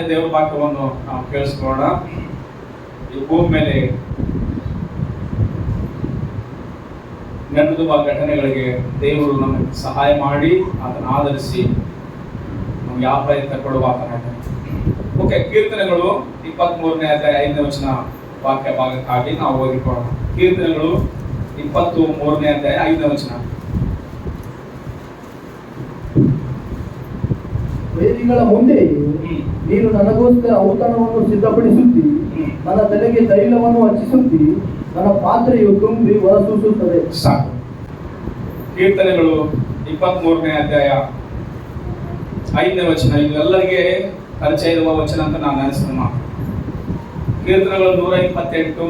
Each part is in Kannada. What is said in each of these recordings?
ದೇವರ ವಾಕ್ಯವನ್ನು ನಾವು ಕೇಳಿಸ್ಕೊಳ್ಳೋಣ. ಈ ಭೂಮಿ ಮೇಲೆ ನಡೆದುವ ಘಟನೆಗಳಿಗೆ ದೇವರು ನಮಗೆ ಸಹಾಯ ಮಾಡಿ ಅದನ್ನು ಆಧರಿಸಿ ನಮ್ಗೆ ಯಾವ ಪ್ರಯತ್ನ ಕೊಡುವ ಓಕೆ. ಕೀರ್ತನೆಗಳು 23ನೇ ಅಧ್ಯಾಯ 5ನೇ ವಚನ ವಾಕ್ಯ ಭಾಗಕ್ಕಾಗಿ ನಾವು ಓದಿಕೊಳ್ಳೋಣ. ಕೀರ್ತನೆಗಳು 23ನೇ ಅಧ್ಯಾಯ 5ನೇ ವಚನ. ವೈರಿಗಳ ಮುಂದೆ ನೀನು ನನಗೋಸ್ಕರ ಔತಣವನ್ನು ಸಿದ್ಧಪಡಿಸುತ್ತಿ, ನನ್ನ ತಲೆಗೆ ತೈಲವನ್ನು ಹಚ್ಚಿಸುತ್ತಿ, ನನ್ನ ಪಾತ್ರೆಯು ತುಂಬಿ ಹೊರಸೂಸುತ್ತದೆ. ಸಾಕು. ಕೀರ್ತನೆಗಳು 23ನೇ ಅಧ್ಯಾಯ 5ನೇ ವಚನ ಇದು ಎಲ್ಲರಿಗೆ ಪರಿಚಯ ಇರುವ ವಚನ ಅಂತ ನಾನು ಅನಿಸ್ತೇನೆ. ಕೀರ್ತನೆಗಳು 128,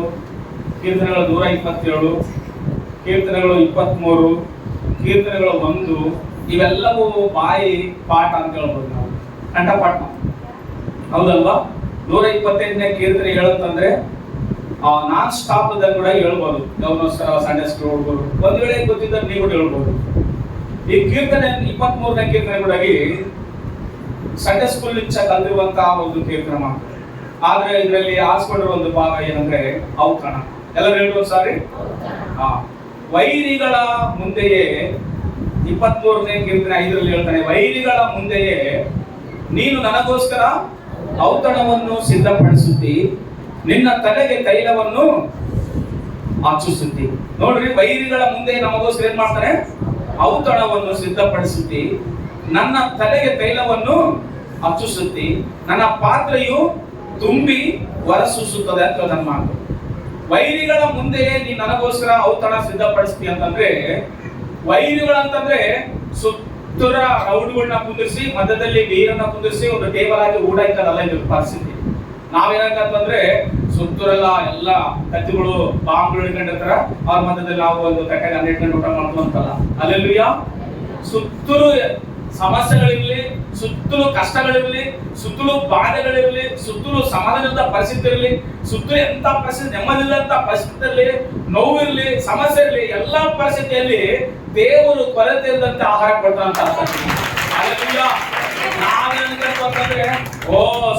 ಕೀರ್ತನೆಗಳು 127, ಕೀರ್ತನೆಗಳು 23, ಕೀರ್ತನೆಗಳು 1 ಇವೆಲ್ಲವೂ ಬಾಯಿ ಪಾಠ ಅಂತ ಹೇಳ್ಬೋದು ನಾವು, ಕಂಠಪಾಠ. ಹೌದಲ್ವಾ? 128ನೇ ಕೀರ್ತನೆ ಹೇಳುತ್ತಂದ್ರೆ ನಾನ್ ಸ್ಟಾಪ್ ಕೂಡ ಹೇಳ್ಬೋದು. ಗೌರ್ನರ್ ಸಂಡೇ ಸ್ಕೂಲ್ ಹೋಗ್ಬೋದು, ಒಂದ್ ವೇಳೆ ಗೊತ್ತಿದ್ದರೆ ನೀವು ಕೂಡ ಹೇಳ್ಬೋದು. ಈ ಕೀರ್ತನೆ 23ನೇ ಕೀರ್ತನೆ ಕೂಡ ಸಂಡೇ ಸ್ಕೂಲ್ ಕಲಿತಿರುವಂತಹ ಒಂದು ಕೀರ್ತನೆ ಮಾತ್ರ. ಆದ್ರೆ ಇದರಲ್ಲಿ ಆರಿಸ್ಕೊಂಡಿರೋ ಒಂದು ಭಾಗ ಏನಂದ್ರೆ ಔತಣ. ಎಲ್ಲರೂ ಹೇಳುವ ಸಾರಿ. ವೈರಿಗಳ ಮುಂದೆಯೇ 23ನೇ ಕೀರ್ತನೆ 5ರಲ್ಲಿ ಹೇಳ್ತಾನೆ, ವೈರಿಗಳ ಮುಂದೆಯೇ ನೀನು ನನಗೋಸ್ಕರ ಔತಣವನ್ನು ಸಿದ್ಧಪಡಿಸುತ್ತಿ, ನಿನ್ನ ತಲೆಗೆ ತೈಲವನ್ನು ಹಚ್ಚಿಸುತ್ತಿ. ನೋಡ್ರಿ, ವೈರಿಗಳ ಮುಂದೆ ನಮಗೋಸ್ಕರ ಏನ್ ಮಾಡ್ತಾನೆ? ಔತಣವನ್ನು ಸಿದ್ಧಪಡಿಸುತ್ತಿ, ನನ್ನ ತಲೆಗೆ ತೈಲವನ್ನು ಹಚ್ಚಿಸುತ್ತಿ, ನನ್ನ ಪಾತ್ರೆಯು ತುಂಬಿ ಹೊರಸೂಸುತ್ತದೆ ಅಂತ ನನ್ನ ಮಾತು. ವೈರಿಗಳ ಮುಂದೆಯೇ ನೀನು ನನಗೋಸ್ಕರ ಔತಣ ಸಿದ್ಧಪಡಿಸ್ತಿ ಅಂತಂದ್ರೆ, ವೈರಿಗಳಂತಂದ್ರೆ ಸುತ್ತರ ರೌಡ್ಗಳನ್ನ ಕುಂದಿರಿಸಿ ಮಧ್ಯದಲ್ಲಿ ನೀರನ್ನ ಕುಂದಿರಿಸಿ ಒಂದು ಟೇಬಲ್ ಹಾಕಿ ಊಟ ಇಕ್ಕದಲ್ಲ ಇದು ಪರಿಸ್ಥಿತಿ. ನಾವೇನಂತಂದ್ರೆ ಸುತ್ತೂರೆಲ್ಲ ಎಲ್ಲ ಕತ್ತಿಗಳು ಬಾಂಬ್ಗಳು ಇಟ್ಕೊಂಡಿರ್ತಾರ, ಅವ್ರ ಮಧ್ಯದಲ್ಲಿ ನಾವು ಒಂದು ತಟ್ಟೆಗೆ 12 ಗಂಟೆ ಊಟ ಮಾಡ್ತೀವಿ ಅಂತಲ್ಲ. ಅಲ್ಲೆಲ್ಲೂಯ. ಸುತ್ತಲೂ ಸಮಸ್ಯೆಗಳಿರ್ಲಿ, ಸುತ್ತಲೂ ಕಷ್ಟಗಳಿರ್ಲಿ, ಸುತ್ತಲೂ ಬಾಧೆಗಳಿರ್ಲಿ, ಸುತ್ತಲೂ ಸಮಾಧಾನದ ಪರಿಸ್ಥಿತಿ ಇರಲಿ, ಸುತ್ತಲೂ ಎಂತ ಪರಿಸ್ಥಿತಿ, ನೆಮ್ಮದಿಲ್ಲಂತ ಪರಿಸ್ಥಿತಿ ಇರಲಿ, ನೋವಿರ್ಲಿ, ಸಮಸ್ಯೆ ಇರಲಿ, ಎಲ್ಲಾ ಪರಿಸ್ಥಿತಿಯಲ್ಲಿ ದೇವರು ಕೊರತೆ ಇಲ್ಲದಂತೆ ಆಹಾರ ಕೊಡ್ತಾರಂತ. ನಾವೇನಂತಂದ್ರೆ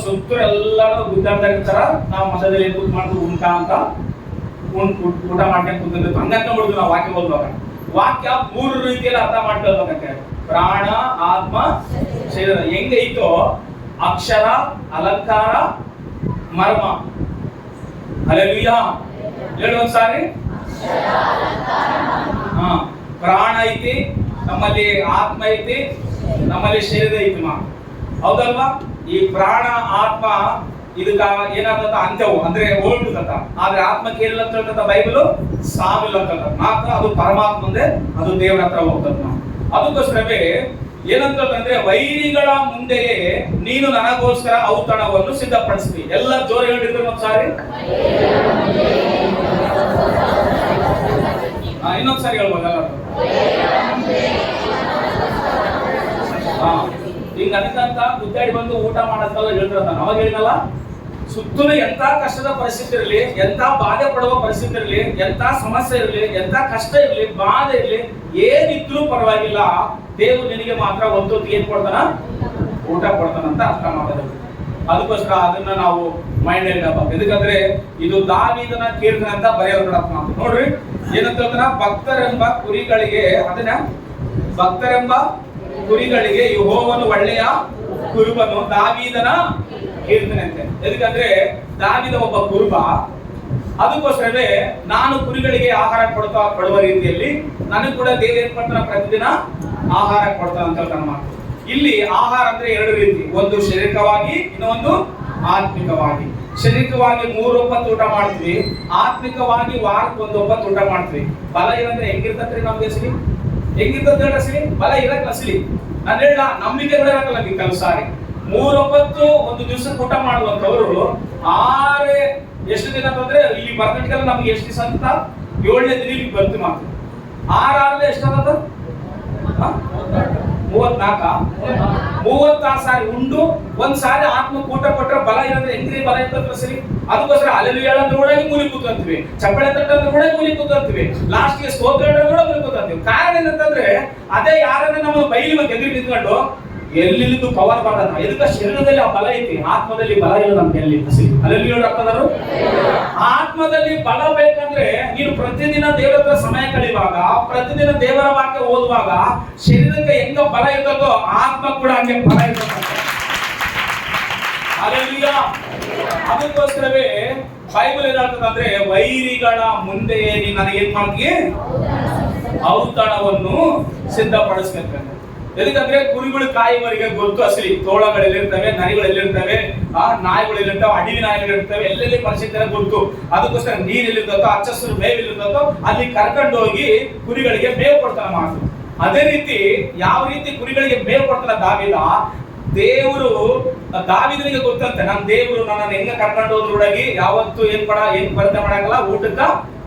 ಸುತ್ತೂರು ಎಲ್ಲರೂ ಗುದ್ದಾಡ್ತಾರ, ನಾವು ಮಧ್ಯದಲ್ಲಿ ಕೂತ್ ಮಾಡ್ತೀವಿ ಊಟ ಅಂತ ಊಟ ಮಾಡ್ಕೊಂಡು ಕೂತಿರ್ತೀವಿ. ಹಂಗಂತ ನೋಡಿದ್ವಿ ನಾವು ವಾಕ್ಯ ಓದುವಾಗ. ವಾಕ್ಯ 3 ರೀತಿಯಲ್ಲಿ ಅರ್ಥ ಮಾಡ್ಕೊಳ್ಬೇಕಂತೆ. ಪ್ರಾಣ, ಆತ್ಮ, ಶರೀರ. ಹೆಂಗೈತೋ ಅಕ್ಷರ, ಅಲಂಕಾರ, ಮರ್ಮ. ಹಲ್ಲೆಲೂಯಾ. ಹೇಳು ಒಂದ್ಸಾರಿ. ಪ್ರಾಣ ಐತಿ ನಮ್ಮಲ್ಲಿ, ಆತ್ಮ ಐತಿ ನಮ್ಮಲ್ಲಿ, ಶರೀರ ಐತಿ. ಹೌದಲ್ವಾ? ಈ ಪ್ರಾಣ ಆತ್ಮ ಇದಕ್ಕ ಏನಾಗತ್ತ ಅಂತ್ಯವು ಅಂದ್ರೆ ಓಲ್ಡ್ ಕಥ. ಆದ್ರೆ ಆತ್ಮಕ್ಕೆ ಏನಿಲ್ಲ ಅಂತ ಹೇಳ್ತದ ಬೈಬಲ್, ಸಾವಿಲ್ಲ ಅಂತ ಮಾತ್ರ. ಅದು ಪರಮಾತ್ಮಂದೆ, ಅದು ದೇವರ ಹತ್ರ ಹೋಗ್ತದ. ನಾವು ಅದಕ್ಕೋಸ್ಕರವೇ ಏನಂತಂದ್ರೆ ವೈರಿಗಳ ಮುಂದೆಯೇ ನೀನು ನನಗೋಸ್ಕರ ಔತಣವನ್ನು ಸಿದ್ಧಪಡಿಸ್ತಿ. ಎಲ್ಲ ಜೋರ ಹೇಳಿದ್ರು ಒಂದ್ಸಾರಿ. ಇನ್ನೊಂದ್ಸಾರಿ ಹೇಳ್ಬೋದಲ್ಲ. ಹಿಂಗ ಅದಕ್ಕಂತ ಗುದ್ದಾಡಿ ಬಂದು ಊಟ ಮಾಡೋದಲ್ಲ ಹೇಳ್ತಿರತ್ತ. ಅವಾಗ ಹೇಳಿದಲ್ಲ, ಸುತ್ತಲೂ ಎಂತ ಕಷ್ಟದ ಪರಿಸ್ಥಿತಿ ಇರಲಿ, ಎಂತ ಬಾಧೆ ಪಡುವ ಪರಿಸ್ಥಿತಿ ಇರಲಿ, ಎಂತ ಸಮಸ್ಯೆ ಇರಲಿ, ಎಂತ ಕಷ್ಟ ಇರಲಿ, ಬಾಧೆ ಇರಲಿ, ಏನಿದ್ರು ಪರವಾಗಿಲ್ಲ, ದೇವರು ನಿನಗೆ ಮಾತ್ರ ಒಂದು ಏನ್ ಕೊಡ್ತಾನ? ಊಟ ಕೊಡ್ತಾನಂತ ಅರ್ಥ ಮಾಡೋದು. ಅದಕ್ಕೋಸ್ಕರ ಅದನ್ನ ನಾವು ಮೈಂಡ್ ಇಡಬೇಕು. ಯಾಕಂದ್ರೆ ಇದು ದಾವೀದನ ಕೀರ್ತನೆ ಅಂತ ಬರೆಯೋದು ಮಾತು. ನೋಡ್ರಿ ಏನಂತ ಹೇಳ್ತಾನ, ಭಕ್ತರೆಂಬ ಕುರಿಗಳಿಗೆ, ಅದನ್ನ ಭಕ್ತರೆಂಬ ಕುರಿಗಳಿಗೆ ಯೆಹೋವನು ಒಳ್ಳೆಯ ಕುರುಬನು, ದಾವೀದನ ಕೀರ್ತನೆ ಅಂತೆ. ಯಾಕಂದ್ರೆ ದಾವೀದ ಒಬ್ಬ ಕುರುಬ. ಅದಕ್ಕೋಸ್ಕರವೇ ನಾನು ಕುರಿಗಳಿಗೆ ಆಹಾರ ಕೊಡುವ ರೀತಿಯಲ್ಲಿ ನನಗೆ ಕೂಡ ದೇವ ಏನ್ ಮಾಡ್ತಾನ? ಪ್ರತಿದಿನ ಆಹಾರ ಕೊಡ್ತಾನ ಅಂತ ಹೇಳ್ತಾನ ಮಾತು. ಇಲ್ಲಿ ಆಹಾರ ಅಂದ್ರೆ 2 ರೀತಿ, ಒಂದು ಶಾರೀರಿಕವಾಗಿ, ಇನ್ನೊಂದು ಆತ್ಮಿಕವಾಗಿ. ಶಾರೀರಿಕವಾಗಿ 3 ಹೊತ್ತು ಊಟ ಮಾಡ್ತೀವಿ, ಆತ್ಮಿಕವಾಗಿ ವಾರಕ್ಕೆ 1 ಹೊತ್ತು ಊಟ ಮಾಡ್ತೀವಿ. ಬಲ ಇರಂದ್ರೆ ಹೆಂಗಿರ್ತತ್ರಿ ನಮ್ಗೆ ಹೆಸರಿ? ಹೆಂಗಿರ್ತದೆ ಹೇಳಿ? ಬಲ ಇರಕ್ ಹಸಲಿ. ನಾನು ಹೇಳ ನಂಬಿಕೆ ಕೂಡ ಇರಕ್ಕಲ್ಲ ಕೆಲವು ಸಾರಿ. 3 ಹೊತ್ತು ಒಂದು ದಿವಸಕ್ಕೆ ಊಟ ಮಾಡುವಂತವ್ರು ಎಷ್ಟು ದಿನ ಅಂತಂದ್ರೆ ಇಲ್ಲಿ ಬರ್ಗಟ್ಟಿಗೆಲ್ಲ ನಮ್ಗೆ ಎಷ್ಟು ದಿವಸ ಅಂತ 7ನೇ ದಿನ ಇಲ್ಲಿ ಬರ್ತೀವಿ ಮಾತು. 6 ಎಷ್ಟಾದ 34 ಸಾರಿ ಉಂಡು ಒಂದ್ ಸಾರಿ ಆತ್ಮ ಊಟ ಕೊಟ್ರೆ ಬಲ ಇರೋದ್ರೆ ಹೆಂಗ್ರಿ ಬಲ ಇರ್ತದ್ರ ಸರಿ. ಅದಕ್ಕೋಸ್ಕರ ಅಲೆಲು ಹೇಳಂದ್ರೆ ಕೂಡ ಮೂಲಿ ಕೂತ್ಕೊಂತೀವಿ, ಚಪ್ಪಳೆ ತಟ್ಟಂದ್ರೆ ಕೂಡ ಮೂಲಿ ಕೂತ್ಕೊಂತೀವಿ, ಲಾಸ್ಟ್ಗೆ ಸ್ತೋತ್ರ ಕೂಡ ಮೂಲಿ ಕೂತ್ಕೊಂತೀವಿ. ಕಾರಣ ಏನಂತಂದ್ರೆ ಅದೇ ಯಾರನ್ನ ನಮ್ಮ ಬೈಲಿ ಮತ್ತೆ ಎದುರು ನಿಂತ್ಕೊಂಡು ಎಲ್ಲಿದ್ದು ಪವರ್ ಬರಲ್ಲ. ಎದಕ್ಕೆ? ಶರೀರದಲ್ಲಿ ಆ ಬಲ ಐತಿ, ಆತ್ಮದಲ್ಲಿ ಬಲ ಇಲ್ಲ ನಮ್ಗೆ. ಎಲ್ಲಿ ಅಲ್ಲಿ ಆಗ್ತದರು? ಆತ್ಮದಲ್ಲಿ ಬಲ ಬೇಕಂದ್ರೆ ನೀನು ಪ್ರತಿದಿನ ದೇವರ ಹತ್ರ ಸಮಯ ಕಳೆಯುವಾಗ, ಪ್ರತಿದಿನ ದೇವರ ವಾಕ್ಯ ಓದುವಾಗ ಶರೀರಕ್ಕೆ ಹೆಂಗ ಬಲ ಇರ್ತದೋ ಆತ್ಮ ಕೂಡ ಹಂಗೆ ಬಲ ಇರ್ತದೆ. ಅಲ್ಲೆಲ್ಲೂಯಾ. ಅದಕ್ಕೋಸ್ಕರವೇ ಬೈಬಲ್ ಏನಾಗ್ತದಂದ್ರೆ, ವೈರಿಗಳ ಮುಂದೆಯೇ ನೀನು ನನಗೇನ್ ಮಾಡ್ತೀಯ? ಔತಣವನ್ನು ಸಿದ್ಧಪಡಿಸ್ಬೇಕಂದ್ರೆ. ಎದಕ್ಕಂದ್ರೆ ಕುರಿಗಳು ಕಾಯುವವರಿಗೆ ಗೊತ್ತು ಅಸಲಿ ತೋಳಗಳೆಲ್ಲಿರ್ತವೆ, ನರಿಗಳೆಲ್ಲಿರ್ತವೆ, ನಾಯಿಗಳೆಲ್ಲಿರ್ತವೆ, ಅಡವಿ ನಾಯಿಗಳಿರ್ತವೆ, ಎಲ್ಲೆಲ್ಲಿ ಪರಿಸ್ಥಿತಿ ಗೊತ್ತು. ಅದಕ್ಕೋಸ್ಕರ ನೀರೆಲ್ಲಿರ್ತದೋ, ಹಚ್ಚಸರು ಮೇವಿಲ್ಲಿರ್ತದೋ ಅಲ್ಲಿ ಕರ್ಕೊಂಡು ಹೋಗಿ ಕುರಿಗಳಿಗೆ ಮೇವು ಕೊಡ್ತಾನೆ ಮಾತು. ಅದೇ ರೀತಿ ಯಾವ ರೀತಿ ಕುರಿಗಳಿಗೆ ಮೇವು ಕೊಡ್ತಾನೆ ದಾವೀದ, ದೇವರು ದಾವೀದನಿಗೆ ಗೊತ್ತಂತೆ, ನನ್ನ ದೇವರು ನನ್ನನ್ನು ಹೆಂಗ ಕರ್ಕೊಂಡು ಹೋದ್ರೊಳಗೆ ಯಾವತ್ತು ಏನ್ ಕೊರತೆ ಮಾಡಲ್ಲ, ಊಟಕ್ಕ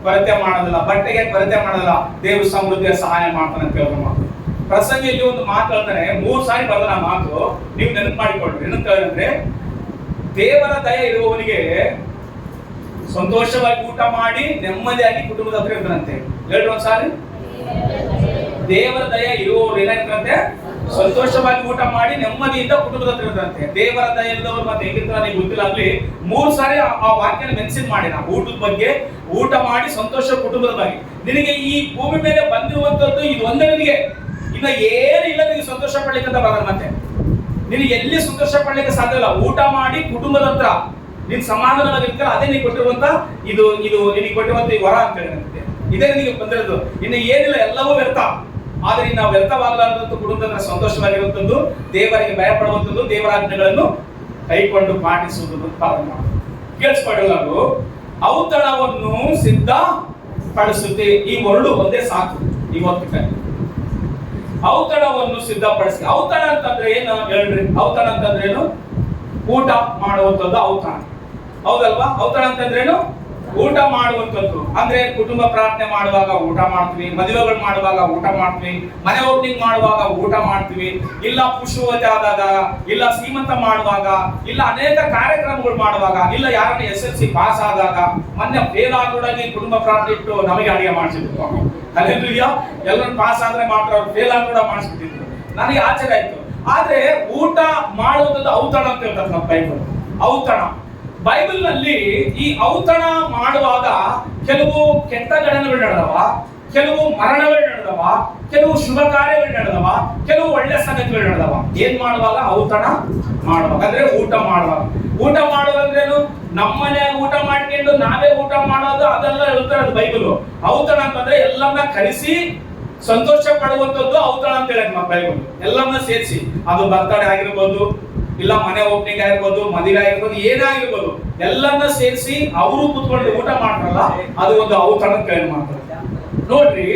ಕೊರತೆ ಮಾಡೋದಿಲ್ಲ, ಬಟ್ಟೆಗೆ ಕೊರತೆ ಮಾಡೋದಿಲ್ಲ, ದೇವರು ಸಮೃದ್ಧಿಯ ಸಹಾಯ ಮಾಡ್ತಾನೆ ಅಂತ ಹೇಳೋ ಮಾತು. ಪ್ರಸಂಗಿಯಲ್ಲಿ ಒಂದು ಮಾತು ಹೇಳ್ತಾನೆ, 3 ಸಾರಿ ಬರೆದ ಮಾತು, ನೀವು ನೆನಪು ಮಾಡಿಕೊಡ್ರಿ. ಏನಂತ ಹೇಳಿದ್ರೆ, ದೇವರ ದಯ ಇರುವವನಿಗೆ ಸಂತೋಷವಾಗಿ ಊಟ ಮಾಡಿ ನೆಮ್ಮದಿಯಾಗಿ ಕುಟುಂಬದ ಹತ್ರ ಇರ್ತಾನಂತೆ. ಹೇಳ್ರಿ ಒಂದ್ಸಾರಿ. ದೇವರ ದಯ ಇರುವವರು ಏನಾಗ್ತಾರಂತೆ? ಸಂತೋಷವಾಗಿ ಊಟ ಮಾಡಿ ನೆಮ್ಮದಿಯಿಂದ ಕುಟುಂಬದ ಹತ್ರ ಇರ್ತಾರಂತೆ. ದೇವರ ದಯ ಇಲ್ಲದವರು ಮತ್ತೆ ಹೆಂಗಿರ್ತಾರೆ ನನಗೆ ಗೊತ್ತಿಲ್ಲ. ಅಲ್ಲಿ 3 ಸಾರಿ ಆ ವಾಕ್ಯನ ಮೆನ್ಷನ್ ಮಾಡಿ, ನಾ ಊಟದ ಬಗ್ಗೆ, ಊಟ ಮಾಡಿ ಸಂತೋಷ ಕುಟುಂಬದ ಬಗ್ಗೆ. ನಿನಗೆ ಈ ಭೂಮಿ ಮೇಲೆ ಬಂದಿರುವಂತದ್ದು ಇದು ಒಂದೇ, ನಿನಗೆ ಇನ್ನ ಏನು ಇಲ್ಲ. ನಿನಗೆ ಸಂತೋಷ ಪಡ್ಲಿಕ್ಕೆ ಅಂತ ಬರಲ್ಲ. ಮತ್ತೆ ನಿನಗೆ ಎಲ್ಲಿ ಸಂತೋಷ ಪಡ್ಲಿಕ್ಕೆ ಸಾಧ್ಯ ಇಲ್ಲ. ಊಟ ಮಾಡಿ ಕುಟುಂಬದ ಹತ್ರ ನೀನ್ ಸಮಾಧಾನವಾಗಿರ್ತಾರೆ, ಅದೇ ನೀನು ಕೊಟ್ಟಿರುವಂತ ಇದು ನಿನಗೆ ಕೊಟ್ಟಿರುವಂತ ಈ ವರ ಅಂತ ಹೇಳಿದಂತೆ. ಇದೇ ನಿನಗೆ ಬಂದಿರೋದು. ಇನ್ನು ಏನಿಲ್ಲ, ಎಲ್ಲವೂ ವ್ಯರ್ಥ. ಆದ್ರೆ ನಾವು ವ್ಯರ್ಥವಾಗಲಾರದಂತೂ ಕುಟುಂಬದ ಸಂತೋಷವಾಗಿರುವಂತದ್ದು, ದೇವರಿಗೆ ಭಯ ಪಡುವಂತದ್ದು, ದೇವರಾಜ್ಞೆಗಳನ್ನು ಕೈಕೊಂಡು ಪಾಟಿಸುವುದು ಪ್ರಾರಂಭ. ಕೇಳಿಸ್ಕೊಳ್ಳಲು ಔತಣವನ್ನು ಸಿದ್ಧಪಡಿಸುತ್ತೆ. ಈ ವರ್ಡು ಒಂದೇ ಸಾಕು ಇವತ್ತು. ಔತಣವನ್ನು ಸಿದ್ಧಪಡಿಸಿ. ಔತಣ ಅಂತಂದ್ರೆ ಏನು ಹೇಳ್ರಿ? ಔತಣ ಅಂತಂದ್ರೆ ಏನು? ಊಟ ಮಾಡುವಂತದ್ದು ಔತಣ, ಹೌದಲ್ವಾ? ಔತಣ ಅಂತಂದ್ರೇನು? ಊಟ ಮಾಡುವಂತದ್ದು. ಅಂದ್ರೆ ಕುಟುಂಬ ಪ್ರಾರ್ಥನೆ ಮಾಡುವಾಗ ಊಟ ಮಾಡ್ತೀವಿ, ಮದುವೆಗಳು ಮಾಡುವಾಗ ಊಟ ಮಾಡ್ತೀವಿ, ಮನೆ ಓಪನಿಂಗ್ ಮಾಡುವಾಗ ಊಟ ಮಾಡ್ತೀವಿ, ಇಲ್ಲ ಪುಷ್ಪವತಿ ಆದಾಗ, ಇಲ್ಲ ಸೀಮಂತ ಮಾಡುವಾಗ, ಇಲ್ಲ ಅನೇಕ ಕಾರ್ಯಕ್ರಮಗಳು ಮಾಡುವಾಗ, ಇಲ್ಲ ಯಾರನ್ನ SSLC ಪಾಸ್ ಆದಾಗ, ಮೊನ್ನೆ ಫೇಲ್ ಆಗೋದಾಗಿ ಕುಟುಂಬ ಪ್ರಾರ್ಥನೆ ಇಟ್ಟು ನಮಗೆ ಅಡಿಗೆ ಮಾಡಿಸಿದ್ರು. ಅಲ್ಲೆಲ್ಲೂಯ್ಯ. ಎಲ್ಲರೂ ಪಾಸ್ ಆದ್ರೆ ಮಾತ್ರ, ಅವ್ರು ಫೇಲ್ ಆಗಿ ಕೂಡ ಮಾಡಿಸ್ಬಿಟ್ಟಿದ್ರು. ನನಗೆ ಆಶ್ಚರ್ಯ ಆಯ್ತು. ಆದ್ರೆ ಊಟ ಮಾಡುವಂಥದ್ದು ಔತಣ ಅಂತ ಹೇಳ್ತಾರೆ ನಮ್ಮ ಬೈಬಲ್. ಔತಣ ಬೈಬಲ್ ನಲ್ಲಿ ಈ ಔತಣ ಮಾಡುವಾಗ ಕೆಲವು ಕೆಟ್ಟ ಘಟನೆಗಳು ನಡೆದವ, ಕೆಲವು ಮರಣಗಳು ನಡೆದವ, ಕೆಲವು ಶುಭ ಕಾರ್ಯಗಳು ನಡೆದವ, ಕೆಲವು ಒಳ್ಳೆ ಸಂಗತಿಗಳು ನಡೆದವ. ಏನ್ ಮಾಡುವಾಗ? ಔತಣ ಮಾಡುವಾಗ. ಅಂದ್ರೆ ಊಟ ಮಾಡುವಾಗ. ಊಟ ಮಾಡೋದಂದ್ರೇನು? ನಮ್ಮನೆ ಊಟ ಮಾಡ್ಕೊಂಡು ನಾವೇ ಊಟ ಮಾಡೋದು ಅದೆಲ್ಲ ಹೇಳ್ತಾರೆ ಬೈಬಲ್. ಔತಣ ಅಂತಂದ್ರೆ ಎಲ್ಲನ್ನ ಕರೆಸಿ ಸಂತೋಷ ಪಡುವಂತದ್ದು ಔತಣ ಅಂತ ಹೇಳಿ ನಮ್ಮ ಬೈಬಲ್. ಎಲ್ಲವನ್ನ ಸೇರಿಸಿ, ಅದು ಬರ್ತಡೇ ಆಗಿರ್ಬೋದು, ಇಲ್ಲ ಮನೆ ಓಪನಿಂಗ್ ಆಗಿರ್ಬೋದು, ಮದುವೆ ಆಗಿರ್ಬೋದು, ಏನಾಗಿರ್ಬೋದು, ಎಲ್ಲನ್ನ ಸೇರಿಸಿ ಅವರು ಕೂತ್ಕೊಂಡು ಊಟ ಮಾಡ್ತಾರಲ್ಲ, ಅದು ಒಂದು ಔತಣ ಕೇಳಿ ಮಾಡ್ತಾರೆ. ನೋಡ್ರಿ,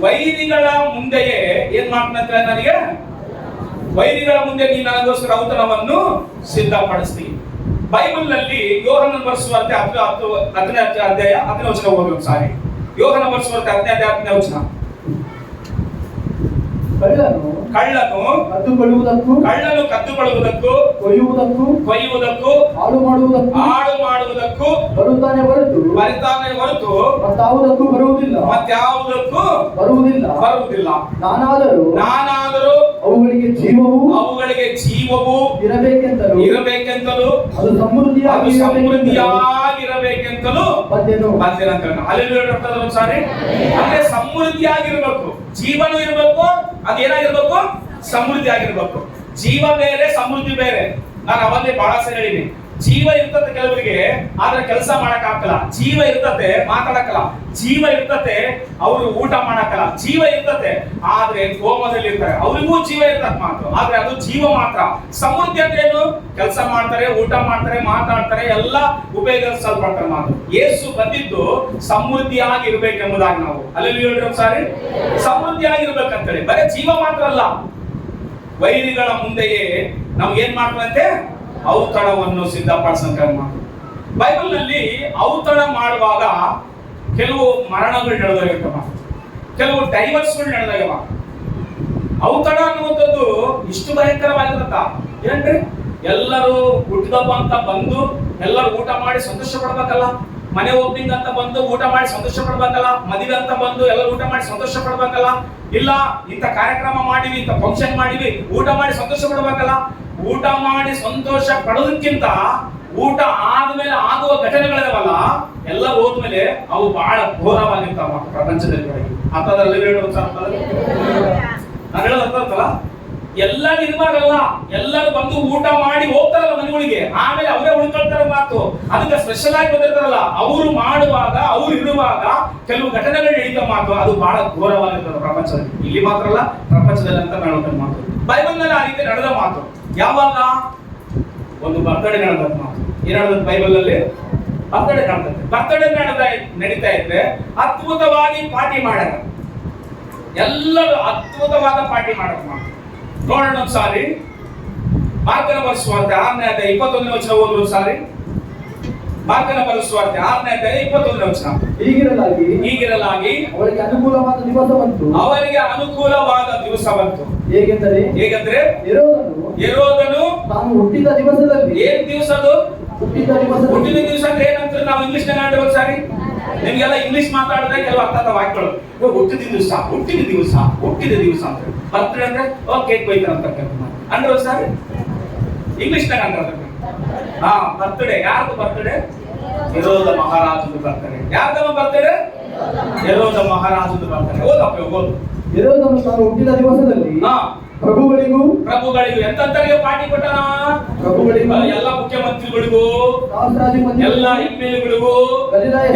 ವೈರಿಗಳ ಮುಂದೆಯೇ ಏನ್ ಮಾಡ್ತಾರೆ? ನನಗೆ ವೈರಿಗಳ ಮುಂದೆ ನೀನು ನನಗೋಸ್ಕರ ಔತಣವನ್ನು ಸಿದ್ಧಪಡಿಸ್ತೀನಿ. ಬೈಬಲ್ ನಲ್ಲಿ ಯೋಹನ ಬರೆಸುವಂತೆ 10ನೇ ಅಧ್ಯಾಯ 10ನೇ ವಚನ ಓದಿ ಸಾರಿ. ಯೋಹನ ಬರೆಸುವಂತೆ 10ನೇ ಅಧ್ಯಾಯ 10ನೇ ವಚನ. ಕಳ್ಳನು ಕದ್ದುಕೊಳ್ಳುವುದಕ್ಕೂ, ಕೊಯ್ಯುವುದಕ್ಕೂ, ಹಾಳು ಮಾಡುವುದಕ್ಕೂ ಬರುತ್ತಾನೆ ಹೊರತು ಮತ್ತಾವುದಕ್ಕೂ ಬರುವುದಿಲ್ಲ. ನಾನಾದರೂ ಅವುಗಳಿಗೆ ಜೀವವು ಇರಬೇಕೆಂತಲೂ ಅದು ಸಮೃದ್ಧಿಯಾಗಿರಬೇಕೆಂತಲೂ ಬಂದೆನು. ಸಾರಿ, ಅಂದ್ರೆ ಸಮೃದ್ಧಿಯಾಗಿರ್ಬೇಕು, ಜೀವನೂ ಇರಬೇಕು, ಅದೇನಾಗಿರ್ಬೇಕು? ಸಮೃದ್ಧಿ ಆಗಿರ್ಬೇಕು. ಜೀವ ಬೇರೆ, ಸಮೃದ್ಧಿ ಬೇರೆ. ನಾನು ಅವತ್ತೇ ಬಹಳ ಸರಿ ಹೇಳಿನಿ, ಜೀವ ಇರ್ತತೆ ಕೆಲವರಿಗೆ, ಆದ್ರೆ ಕೆಲಸ ಮಾಡಕ್ ಆಗಲ್ಲ. ಜೀವ ಇರ್ತತೆ, ಮಾತಾಡಕ್ಕಲ್ಲ. ಜೀವ ಇರ್ತತೆ, ಅವರು ಊಟ ಮಾಡಕ್ಕಲ್ಲ. ಜೀವ ಇರ್ತತೆ, ಆದ್ರೆ ಕೋಮದಲ್ಲಿ ಇರ್ತಾರೆ, ಅವರಿಗೂ ಜೀವ ಇರ್ತದೆ ಮಾತು, ಆದ್ರೆ ಅದು ಜೀವ ಮಾತ್ರ. ಸಮೃದ್ಧಿ ಅಂದ್ರೆ ಏನು? ಕೆಲಸ ಮಾಡ್ತಾರೆ, ಊಟ ಮಾಡ್ತಾರೆ, ಮಾತಾಡ್ತಾರೆ, ಎಲ್ಲ ಉಪಯೋಗಿಸಲ್ಪಡ್ತಾರೆ ಮಾತು. ಯೇಸು ಬಂದಿದ್ದು ಸಮೃದ್ಧಿಯಾಗಿರ್ಬೇಕೆಂಬುದಾಗಿ ನಾವು ಅಲ್ಲಿ ಹೇಳ್ರಿ ಸಾರಿ, ಸಮೃದ್ಧಿಯಾಗಿರ್ಬೇಕಂತೇಳಿ. ಬರೀ ಜೀವ ಮಾತ್ರ ಅಲ್ಲ, ವೈರಿಗಳ ಮುಂದೆಯೇ ನಮ್ಗೆ ಏನ್ ಮಾಡ್ತಾರಂತೆ? ಔತಣವನ್ನು ಸಿದ್ಧಪಡಿಸಂತ ಮಾತು. ಬೈಬಲ್ ನಲ್ಲಿ ಔತಣ ಮಾಡುವಾಗ ಕೆಲವು ಮರಣಗಳು ನಡೆದೋಗಿರ್ತವ, ಕೆಲವು ಡೈವರ್ಸ್ಗಳು ನಡೆದೋಗ್ಯವ. ಔತಣ ಅನ್ನುವಂಥದ್ದು ಇಷ್ಟು ಭಯಂಕರವಾಗಿರುತ್ತ ಏನ್ರಿ? ಎಲ್ಲರೂ ಹುಟ್ಟಿದಪ್ಪ ಅಂತ ಬಂದು ಎಲ್ಲರೂ ಊಟ ಮಾಡಿ ಸಂತೋಷ ಪಡ್ಬೇಕಲ್ಲ. ಮನೆ ಓಪನಿಂಗ್ ಅಂತ ಬಂದು ಊಟ ಮಾಡಿ ಸಂತೋಷ ಪಡ್ಬೇಕಲ್ಲ, ಮದುವೆ ಅಂತ ಬಂದು ಎಲ್ಲ ಊಟ ಮಾಡಿ ಸಂತೋಷ ಪಡ್ಬೇಕಲ್ಲ, ಇಲ್ಲ ಇಂಥ ಕಾರ್ಯಕ್ರಮ ಮಾಡಿವಿ, ಇಂಥ ಫಂಕ್ಷನ್ ಮಾಡಿವಿ, ಊಟ ಮಾಡಿ ಸಂತೋಷ ಪಡ್ಬೇಕಲ್ಲ. ಊಟ ಮಾಡಿ ಸಂತೋಷ ಪಡೋದಕ್ಕಿಂತ ಊಟ ಆದ್ಮೇಲೆ ಆಗುವ ಘಟನೆಗಳಿದಾವಲ್ಲ, ಎಲ್ಲ ಹೋದ್ಮೇಲೆ ಅವು ಬಹಳ ಘೋರವಾಗಿರ್ತಾವ ಪ್ರಪಂಚದಲ್ಲಿ. ಅಂತದ್ರಲ್ಲಿ ನಾನು ಹೇಳೋದು ಅರ್ಥ ಆಗ್ತಲ್ಲ? ಎಲ್ಲ ನಿರ್ಮಾಗಲ್ಲ, ಎಲ್ಲರೂ ಬಂದು ಊಟ ಮಾಡಿ ಹೋಗ್ತಾರಲ್ಲ ಮನೆಗಳಿಗೆ, ಆಮೇಲೆ ಅವರೇ ಉಳ್ಕೊಳ್ತಾರ ಮಾತು. ಅದಕ್ಕೆ ಸ್ಪೆಷಲ್ ಆಗಿ ಬಂದಿರ್ತಾರಲ್ಲ, ಅವರು ಮಾಡುವಾಗ, ಅವ್ರು ಇರುವಾಗ ಕೆಲವು ಘಟನೆಗಳು ನಡೀತ ಮಾತು, ಅದು ಬಹಳ ಘೋರವಾಗಿರ್ತದೆ ಪ್ರಪಂಚದಲ್ಲಿ. ಇಲ್ಲಿ ಮಾತ್ರ ಅಲ್ಲ, ಪ್ರಪಂಚದಲ್ಲಿ ಅಂತ ನಡೆದ ಮಾತು. ಬೈಬಲ್ ನಲ್ಲಿ ಆ ರೀತಿ ನಡೆದ ಮಾತು. ಯಾವಾಗ ಒಂದು ಬರ್ತಡೇ ನಡೆದ ಮಾತು. ಏನ್ ನಡೆದ ಬೈಬಲ್ ಅಲ್ಲಿ? ಬರ್ತಡೇ ನಡೆದ. ಬರ್ತಡೇ ನಡೀತಾ ಇದ್ರೆ ಅದ್ಭುತವಾಗಿ ಪಾರ್ಟಿ ಮಾಡ್ಯಾರ, ಎಲ್ಲರೂ ಅದ್ಭುತವಾದ ಪಾರ್ಟಿ ಮಾಡಕ್ ಮಾತು. ನೋಡೋಣ ಒಂದ್ಸಾರಿ ಮಾರ್ಕನ ಬರೆಸುವಾರ್ತೆ 6ನೇ ಅಧ್ಯಾಯ 21ನೇ ವಚನ ಓದ್ರು ಸಾರಿ. ಮಾರ್ಕನ ಬರೆಸುವಾರ್ತೆ 6ನೇ ಅಧ್ಯಾಯ 21ನೇ ವಚನ. ಹೀಗಿರಲಾಗಿ ಅವರಿಗೆ ಅನುಕೂಲವಾದ ದಿವಸ ಬಂತು. ಅವರಿಗೆ ಅನುಕೂಲವಾದ ದಿವಸ ಬಂತು. ಹೇಗೆಂದರೆ ಹೆರೋದನು ತಾನು ಹುಟ್ಟಿದ ದಿವಸದಲ್ಲಿ. ಏನ್ ದಿವಸ ಅದು? ಹುಟ್ಟಿದ ದಿವಸ ಅಂದ್ರೆ ಏನಂತ ನಾವು ಇಂಗ್ಲಿಷ್ ನಾಗ ಸಾರಿ. ನಿಮ್ಗೆಲ್ಲ ಇಂಗ್ಲಿಷ್ ಮಾತಾಡಿದ್ರೆ ಕೆಲವು ಅರ್ಥ ವಾಕ್ಯಗಳು. ಹುಟ್ಟಿದ ದಿವಸ ಅಂತ. ಬರ್ತ್ಡೇ ಅಂದ್ರೆ ಕೇಕ್ ಬೈತಾರ ಅಂತ ಅಂದ್ರೆ ಸಾರಿ ಇಂಗ್ಲಿಷ್ ನಾಗ ಅಂತ. ಹಾ, ಬರ್ತ್ಡೇ ಯಾರ್ದು? ಬರ್ತ್ಡೇ ಹೆರೋದ ಮಹಾರಾಜದ ಬರ್ತ್ಡೇ. ಯಾರ್ದವ ಬರ್ತ್ಡೇ? ಹೆರೋದ ಮಹಾರಾಜದ ಬರ್ತ್ಡೇ. ಓದಪ್ಪ ಓದು. ಹೆರೋದನು ತಾನು ಹುಟ್ಟಿದ ದಿವಸದಲ್ಲಿ ಪ್ರಭುಗಳಿಗೂ ಎಂತಂತರಿಗೆ ಪಾರ್ಟಿ ಕೊಟ್ಟನ? ಪ್ರಭುಗಳಿಗೂ, ಎಲ್ಲ ಮುಖ್ಯಮಂತ್ರಿಗಳಿಗೂ, ಎಲ್ಲ ಎಮ್ಎಲ್ಗಳಿಗೂ,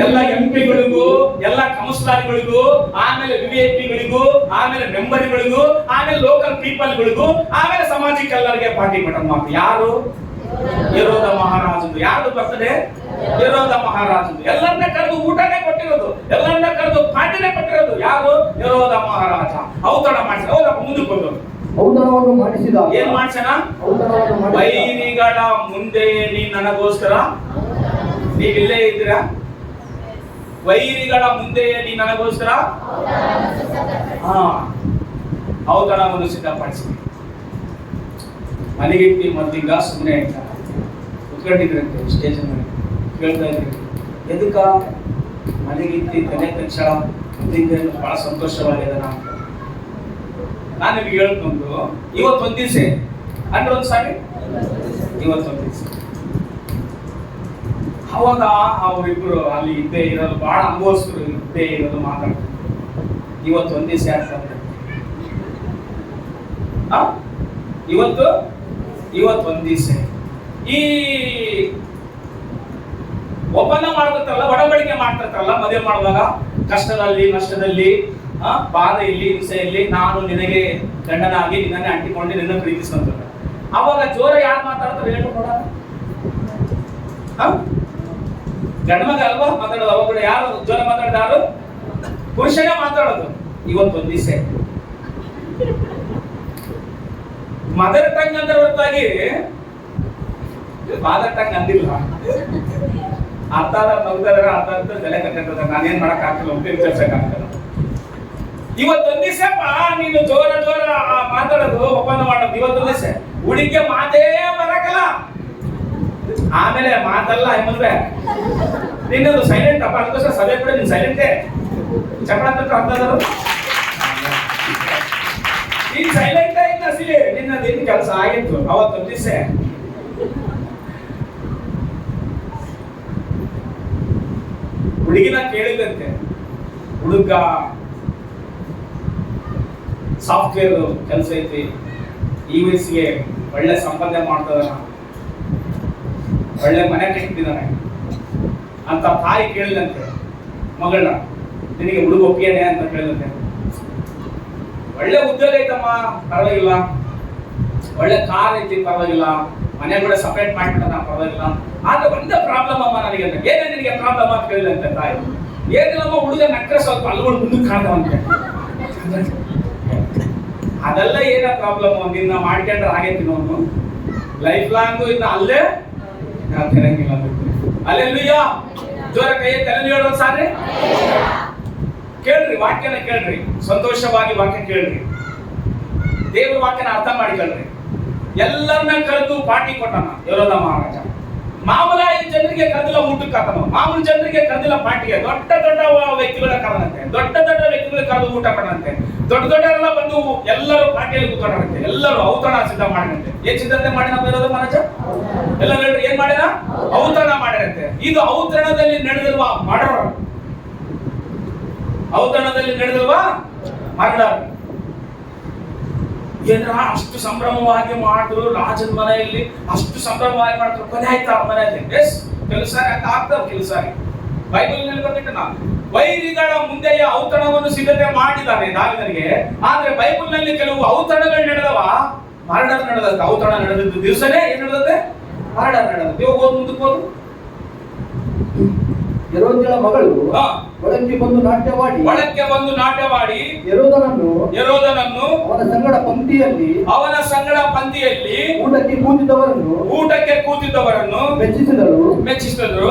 ಎಲ್ಲ ಎಂಪಿಗಳಿಗೂ, ಎಲ್ಲ ಕೌನ್ಸಿಲರ್ಗಳಿಗೂ, ಆಮೇಲೆ ವಿವಿಐಪಿಗಳಿಗೂ, ಆಮೇಲೆ ಮೆಂಬರ್ಗಳಿಗೂ, ಆಮೇಲೆ ಲೋಕಲ್ ಪೀಪಲ್ಗಳಿಗೂ, ಆಮೇಲೆ ಸಾಮಾಜಿಕ ಎಲ್ಲರಿಗೆ ಪಾರ್ಟಿ ಕೊಟ್ಟ ಮಾತು. ಯಾರು? ಹೆರೋದ ಮಹಾರಾಜಂದು. ಯಾರ್ದು ಬರ್ತದೆ? ಹೆರೋದ ಮಹಾರಾಜಂದು. ಎಲ್ಲರನ್ನ ಕರೆದು ಊಟನೇ ಕೊಟ್ಟಿರೋದು, ಎಲ್ಲರನ್ನ ಕರೆದು ಪಾರ್ಟಿನೇ ಕೊಟ್ಟಿರೋದು ಯಾರು? ಹೆರೋದ ಮಹಾರಾಜ. ಔತಣ ಮಾಡಿಸ. ಹೌದಪ್ಪ, ಮುಂದಕ್ಕೆ ಹೋಗೋದು. ಔತಣವನ್ನು ಮಾಡಿಸಿದ. ಏನ್ ಮಾಡ್ಸನ? ವೈರಿಗಳ ಮುಂದೆ ನೀ ನನಗೋಸ್ಕರ, ನೀವಿಲ್ಲೇ ಇದ್ದೀರಾ? ವೈರಿಗಳ ಮುಂದೆ ನೀ ನನಗೋಸ್ಕರ ಔತಣವನ್ನು ಸಿದ್ಧಪಡಿಸಿ ಮನೆಗಿಟ್ಟಿ ಮತ್ತೀಗ ಸುಮ್ಮನೆ ಕುತ್ಕೊಂಡಿದ್ರಂತೆ ಸ್ಟೇಜ್ ಮೇಲೆ ಕೇಳ್ತಾ ಇದ್ರಿ. ಎದಕ್ಕ ಮನೆಗಿತ್ತಿ ತಲೆ ತಕ್ಷಣ ಬಹಳ ಸಂತೋಷವಾಗಿದೆ ಅಂತ. ನಾನು ನಿಮ್ಗೆ ಹೇಳ್ಕೊಂಡು ಇವತ್ತೊಂದ್ ದಿವಸ ಅಂದ್ರೆ ಒಂದ್ ಸಾರಿ ಇವತ್ತೊಂದ್ ದಿವಸ ಅವಾಗ ಅವರಿಬ್ರು ಅಲ್ಲಿ ಇದ್ದೇ ಇರೋದು, ಬಹಳ ಅನುಭವಿಸ್ರು ಇದ್ದೇ ಇರೋದು, ಮಾತಾಡ್ತಾರೆ. ಇವತ್ತೊಂದ್ ದಿವಸ ಆಗ್ತದೆ. ಇವತ್ತೊಂದ್ ದಿವಸ ಈ ಒಪ್ಪಂದ ಮಾಡ್ತಿರ್ತಾರಲ್ಲ, ಒಡಂಬಡಿಕೆ ಮಾಡ್ತಿರ್ತಾರಲ್ಲ ಮದುವೆ ಮಾಡುವಾಗ, ಕಷ್ಟದಲ್ಲಿ ನಷ್ಟದಲ್ಲಿ, ಬಾಧೆಯಲ್ಲಿ ಹಿಂಸೆಯಲ್ಲಿ ನಾನು ನಿನಗೆ ಗಂಡನಾಗಿ ನಿನ್ನನ್ನೇ ಅಂಟಿಕೊಂಡು ನಿನ್ನ ಪ್ರೀತಿಸುವಂತ. ಅವಾಗ ಜೋರ ಯಾರು ಮಾತಾಡ್ತಾರೆ ಹೇಳು ನೋಡ? ಗಂಡ ಮಗ ಅಲ್ವಾ ಮಾತಾಡೋದು? ಅವಾಗ ಯಾರು ಜೋರ ಮಾತಾಡಿದಾರು? ಪುರುಷನೇ ಮಾತಾಡೋದು. ಇವತ್ತೊಂದ್ ದಿವಸ ಮದರ್ ಟಂಗ್ ಅಂತ ಹೊರತಾಗಿ ಫಾದರ್ ಟಂಗ್ ಅಂದಿಲ್ಲ. ಅರ್ಥ ನಗ್ದಾರ, ಅರ್ಥ ತಲೆ ಕಟ್ಟಿರ್ತಾರೆ. ನಾನೇನ್ ಮಾಡಕ್ ಆಗ್ತಿಲ್ಲ, ಉಪಯೋಗಿಸಕ್ಕಾಗ್ತಲ್ಲ. ಇವತ್ತೊಂದ್ ದಿವಸಪ್ಪ ನೀನು ಜೋರ ಮಾತಾಡೋದು, ಒಪ್ಪಂದ ಮಾಡೋದು. ಇವತ್ತೊಂದ್ ದಿವಸ ಹುಡುಗಿಗೆ ಮಾತೇ ಬರಕಲ್ಲ, ಆಮೇಲೆ ಮಾತಲ್ಲ ಮದ್ವೆ. ನಿನ್ನದು ಸೈಲೆಂಟ್ ಅಪ್ಪ, ಅದಕ್ಕೋಸ್ಕರ ಸಭೆ ಕೂಡ ನೀನ್ ಸೈಲೆಂಟೇ. ಚಪ್ಪಳ ಅಂತ ಅರ್ಥದರು ನೀನ್ ಸೈಲೆಂಟ್ ಆಯ್ತು ಅಸಿಲಿ, ನಿನ್ನದೇನು ಕೆಲಸ ಆಗಿತ್ತು ಅವತ್ತೊಂದ್ ದಿವಸ. ಹುಡುಗಿನ ಕೇಳಿದಂತೆ, ಹುಡುಗ ಸಾಫ್ಟ್ವೇರ್ ಕೆಲಸ ಐತಿ, ಈ ವಯಸ್ಸಿಗೆ ಒಳ್ಳೆ ಸಂಪಾದನೆ ಮಾಡ್ತದಾನ, ಒಳ್ಳೆ ಮನೆ ಕಟ್ಟಿದ್ದಾನೆ ಅಂತ ತಾಯಿ ಕೇಳಿದಂತೆ ಮಗಳನ್ನ, ನಿನಗೆ ಹುಡುಗ ಒಪ್ಪಿಗೆನೆ ಅಂತ ಕೇಳಿದಂತೆ. ಒಳ್ಳೆ ಉದ್ಯೋಗ ಐತಮ್ಮ, ಪರವಾಗಿಲ್ಲ, ಒಳ್ಳೆ ಕಾರ್ ಐತಿ, ಪರವಾಗಿಲ್ಲ, ಮನೆ ಕೂಡ ಸಪರೇಟ್ ಮಾಡ್ಬಿಟ್ಟ, ಪರವಾಗಿಲ್ಲ, ಆದ್ರೆ ಒಂದೇ ಪ್ರಾಬ್ಲಮ್ ಅಮ್ಮ ನನಗೆ. ಏನೇ ನಿನಗೆ ಪ್ರಾಬ್ಲಮ್ ಅಂತ ಕೇಳಿದಂತೆ ತಾಯಿ. ಏನಿಲ್ಲಮ್ಮ, ಹುಡುಗ ನಕ್ರೆ ಸ್ವಲ್ಪ ಅಲ್ಗಳು ಮುಂದಕ್ಕೆ ಕಾಣ್ತಾವಂತೆ. ಅದೆಲ್ಲ ಏನ ಪ್ರಾಬ್ಲಮ್, ನಿನ್ನ ಮಾಡ್ಕೊಂಡ್ರೆ ಆಗೈತಿ ನೋವು, ಲೈಫ್ ಲಾಂಗ್ ಇನ್ನು ಅಲ್ಲೇ ತಿರಂಗಿಲ್ಲ. ಅಲ್ಲೆಲ್ಲೂಯ್ಯ, ಜೋರ ಕೈ ತಲೆ ಹೇಳೋದು ಸಾರಿ. ಕೇಳ್ರಿ, ವಾಕ್ಯನ ಕೇಳ್ರಿ, ಸಂತೋಷವಾಗಿ ವಾಕ್ಯ ಕೇಳ್ರಿ, ದೇವ್ರ ವಾಕ್ಯನ ಅರ್ಥ ಮಾಡಿಕೊಳ್ರಿ. ಎಲ್ಲರನ್ನ ಕರೆದು ಪಾರ್ಟಿ ಕೊಟ್ಟನ ಹೆರೋದ ಮಹಾರಾಜ. ಮಾಮೂಲಾಗಿ ಜನರಿಗೆ ಕರೆದಿಲ್ಲ ಊಟಕ್ಕೆ ಆತನು, ಮಾಮೂಲು ಜನರಿಗೆ ಕರೆದಿಲ್ಲ ಪಾರ್ಟಿಗೆ. ದೊಡ್ಡ ದೊಡ್ಡ ವ್ಯಕ್ತಿಗಳ ಕರೆದಂತೆ, ದೊಡ್ಡ ದೊಡ್ಡ ವ್ಯಕ್ತಿಗಳ ಕರೆದು ಊಟ ಕೊಡಂತೆ. ದೊಡ್ಡ ದೊಡ್ಡರೆಲ್ಲ ಬಂದು ಎಲ್ಲರೂ ಪಾರ್ಟಿಯಲ್ಲಿ ಕೂತ್ಕೊಂಡಂತೆ, ಎಲ್ಲರೂ ಔತಣ ಸಿದ್ಧ ಮಾಡಿದಂತೆ. ಏನ್ ಸಿದ್ಧತೆ ಮಾಡಿನ ಬರೋದು ಮಹಾರಾಜ? ಎಲ್ಲರೂ ಏನ್ ಮಾಡಿದ? ಔತಣ ಮಾಡಿರಂತೆ. ಇದು ಔತಣದಲ್ಲಿ ನಡೆದಿರುವ ಮರ್ಡರ್, ಔತಣದಲ್ಲಿ ನಡೆದಿರುವ ಮರ್ಡರ್. ಏನ್ರ ಅಷ್ಟು ಸಂಭ್ರಮವಾಗಿ ಮಾಡಿದ್ರು ರಾಜನ ಮನೆಯಲ್ಲಿ, ಅಷ್ಟು ಸಂಭ್ರಮವಾಗಿ ಮಾಡಿದ್ರು, ಕೊನೆ ಆಯ್ತಾ ಮನೆಯಲ್ಲಿ? ಎಸ್, ಕೆಲಸ ಆಗ್ತಾವ ಕೆಲಸ. ಬೈಬಲ್ ನಲ್ಲಿ ಬಂದಿಟ್ಟು ನಾನು ವೈರಿಗಳ ಮುಂದೆಯೇ ಔತಣವನ್ನು ಸಿದ್ಧತೆ ಮಾಡಿದ್ದಾನೆ ದಾವೀದನಿಗೆ. ಆದ್ರೆ ಬೈಬಲ್ ನಲ್ಲಿ ಕೆಲವು ಔತಣಗಳು ನಡೆದವ, ಮರ್ಡರ್ ನಡೆದತ್ತೆ. ಔತಣ ನಡೆದಿದ್ದ ದಿವಸನೇ ಏನ್ ನಡೆದತ್ತೆ? ಮರ್ಡರ್ ನಡೆದತ್ತೆ. ಇವಾಗ ಹೋದ್ ಮುಂದಕ್ಕೆ ಹೋದ್ರು. ಹೆರೋದ್ಯಳ ಮಗಳು ಒಳಕ್ಕೆ ಬಂದು ನಾಟ್ಯವಾಡಿ ಹೆರೋದನನ್ನು ಅವನ ಸಂಗಡ ಪಂಕ್ತಿಯಲ್ಲಿ ಊಟಕ್ಕೆ ಕೂತಿದ್ದವರನ್ನು ಮೆಚ್ಚಿಸಿದಳು.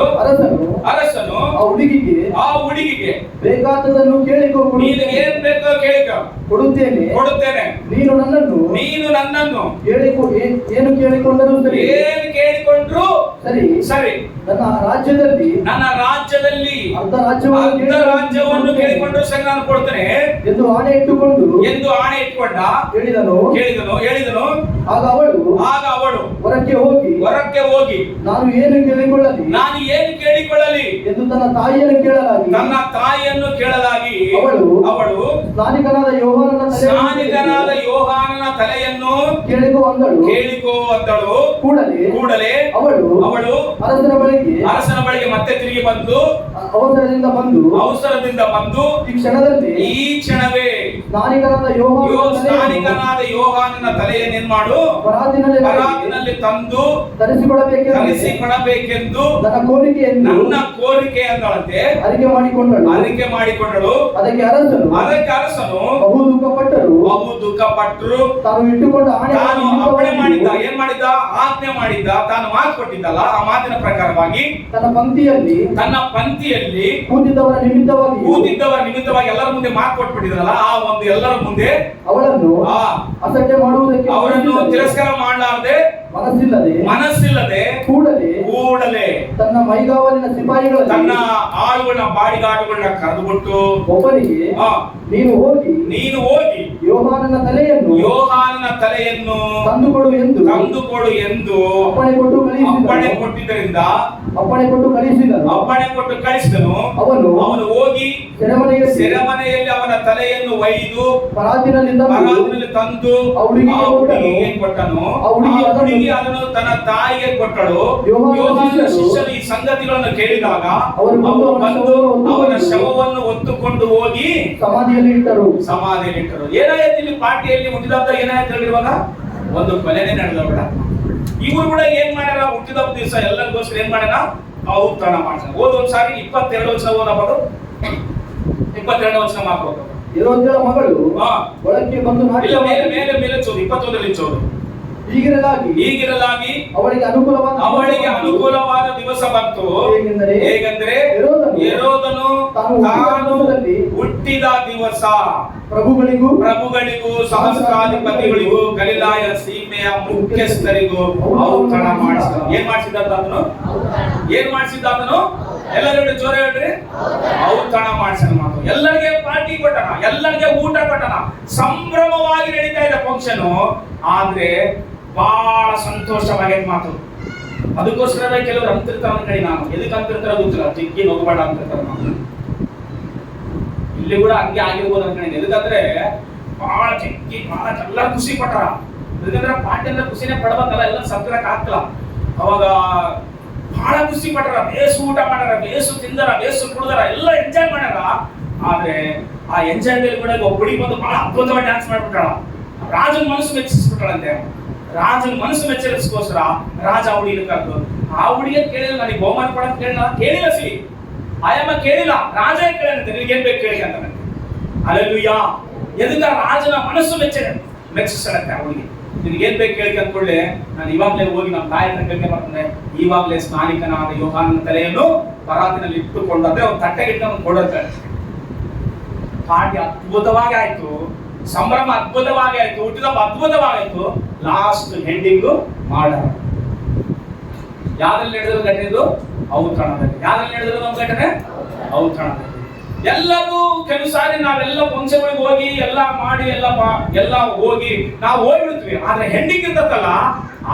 ಅರಸನು ಆ ಹುಡುಗಿಗೆ ಬೇಕಾದದನ್ನು ಕೇಳಿಕೊ, ಏನ್ ಬೇಕೋ ಕೇಳಿಕೊ, ಕೊಡುತ್ತೇನೆ. ನೀನು ನನ್ನನ್ನು ಏನು ಕೇಳಿಕೊಂಡರೂ ಏನು ಕೇಳಿಕೊಂಡ್ರು ಸರಿ. ನನ್ನ ರಾಜ್ಯದಲ್ಲಿ ಅರ್ಧ ರಾಜ್ಯವನ್ನು ಕೇಳಿಕೊಂಡ್ರು ಸರಿ ನಾನು ಕೊಡ್ತೇನೆ ಎಂದು ಆಣೆ ಇಟ್ಟುಕೊಂಡ ಹೇಳಿದನು. ಆಗ ಅವಳು ಹೊರಕ್ಕೆ ಹೋಗಿ ನಾನು ಏನು ಕೇಳಿಕೊಳ್ಳಲಿ ಎಂದು ತನ್ನ ತಾಯಿಯನ್ನು ಕೇಳಲಾಗಿ ಅವಳು ಸ್ನಾನಿಕನಾದ ಯೋಹಾನನ ತಲೆಯನ್ನು ಕೇಳಿಕೋ ಅಂದಳು. ಕೂಡಲೇ ಅವಳು ಅರಸನ ಬಳಿಗೆ ಮತ್ತೆ ತಿರುಗಿ ಬಂದು ಅವಸರದಿಂದ ಬಂದು ಈ ಕ್ಷಣವೇ ಸ್ನಾನಿಕನಾದ ಯೋಹಾನನ ತಲೆಯನ್ನೇನ್ ಮಾಡು, ಪರಾತಿನಲ್ಲಿ ತಂದು ತರಿಸಿಕೊಡಬೇಕೆಂದು ನನ್ನ ಕೋರಿಕೆ ಅಂದಳಂತೆ. ಅರಿಕೆ ಮಾಡಿಕೊಂಡಳು. ಅದಕ್ಕೆ ಅರಸನು ಬಹು ದುಃಖಪಟ್ಟರು. ತಾನು ಅಪ್ಪಣೆ ಮಾಡಿದ್ದ, ಏನ್ ಮಾಡಿದ್ದ? ಆಜ್ಞೆ ಮಾಡಿದ್ದ. ತಾನು ಮಾತು ಕೊಟ್ಟಿದ್ದಲ್ಲ, ಆ ಮಾತಿನ ಪ್ರಕಾರವಾಗಿ ತನ್ನ ಪಂಕ್ತಿಯಲ್ಲಿ ಕೂತಿದ್ದವರ ನಿಮಿತ್ತವಾಗಿ ಎಲ್ಲರ ಮುಂದೆ ಮಾತು ಕೊಟ್ಬಿಟ್ಟಿದ್ರಲ್ಲ, ಆ ಒಂದು ಎಲ್ಲರ ಮುಂದೆ ಅವಳನ್ನು ಅಸಡ್ಡೆ ಮಾಡುವುದಕ್ಕೆ ಅವರನ್ನು ತಿರಸ್ಕಾರ ಮಾಡಲಾರದೆ ಮನಸ್ಸಿಲ್ಲದೆ ಕೂಡಲೇ ತನ್ನ ಮೈಗಾವಲಿನ ಸಿಪಾಯಿಗಳ ತನ್ನ ಆಳುಗಳನ್ನ ಬಾಡಿಗಾಡುಗಳನ್ನ ಕರೆದುಬಿಟ್ಟು ಒಬ್ಬನಿಗೆ ನೀನು ಹೋಗಿ ಯೋಹಾನನ ತಲೆಯನ್ನು ತಂದುಕೊಡು ಎಂದು ಅಪ್ಪಣೆ ಕೊಟ್ಟು ಕಳಿಸಿದನು. ಅವನು ಹೋಗಿ ಸೆರೆಮನೆಯಲ್ಲಿ ಅವನ ತಲೆಯನ್ನು ಒಯ್ದು ಪರಾತಿನಲ್ಲಿ ತಂದು ಅವಳಿಗೆ ಕೊಟ್ಟನು. ಅದನ್ನು ತನ್ನ ತಾಯಿಗೆ ಕೊಟ್ಟಳು. ಯೋಹಾನನ ಶಿಷ್ಯರು ಈ ಸಂಗತಿಗಳನ್ನು ಕೇಳಿದಾಗ ಅವರು ಬಂದು ಅವನ ಶವವನ್ನು ಹೊತ್ತುಕೊಂಡು ಹೋಗಿ ಸಮಾಧಿಯಲ್ಲಿ ಇಟ್ಟರು. ಏನಾಯ್ತು ಇಲ್ಲಿ ಪಾರ್ಟಿಯಲ್ಲಿ ಹುಟ್ಟಿದಬ್ಬ? ಏನಾಯ್ತು ಹೇಳಿರುವಾಗ ಒಂದು ಕೊಲೆನೇ ನಡೆದವಳ. ಇವರು ಕೂಡ ಏನ್ ಮಾಡ್ಯಾರ? ಹುಟ್ಟಿದಬ್ಬ ದಿವಸ ಎಲ್ಲರಿಗೋಸ್ಕರ ಏನ್ ಮಾಡ್ಯಾರ? ಔತಣ ಮಾಡ್ತಾರೆ. ಒಂದ್ಸಾರಿ 22 ವರ್ಷ ಓದಬಹುದು, 22 ವರ್ಷ ಮಾಡ್ಬೋದು. ಹೆರೋದ್ಯಳ ಮಗಳು ಒಳಕ್ಕೆ ಬಂದು ಮೇಲೆ ಚೋದು 21ರಲ್ಲಿ ಚೋದು. ಹೀಗಿರಲಾಗಿ ಅವಳಿಗೆ ಅನುಕೂಲವಾದ ದಿವಸ ಬಂತು. ಹೇಗೆಂದರೆ ಹೆರೋದನು ತಾನು ಹುಟ್ಟಿದ ದಿವಸ ಪ್ರಭುಗಳಿಗೂ ಸಹಸ್ರಾಧಿಪತಿಗಳಿಗೂ ಗಲಿಲಾಯ ಸೀಮೆಯ ಮುಖ್ಯಸ್ಥರಿಗೂ ಔತಣ ಮಾಡಿಸಿದ. ಏನ್ ಮಾಡಿಸಿದ್ದ ಆತನು? ಎಲ್ಲರಿಗೂ ಜೋರ ಹೇಳ್ರಿ, ಔತಣ ಮಾಡಿಸಿದ ಮಾತು. ಎಲ್ಲರಿಗೆ ಪಾರ್ಟಿ ಕೊಟ್ಟಣ, ಎಲ್ಲರಿಗೆ ಊಟ ಕೊಟ್ಟಣ. ಸಂಭ್ರಮವಾಗಿ ನಡೀತಾ ಇದೆ ಫಂಕ್ಷನ್. ಆದ್ರೆ ಬಹಳ ಸಂತೋಷವಾಗೈತೆ ಮಾತು. ಅದಕ್ಕೋಸ್ಕರ ಕೆಲವರು ಅಂತಿರ್ತಾರ ಕಡೆ, ನಾನು ಎದಕ್ಕೆ ಅಂತಿರ್ತಾರ ಗೊತ್ತಿಲ್ಲ, ಜಿಗ್ಗಿ ಹೋಗಬೇಡ ಅಂತಿರ್ತಾರೆ. ನಾನು ಇಲ್ಲಿ ಕೂಡ ಹಂಗೆ ಆಗಿರ್ಬೋದು ಅನ್ಕೊಂಡಿದ್ದೆ. ಎದಕ್ಕಂದ್ರೆ ಬಹಳ ಜಿಗ್ಗಿ ಬಹಳ ಎಲ್ಲ ಖುಷಿ ಪಟ್ಟಾರ. ಯಾಕಂದ್ರೆ ಪಾರ್ಟಿ ಅಂದ್ರೆ ಖುಷಿನೇ ಪಡ್ಬೇಕಲ್ಲ, ಎಲ್ಲ ಸಕ್ಕರಕ್ಕೆ ಆಗ್ತಲ್ಲ. ಅವಾಗ ಬಹಳ ಖುಷಿ ಪಟ್ಟಾರ, ಬೇಸು ಊಟ ಮಾಡ್ಯಾರ, ಬೇಸು ತಿಂದಾರ, ಬೇಸು ಕುಡ್ದಾರ, ಎಲ್ಲ ಎಂಜಾಯ್ ಮಾಡ್ಯಾರ. ಆದ್ರೆ ಆ ಎಂಜಾಯ್ ಕೂಡ ಒಬ್ಬಳಿಗೆ ಬಂದು ಬಹಳ ಅದ್ಭುತವಾಗಿ ಡ್ಯಾನ್ಸ್ ಮಾಡ್ಬಿಟ್ಟಾಳ. ರಾಜನ ಮನಸ್ಸು ಮೆಚ್ಚಿಸ್ಬಿಟ್ಟಾಳಂತೆ. ರಾಜನ ಮನಸ್ಸು ಮೆಚ್ಚರಿಸ್ಕೋಸ್ಕರ ರಾಜ ಹುಡುಗಿನ ಕರೆದು, ಆ ಹುಡುಗಿಯ ಕೇಳಿಲ್ಲ, ನನಗೆ ಬಹುಮಾನ ಕೊಡಕ್ ಕೇಳಿಲ್ಲ ಸಿ ಆಯಮ್ಮ ಕೇಳಿಲ್ಲ, ರಾಜ ಕೇಳಂತೆ, ನಿನಗೇನ್ ಬೇಕು ಕೇಳಿ ಅಂತಾನೆ. ಹಲ್ಲೆಲೂಯಾ. ಎದಕ್ಕ? ರಾಜನ ಮನಸ್ಸು ಮೆಚ್ಚಿಸಲತ್ತೆ ಆ ಹುಡುಗಿ. ನಿನಗೇನ್ ಬೇಕು ಕೇಳಿ ಅಂದ್ಕೊಳ್ಳಿ, ನಾನು ಇವಾಗ್ಲೇ ಹೋಗಿ ನಮ್ಮ ತಾಯಿ ಕೇಳ್ಕೆ ಬರ್ತೇನೆ. ಇವಾಗ್ಲೇ ಸ್ನಾನಿಕನಾದ ಯೋಹಾನನ ತಲೆಯನ್ನು ಪರಾತಿನಲ್ಲಿ ಇಟ್ಟುಕೊಂಡಂದ್ರೆ ಅವ್ರು ತಟ್ಟೆಗಿಟ್ಟು ನಮ್ಗೆ ಕೊಡುತ್ತೆ. ಪಾಠ ಅದ್ಭುತವಾಗಿ ಆಯ್ತು, ಸಂಭ್ರಮ ಅದ್ಭುತವಾಗಿ ಆಯ್ತು, ಹುಟ್ಟಿದಬ್ಬ ಅದ್ಭುತವಾಗಾಯ್ತು. ಲಾಸ್ಟ್ ಹೆಂಡಿಂಗು ಮಾಡ ಯಾವ್ದ್ರಲ್ಲಿ ನಡೆದಿರೋ ಘಟನೆ ಇದು? ಔತಣದಲ್ಲಿ. ಯಾವ್ದ್ರಲ್ಲಿ ನಡೆದಿರೋ ನಮ್ಮ ಘಟನೆ? ಔತಣದಲ್ಲಿ. ಎಲ್ಲರೂ ಕೆಲವು ಸಾರಿ ನಾವೆಲ್ಲ ಫಂಕ್ಷನ್ಗಳಿಗೆ ಹೋಗಿ ಎಲ್ಲ ಮಾಡಿ ಎಲ್ಲ ಹೋಗಿ ನಾವು ಹೋಗ್ಬಿಡ್ತೀವಿ. ಆದ್ರೆ ಹೆಂಡಿಂಗ್ ಇರ್ತಲ್ಲ,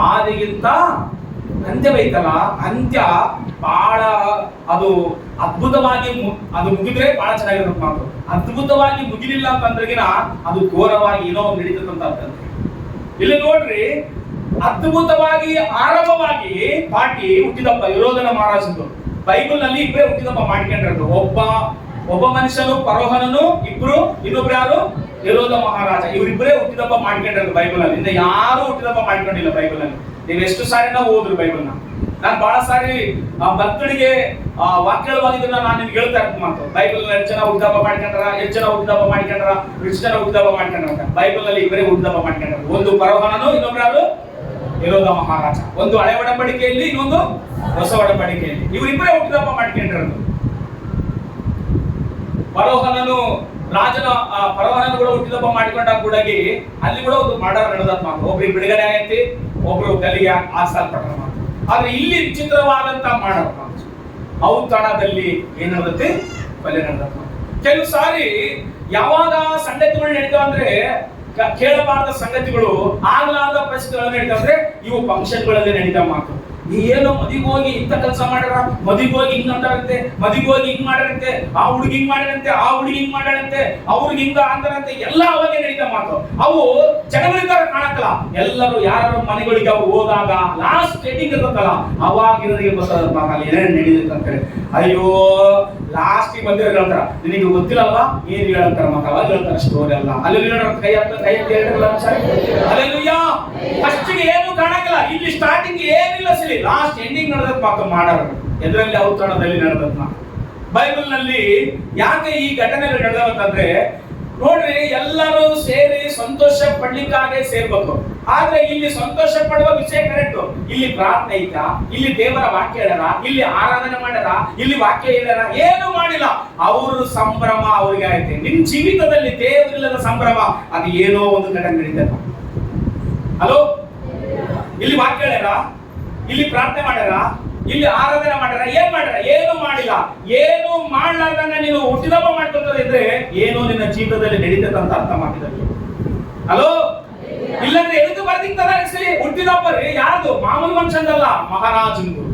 ಆದಿಗಿಂತ ಅಂತ್ಯ ಬೈತಲ್ಲ, ಅಂತ್ಯ ಬಹಳ ಅದು ಅದ್ಭುತವಾಗಿ ಅದು ಮುಗಿದ್ರೆ ಬಹಳ ಚೆನ್ನಾಗಿರುತ್ತೆ ಮಾತು. ಅದ್ಭುತವಾಗಿ ಮುಗಿಲಿಲ್ಲ ಅಂತಂದ್ರೆಗಿನ ಅದು ಘೋರವಾಗಿ ಏನೋ ಒಂದು ನಡೀತದಂತ ಅರ್ಥ. ಇಲ್ಲಿ ನೋಡ್ರಿ, ಅದ್ಭುತವಾಗಿ ಆರಂಭವಾಗಿ ಪಾಟಿ ಹುಟ್ಟಿದಪ್ಪ ವಿರೋಧನ ಮಹಾರಾಜಂದು. ಬೈಬಲ್ ನಲ್ಲಿ ಇಬ್ಬರೇ ಹುಟ್ಟಿದಪ್ಪ ಮಾಡ್ಕೊಂಡಿರೋದು. ಒಬ್ಬ ಮನುಷ್ಯನು ಫರೋಹನನು, ಇನ್ನೊಬ್ರು ಯಾರು? ವಿರೋಧ ಮಹಾರಾಜ. ಇವರಿಬ್ಬರೇ ಹುಟ್ಟಿದಪ್ಪ ಮಾಡ್ಕೊಂಡಿರೋದು ಬೈಬಲ್ ಅಲ್ಲಿ. ಇನ್ನು ಯಾರು ಹುಟ್ಟಿದಪ್ಪ ಮಾಡ್ಕೊಂಡಿಲ್ಲ ಬೈಬಲ್ ಅಲ್ಲಿ. ನೀವು ಎಷ್ಟು ಸಾರಿ ನಾವು ಓದ್ರಿ ಬೈಬಲ್ನ. ನಾನು ಬಹಳ ಸಾರಿ ಭಕ್ತರಿಗೆ ವಾಕ್ಯಗಳವಾಗಿದ್ದನ್ನ ನಾನು ನಿಮ್ಗೆ ಹೇಳ್ತಾ ಇರ್ತೀನಿ ಮಾತು. ಬೈಬಲ್ ಎಷ್ಟು ಜನ ಹುಟ್ಟಿದಪ್ಪ ಮಾಡ್ಕೊಂಡ್ರ, ಎಷ್ಟು ಜನ ಹುಟ್ಟಿದಪ್ಪ ಮಾಡ್ಕೊಂಡ್ರ, ಎಷ್ಟು ಜನ ಹುಟ್ಟಿದಪ್ಪ ಮಾಡ್ಕೊಂಡ್ರ. ಬೈಬಲ್ ನಲ್ಲಿ ಇವರೇ ಹುಟ್ಟಿದಪ್ಪ ಮಾಡ್ಕೊಂಡ್ರ. ಒಂದು ಫರೋಹನನು, ಇನ್ನೊಬ್ರು ಯಾರು? ವಿರೋಧ ಮಹಾರಾಜ. ಒಂದು ಹಳೆ ಒಡಂಬಡಿಕೆಯಲ್ಲಿ, ಇನ್ನೊಂದು ಹೊಸ ಒಡಂಬಡಿಕೆಯಲ್ಲಿ. ಇವರಿಬ್ಬರೇ ಹುಟ್ಟಿದಪ್ಪ ಮಾಡ್ಕೊಂಡಿರೋದು. ಫರೋಹನನು ಕೂಡ ಹುಟ್ಟಿದಪ್ಪ ಮಾಡಿಕೊಂಡಾಗ ಕೂಡ ಅಲ್ಲಿ ಕೂಡ ಒಂದು ಮರ್ಡರ್ ನಡೆದತ್ ಮಾತು. ಒಬ್ರಿಗೆ ಬಿಡುಗಡೆ ಆಗೈತಿ, ಒಬ್ರು ಗಲ್ಲಿಗೆ ಆಸಲ್ಪಟ್ಟ ಮಾತು. ಆದ್ರೆ ಇಲ್ಲಿ ವಿಚಿತ್ರವಾದಂತ ಮಾಡಪ್ಪ ಔತಣದಲ್ಲಿ ಏನ್ ನಡೆದತ್ತೆ? ಬಲೆ ನಡೆದತ್ ಮಾತು. ಕೆಲವು ಸಾರಿ ಯಾವಾಗ ಸಂಗತಿಗಳು ನಡೀತಾವ ಅಂದ್ರೆ, ಕೇಳಬಾರದ ಸಂಗತಿಗಳು, ಆಗ್ಲಾರ್ದ ಪರಿಸ್ಥಿತಿಗಳು ನಡೀತಾವ ಅಂದ್ರೆ ಇವು ಫಂಕ್ಷನ್ಗಳಲ್ಲಿ ನಡೀತಾವ ಮಾತು. ಏನೋ ಮದಿಗೆ ಹೋಗಿ ಇಂಥ ಕೆಲಸ ಮಾಡ್ಯಾರ, ಮದಿಗೆ ಹೋಗಿ ಹಿಂಗ್ ಅಂತಾರಂತೆ, ಮದಿಗೆ ಹೋಗಿ ಹಿಂಗ್ ಮಾಡ್ಯಾರಂತೆ, ಆ ಹುಡುಗಿ ಹಿಂಗ್ ಮಾಡ್ಯಾರಂತೆ, ಆ ಹುಡುಗಿ ಹಿಂಗ್ ಮಾಡ್ಯಾರಂತೆ, ಅವ್ರಿಗೆ ಹಿಂಗ ಅಂತಾರಂತೆ, ಎಲ್ಲ ಅವಾಗೆ ನಡೀತಾ ಮಾತು. ಅವು ಜನಗಳಿಂದ ಕಾಣಕ್ಕಲ್ಲ. ಎಲ್ಲರೂ ಯಾರ ಮನೆಗಳಿಗೆ ಅವ್ರು ಹೋದಾಗ ಲಾಸ್ಟ್ ಎಂಡಿಂಗ್ ಇರ್ತಲ್ಲ, ಅವಾಗ ಇರೋರಿಗೆ ಗೊತ್ತಾದ ಮಾತಲ್ಲ ಏನೇನು ನಡೀತೈತೆ ಅಂತೇಳಿ. ಅಯ್ಯೋ ಲಾಸ್ಟ್ ಬಂದಿರೋ ಹೇಳ್ತಾರ, ನಿನಗೆ ಗೊತ್ತಿಲ್ಲಲ್ವಾ ಏನ್ ಹೇಳ್ತಾರ ಮತ್ತ, ಅವಾಗ ಹೇಳ್ತಾರ ಸ್ಟೋರಿ ಎಲ್ಲ. ಅಲ್ಲಿ ಕೈ ಹೇಳಿರಲ್ಲ ಸರಿ. ಅಲ್ಲೆಲ್ಲೂಯ್ಯ. ಫಸ್ಟಿಗೆ ಏನು ಕಾಣಕ್ಕಿಲ್ಲ, ಇಲ್ಲಿ ಸ್ಟಾರ್ಟಿಂಗ್ ಏನಿಲ್ಲ, ಸರಿ ಲಾಸ್ಟ್ ಎಂಡಿಂಗ್ ನಡೆದತ್ ಮಾತು ಮಾಡೋರು. ಎದರಲ್ಲಿ? ಔತಣದಲ್ಲಿ ನಡೆದತ್ನ. ಬೈಬಲ್ ನಲ್ಲಿ ಯಾಕೆ ಈ ಘಟನೆ ನಡೆದವಂತಂದ್ರೆ, ನೋಡ್ರಿ, ಎಲ್ಲರೂ ಸೇರಿ ಸಂತೋಷ ಪಡ್ಲಿಕ್ಕಾಗೆ ಸೇರ್ಬೇಕು. ಆದ್ರೆ ಇಲ್ಲಿ ಸಂತೋಷ ಪಡುವ ವಿಷಯ ಕರೆಕ್ಟ್. ಇಲ್ಲಿ ಪ್ರಾರ್ಥನೆ ಐತಾ, ಇಲ್ಲಿ ದೇವರ ವಾಕ್ಯ ಹೇಳ್ಯಾರ, ಇಲ್ಲಿ ಆರಾಧನೆ ಮಾಡ್ಯಾರ, ಇಲ್ಲಿ ವಾಕ್ಯ ಹೇಳ್ಯಾರ, ಏನು ಮಾಡಿಲ್ಲ. ಅವ್ರ ಸಂಭ್ರಮ ಅವ್ರಿಗೆ ಐತೆ. ನಿಮ್ ಜೀವಿತದಲ್ಲಿ ದೇವರಿಲ್ಲದ ಸಂಭ್ರಮ ಅದು ಏನೋ ಒಂದು ಘಟನೆ ನಡೀತದ. ಹಲೋ, ಇಲ್ಲಿ ವಾಕ್ಯ ಹೇಳ್ಯಾರ, ಇಲ್ಲಿ ಪ್ರಾರ್ಥನೆ ಮಾಡ್ಯಾರ, ಇಲ್ಲಿ ಆರಾಧನೆ ಮಾಡ್ಯಾರ, ಏನ್ ಮಾಡ್ಯಾರ? ಏನು ಮಾಡಿಲ್ಲ. ಏನು ಮಾಡ್ಲಾರ್ದಂಗ ನೀನು ಹುಟ್ಟಿದಪ್ಪ ಮಾಡ್ಕೊತಿದ್ರೆ ಏನೋ ನಿನ್ನ ಜೀವಿತದಲ್ಲಿ ನಡೀತದೆ ಅಂತ ಅರ್ಥ ಮಾಡಿದಲ್ಲಿ. ಹಲೋ, ಇಲ್ಲಂದ್ರೆ ಎದಕ್ಕೆ ಬರ್ದಿಕ್ತಾರ? ಹುಟ್ಟಿದಪ್ಪ ರೀ ಯಾರ್ದು? ಮಾಮೂಲು ಮನುಷ್ಯಂದಲ್ಲ, ಮಹಾರಾಜಂದು.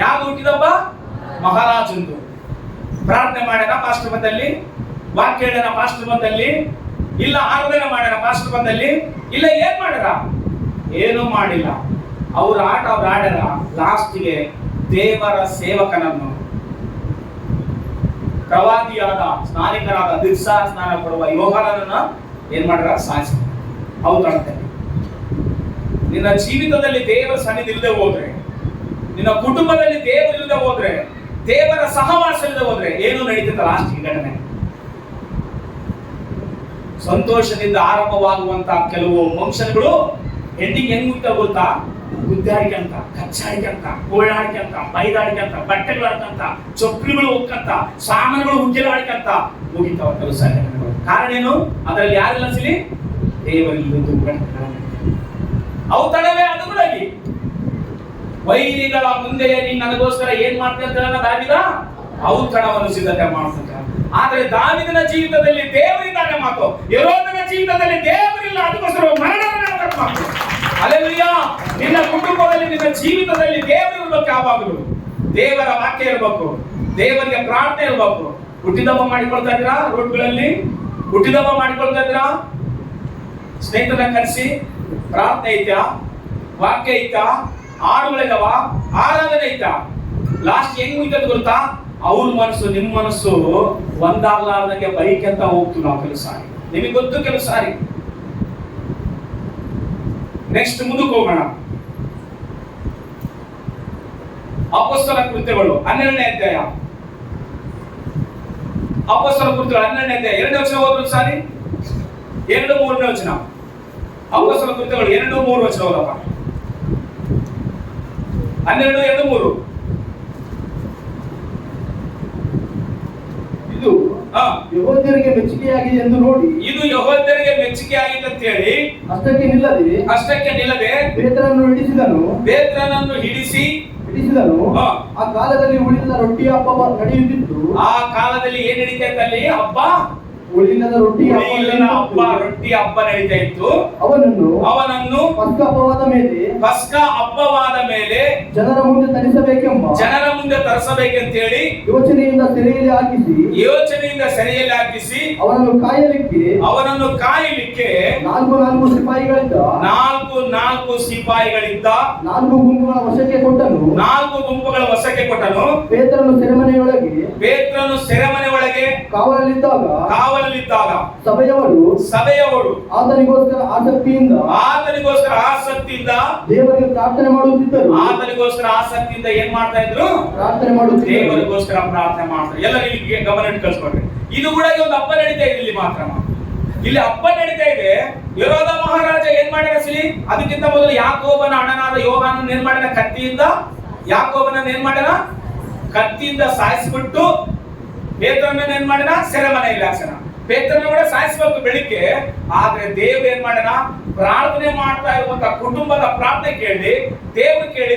ಯಾರ್ದು ಹುಟ್ಟಿದಪ್ಪ? ಮಹಾರಾಜಂದು. ಪ್ರಾರ್ಥನೆ ಮಾಡ್ಯಾರ ಪಾಸ್ಟರ್ ಬಂದಲ್ಲಿ, ವಾಕ್ಯ ಹೇಳ್ಯಾರ ಪಾಸ್ಟರ್ ಬಂದಲ್ಲಿ, ಇಲ್ಲ ಆರಾಧನೆ ಮಾಡ್ಯಾರ ಪಾಸ್ಟರ್ ಬಂದಲ್ಲಿ, ಇಲ್ಲ ಏನ್ ಮಾಡ್ಯಾರ? ಏನು ಮಾಡಿಲ್ಲ. ಅವ್ರ ಆಟ ಅವ್ರು ಆಡ್ಯಾರ. ಲಾಸ್ಟ್ಗೆ ದೇವರ ಸೇವಕನನ್ನು, ಪ್ರವಾದಿಯಾದ ಸ್ನಾನಿಕರಾದ ದೀಕ್ಷಾ ಸ್ನಾನ ಕೊಡುವ ಯೋಹಾನನನ್ನ ಏನ್ ಮಾಡ್ಯಾರ? ಸಾಯಿಸಿ. ಔತಣದಲ್ಲಿ. ನಿನ್ನ ಜೀವಿತದಲ್ಲಿ ದೇವರ ಸನ್ನಿಧಿ ಇಲ್ಲದೆ ಹೋದ್ರೆ, ನಿನ್ನ ಕುಟುಂಬದಲ್ಲಿ ದೇವರು ಇಲ್ಲದೆ ಹೋದ್ರೆ, ದೇವರ ಸಹವಾಸ ಇಲ್ಲದೆ ಹೋದ್ರೆ ಏನು ನಡೀತದೆ ಲಾಸ್ಟ್ ಘಟನೆ? ಸಂತೋಷದಿಂದ ಆರಂಭವಾಗುವಂತ ಕೆಲವು ಫಂಕ್ಷನ್ಗಳು ಎಂಡಿಂಗ್ ಹೆಂಗ್ ಮುಗಿತಾವ ಗೊತ್ತಾ? ಗುದ್ದಾಡಿಕೆ ಅಂತ, ಕಚ್ಚಾಡಿಕೆ ಅಂತ, ಕೋಳಾಡಿಕೆ ಅಂತ, ಬೈದಾಡಿಕೆ ಅಂತ, ಬಟ್ಟೆಗಳು ಆಡ್ಕಂತ, ಚೊಪ್ಲಿಗಳು ಹೋಗ್ಕಂತ, ಸಾಮಾನುಗಳು ಉಜ್ಜಲಾಡಿಕಂತ ಮುಗಿತಾವ ಕೆಲವು ಸಂಘಟನೆಗಳು. ಕಾರಣ ಏನು? ಅದರಲ್ಲಿ ಯಾರೆಲ್ಲ ಸಿಲಿ? ದೇವರಿಲ್ಲದ್ದು. ಔತಣವೇ ಅನುಗುಣಾಗಿ ವೈರಿಗಳ ಮುಂದೆ ನೀನ್ ನನಗೋಸ್ಕರ ಏನ್ ಮಾಡ್ತೀನಿ ಅಂತ ಹೇಳ ದಾವಿದ ಔತಣವನ್ನು ಸಿದ್ಧತೆ ಮಾಡ್ತಕ್ಕ. ಆದ್ರೆ ದಾವಿದನ ಜೀವಿತದಲ್ಲಿ ದೇವರಿದ್ದಾನೆ ಮಾತು, ಯೆಹೋವನ ಜೀವಿತದಲ್ಲಿ ದೇವರಿಲ್ಲ, ಅದಕ್ಕೋಸ್ಕರ ಮರಣವನ್ನು ಮಾತು. ಹಲ್ಲೆಲೂಯಾ. ನಿನ್ನ ಕುಟುಂಬದಲ್ಲಿ, ನಿನ್ನ ಜೀವಿತದಲ್ಲಿ ದೇವರು ಇರಬೇಕು. ಯಾವಾಗಲೂ ದೇವರ ವಾಕ್ಯ ಇರಬೇಕು, ದೇವರಿಗೆ ಪ್ರಾರ್ಥನೆ ಇರಬೇಕು. ಹುಟ್ಟಿದಬ್ಬ ಮಾಡಿಕೊಳ್ತಾ ಇದ್ದೀರಾ? ರೋಡ್ಗಳಲ್ಲಿ ಹುಟ್ಟಿದಬ್ಬ ಮಾಡಿಕೊಳ್ತಾ ಇದ್ದೀರಾ? ಸ್ನೇಹಿತರನ್ನ ಕರೆಸಿ ಪ್ರಾರ್ಥನೆ ಐತಾ, ವಾಕ್ಯ ಐತಾ, ಹಾಡುಗಳಿದಾವ, ಆರಾಧನೆ ಐತಾ? ಲಾಸ್ಟ್ ಹೆಂಗ್ ಮುಗಿತದ ಗೊತ್ತಾ? ಅವ್ರ ಮನಸ್ಸು ನಿಮ್ಮ ಮನಸ್ಸು ಒಂದಾಗ್ಲಾರ್ದಂಗೆ ಬೈಕ್ ಅಂತ ಹೋಗ್ತೀವಿ ನಾವು ಕೆಲವು ಸಾರಿ. ನಿಮಗೆ ಗೊತ್ತು ಕೆಲವು ಸಾರಿ. ನೆಕ್ಸ್ಟ್ ಮುಂದಕ್ಕೆ ಹೋಗೋಣ. ಅಪೊಸ್ತಲ ಕೃತ್ಯಗಳು 12ನೇ ಅಧ್ಯಾಯ. ಅಪೊಸ್ತಲ ಕೃತ್ಯಗಳು 12ನೇ ಅಧ್ಯಾಯ 2ನೇ ವಚನ ಓದೋದು ಸಾರಿ. 2-3ನೇ ವಚನ. ಅಪೊಸ್ತಲ ಕೃತ್ಯಗಳು 2-3 ವಚನ ಓದಪ್ಪ. 12:2-3. ಇದು ಹಾ. ಯೆಹೂದ್ಯರಿಗೆ ಮೆಚ್ಚುಗೆಯಾಗಿದೆ ಎಂದು ನೋಡಿ ಇದು ಯೆಹೂದ್ಯರಿಗೆ ಮೆಚ್ಚುಗೆ ಆಗಿದೆ ಅಂತ ಹೇಳಿ ಅಷ್ಟಕ್ಕೆ ನಿಲ್ಲದೆ ಪೇತ್ರನನ್ನು ಪೇತ್ರನನ್ನು ಹಿಡಿಸಿದನು. ಹಾ. ಆ ಕಾಲದಲ್ಲಿ ಉಳಿದ ರೊಟ್ಟಿಯ ಹಬ್ಬ ನಡೆಯುತ್ತಿತ್ತು. ಆ ಕಾಲದಲ್ಲಿ ಏನ್ ನಡೀತಾ ಇತ್ತು ಅಲ್ಲಿ? ಹಬ್ಬ, ಉಳಿದ ರೊಟ್ಟಿ ರೊಟ್ಟಿ ಹಬ್ಬ ನಡೀತಾ ಇತ್ತು. ಅವನನ್ನು ಪಸ್ಕ ಹಬ್ಬವಾದ ಮೇಲೆ ಜನರ ಮುಂದೆ ತರಿಸಬೇಕಂತ ಹೇಳಿ ಯೋಚನೆಯಿಂದ ಸೆರೆಯಲ್ಲಿ ಹಾಕಿಸಿ ಅವನನ್ನು ಕಾಯಲಿಕ್ಕೆ ನಾಲ್ಕು ಸಿಪಾಯಿಗಳಿದ್ದ ನಾಲ್ಕು ಗುಂಪುಗಳ ವಶಕ್ಕೆ ಕೊಟ್ಟನು. ಪೇತ್ರನು ಸೆರೆಮನೆ ಒಳಗೆ ಕಾವಲಲ್ಲಿದ್ದಾಗ ಸಭೆಯವರು ಆತನಿಗೋಸ್ಕರ ಆಸಕ್ತಿಯಿಂದ ದೇವರಿಗೆ ಪ್ರಾರ್ಥನೆ ಮಾಡುತ್ತಿದ್ದರು. ಏನ್ ಮಾಡ್ತಾ ಇದ್ರು? ದೇವರಿಗೋಸ್ಕರ ಪ್ರಾರ್ಥನೆ ಮಾಡ್ತಾರೆ. ಎಲ್ಲರೂ ಇಲ್ಲಿಗೆ ಗಮನ ಇಟ್ಟು ಕಳ್ಸ್ಕೊಡ್ರಿ. ಇದು ಕೂಡ ಒಂದು ಹಬ್ಬ ನಡೀತಾ ಇದೆ. ಇಲ್ಲಿ ಹಬ್ಬ ನಡೀತಾ ಇದೆ. ಹೆರೋದ ಮಹಾರಾಜ ಏನ್ ಮಾಡಿದ ಸಿಲಿ? ಅದಕ್ಕಿಂತ ಮೊದಲು ಯಾಕೋಬನ ಅಣ್ಣನಾದ ಯೋಹಾನನ ಏನ್ ಮಾಡಿದ? ಕತ್ತಿಯಿಂದ ಸಾಯಿಸ್ಬಿಟ್ಟು ಪೇತ್ರನ ಏನ್ ಮಾಡಿದ? ಸೆರೆಮನೆಯಲ್ಲಿ ಹಾಕ್ಸನ. ಪೇತ್ರನ ಕೂಡ ಸಾಯಿಸಬೇಕು ಬೆಳಿಗ್ಗೆ. ಆದ್ರೆ ದೇವ್ರು ಏನ್ ಮಾಡಿದ? ಪ್ರಾರ್ಥನೆ ಮಾಡ್ತಾ ಇರುವಂತ ಕುಟುಂಬದ ಪ್ರಾರ್ಥನೆ ಕೇಳಿ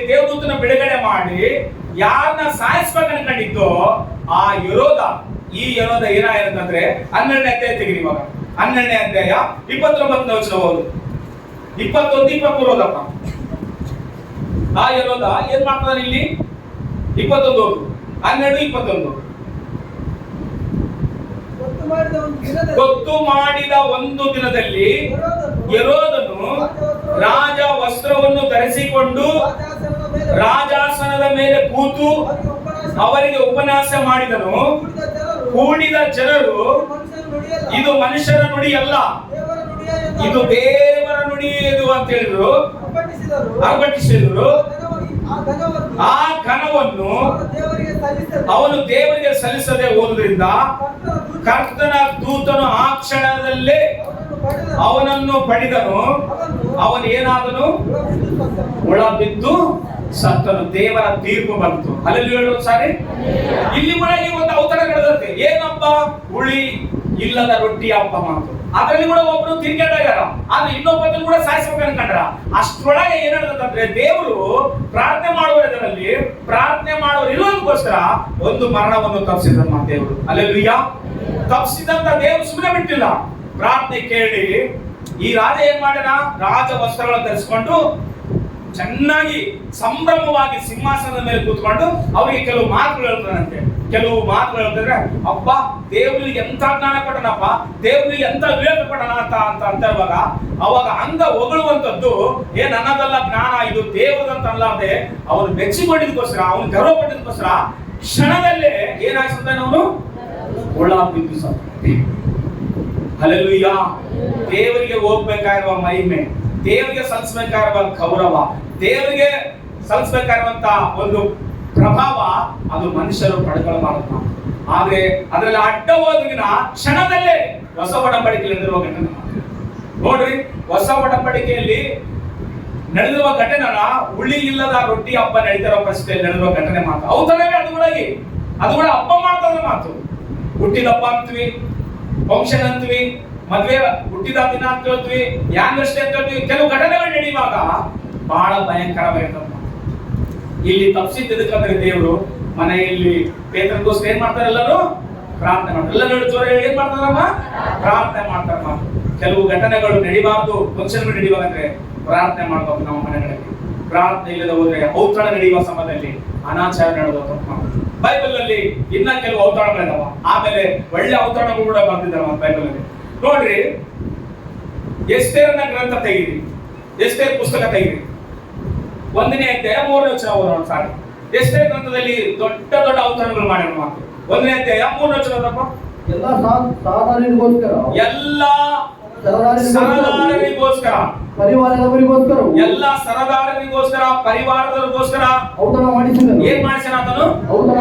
ದೇವದೂತನ ಬಿಡುಗಡೆ ಮಾಡಿ ಯಾರನ್ನ ಸಾಯಿಸ್ಬೇಕು ಅನ್ಕೊಂಡಿದ್ದೋ ಆ ಯೆಹೂದ ಏನಾಗಿರುತ್ತಂದ್ರೆ 12ನೇ ಅಧ್ಯಾಯ ತೆಗಿರಿ. ಇವಾಗ 12ನೇ ಅಧ್ಯಾಯ 29ನೇ ವಚನ ಓದು. 21-23 ಓದಪ್ಪ. ಆ ಯೆಹೂದ ಏನ್ ಮಾಡ್ತಾನೆ ಇಲ್ಲಿ? 21 ಓದು. 12-21. ಗೊತ್ತು ಮಾಡಿದ ಒಂದು ದಿನದಲ್ಲಿ ಹೆರೋದನು ರಾಜ ವಸ್ತ್ರವನ್ನು ಧರಿಸಿಕೊಂಡು ರಾಜಾಸನದ ಮೇಲೆ ಕೂತು ಅವರಿಗೆ ಉಪನ್ಯಾಸ ಮಾಡಿದನು. ಕೂಡಿದ ಜನರು ಇದು ಮನುಷ್ಯರ ನುಡಿ ಅಲ್ಲ, ಇದು ದೇವರ ನುಡಿ ಇದು ಅಂತ ಹೇಳಿದ್ರು. ಅರ್ಪಟಿಸಿದರು. ಆ ಘನವನ್ನು ಅವನು ದೇವರಿಗೆ ಸಲ್ಲಿಸದೆ ಹೋದ್ರಿಂದ ಕರ್ತನ ದೂತನು ಆ ಕ್ಷಣದಲ್ಲೇ ಅವನನ್ನು ಪಡೆದನು. ಅವನು ಏನಾದನು? ಒಳ ಬಿದ್ದು ಸತ್ತನು. ದೇವರ ತೀರ್ಪು ಬಂತು. ಅಲ್ಲಿ ಸಾರಿ ಇಲ್ಲಿ ಒಳಗೆ ಒಂದು ಔತಣ ನಡೆದತ್ತೆ. ಏನಪ್ಪ? ಹುಳಿ ಇಲ್ಲದ ರೊಟ್ಟಿ ಹಬ್ಬ ಮಾತು. ಅದರಲ್ಲಿ ಕೂಡ ಒಬ್ರು ತಿರ್ಗಾಡಾರ. ಆದ್ರೆ ಇನ್ನೊಬ್ಬರು ಕೂಡ ಸಾಯಿಸ್ಬೇಕು ಅನ್ಕೊಂಡ್ರ. ಅಷ್ಟರೊಳಗೆ ಏನ್ ಹೇಳಿದಂದ್ರೆ ದೇವರು ಪ್ರಾರ್ಥನೆ ಮಾಡುವುದರಲ್ಲಿ ಇರೋದಕ್ಕೋಸ್ಕರ ಒಂದು ಮರಣವನ್ನು ತಪ್ಪಿಸಿದ ದೇವರು. ಅಲ್ಲೆಲ್ಲೂಯ್ಯ. ತಪ್ಪಿಸಿದಂತ ದೇವರು ಸುಮ್ಮನೆ ಬಿಟ್ಟಿಲ್ಲ. ಪ್ರಾರ್ಥನೆ ಕೇಳಿ ಈ ರಾಜ ಏನ್ ಮಾಡಿದ? ರಾಜ ವಸ್ತ್ರಗಳನ್ನು ಧರಿಸಿಕೊಂಡು ಚೆನ್ನಾಗಿ ಸಂಭ್ರಮವಾಗಿ ಸಿಂಹಾಸನದ ಮೇಲೆ ಕೂತ್ಕೊಂಡು ಅವರಿಗೆ ಕೆಲವು ಮಾತುಗಳು ಹೇಳ್ತಾನಂತೆ. ಹೇಳ್ತಾರೆ, ಅಪ್ಪ ದೇವರಿಗೆ ಎಂತ ಜ್ಞಾನ ಕೊಟ್ಟನಪ್ಪ, ದೇವರಿಗೆ ಎಂತ ವಿವೇಕ ಕೊಟ್ಟನ ಅಂತ ಅವಾಗ ಹಂಗ ಹೊಗಳುವಂತದ್ದು ನನ್ನದಲ್ಲ ಜ್ಞಾನ, ಇದು ದೇವರಂತ ಅಲ್ಲದೆ ಅವನು ಮೆಚ್ಚಿಕೊಂಡಿದ್ದಕ್ಕೋಸ್ಕರ, ಅವನು ಗರ್ವ ಪಟ್ಟಿದ್ದಕ್ಕೋಸ್ಕರ ಕ್ಷಣದಲ್ಲೇ ಏನಾಗ್ತಾನೆ? ಅವನು ಒಳ ಬಿದ್ದು ಸತ್ತ. ಹಲ್ಲೆಲೂಯಾ. ದೇವರಿಗೆ ಹೋಗ್ಬೇಕಾಗಿರುವ ಮಹಿಮೆ, ದೇವರಿಗೆ ಸಲ್ಲಿಸಬೇಕಾಗಿರುವ ಗೌರವ, ದೇವರಿಗೆ ಸಲ್ಲಿಸಬೇಕಾಗಿರುವಂತ ಒಂದು ಪ್ರಭಾವ ಅದು ಮನುಷ್ಯರು ಪಡ್ಕೊಳ್ಬಾರದು. ಆದ್ರೆ ಅದರಲ್ಲಿ ಅಡ್ಡ ಹೋದಿನ ಕ್ಷಣದಲ್ಲೇ ಹೊಸ ಒಡಂಬಡಿಕೆಯಲ್ಲಿ ನಡೆದಿರುವ ಘಟನೆ ನೋಡ್ರಿ. ಹೊಸ ಒಡಂಬಡಿಕೆಯಲ್ಲಿ ನಡೆದಿರುವ ಘಟನೆನ ಹುಳಿ ಇಲ್ಲದ ರೊಟ್ಟಿ ಹಬ್ಬ ನಡೀತಿರೋ ಪರಿಸ್ಥಿತಿಯಲ್ಲಿ ನಡೆದಿರುವ ಘಟನೆ ಮಾತು. ಔತಣವೇ ಅದು ಕೂಡ ಹಬ್ಬ ಮಾಡ್ತದ ಮಾತು. ಹುಟ್ಟಿದ ಹಬ್ಬ ಅಂತೀವಿ, ಫಂಕ್ಷನ್ ಅಂತೀವಿ, ಮದ್ವೆ ಹುಟ್ಟಿದ ದಿನ ಅಂತ ಹೇಳ್ತೀವಿ, ಯಾನ್ವರ್ಸರಿ ಅಂತ ಹೇಳ್ತೀವಿ. ಕೆಲವು ಘಟನೆಗಳು ನಡೆಯುವಾಗ ಬಹಳ ಭಯಂಕರವಾಗಿರ್ತದೆ. ಇಲ್ಲಿ ತಪ್ಪಿಸಿದ್ದಕ್ಕಂದ್ರೆ ದೇವರು ಮನೆಯಲ್ಲಿ ಪೇತ್ರನಿಗೋಸ್ಕರ ಏನ್ ಮಾಡ್ತಾರೆ? ಎಲ್ಲರೂ ಪ್ರಾರ್ಥನೆ ಮಾಡ್ತಾರೆ. ಎಲ್ಲರೂ ಜೋರ ಏನ್ ಮಾಡ್ತಾರಮ್ಮ? ಪ್ರಾರ್ಥನೆ ಮಾಡ್ತಾರಮ್ಮ. ಕೆಲವು ಘಟನೆಗಳು ನಡಿಬಾರ್ದು, ಫಂಕ್ಷನ್ಗಳು ನಡಿಬೇಕಂದ್ರೆ ಪ್ರಾರ್ಥನೆ ಮಾಡ್ಬೇಕು. ನಮ್ಮ ಮನೆಗಳಲ್ಲಿ ಪ್ರಾರ್ಥನೆ ಇಲ್ಲದೆ ಹೋದ್ರೆ ಔತಣ ನಡೆಯುವ ಸಮಯದಲ್ಲಿ ಅನಾಚಾರ ನಡೆದ ತಪ್ಪು. ಬೈಬಲ್ ಅಲ್ಲಿ ಇನ್ನ ಕೆಲವು ಔತಣಗಳಿದಾವ. ಆಮೇಲೆ ಒಳ್ಳೆ ಔತಣಗಳು ಕೂಡ ಬರ್ತಿದ್ದಾವ ಬೈಬಲ್ ಅಲ್ಲಿ. ನೋಡ್ರಿ, ಎಸ್ತೇರನ ಗ್ರಂಥ ತೆಗೀರಿ, ಎಸ್ತೇರ್ ಪುಸ್ತಕ ತೆಗೀರಿ. 1ನೇ ಅಧ್ಯಾಯ 3ನೇ ವಚನ ಓದೋಣ ಸಾರಿ. ಎಸ್ತೇರ್ ಗ್ರಂಥದಲ್ಲಿ ದೊಡ್ಡ ಔತಣಗಳು ಮಾಡಿರೋ ಮಾತು. 1ನೇ ಅಧ್ಯಾಯ 3ನೇ ವಚನ ಓದಪ್ಪ. ಎಲ್ಲ ಸರದಾರರಿಗೋಸ್ಕರ, ಪರಿವಾರದವರಿಗೋಸ್ಕರ, ಎಲ್ಲ ಸರದಾರರಿಗೋಸ್ಕರ, ಪರಿವಾರದವರಿಗೋಸ್ಕರ ಔತಣ ಮಾಡಿಸಿದನು. ಏನ್ ಮಾಡಿಸನ? ಅದನ್ನು ಔತಣ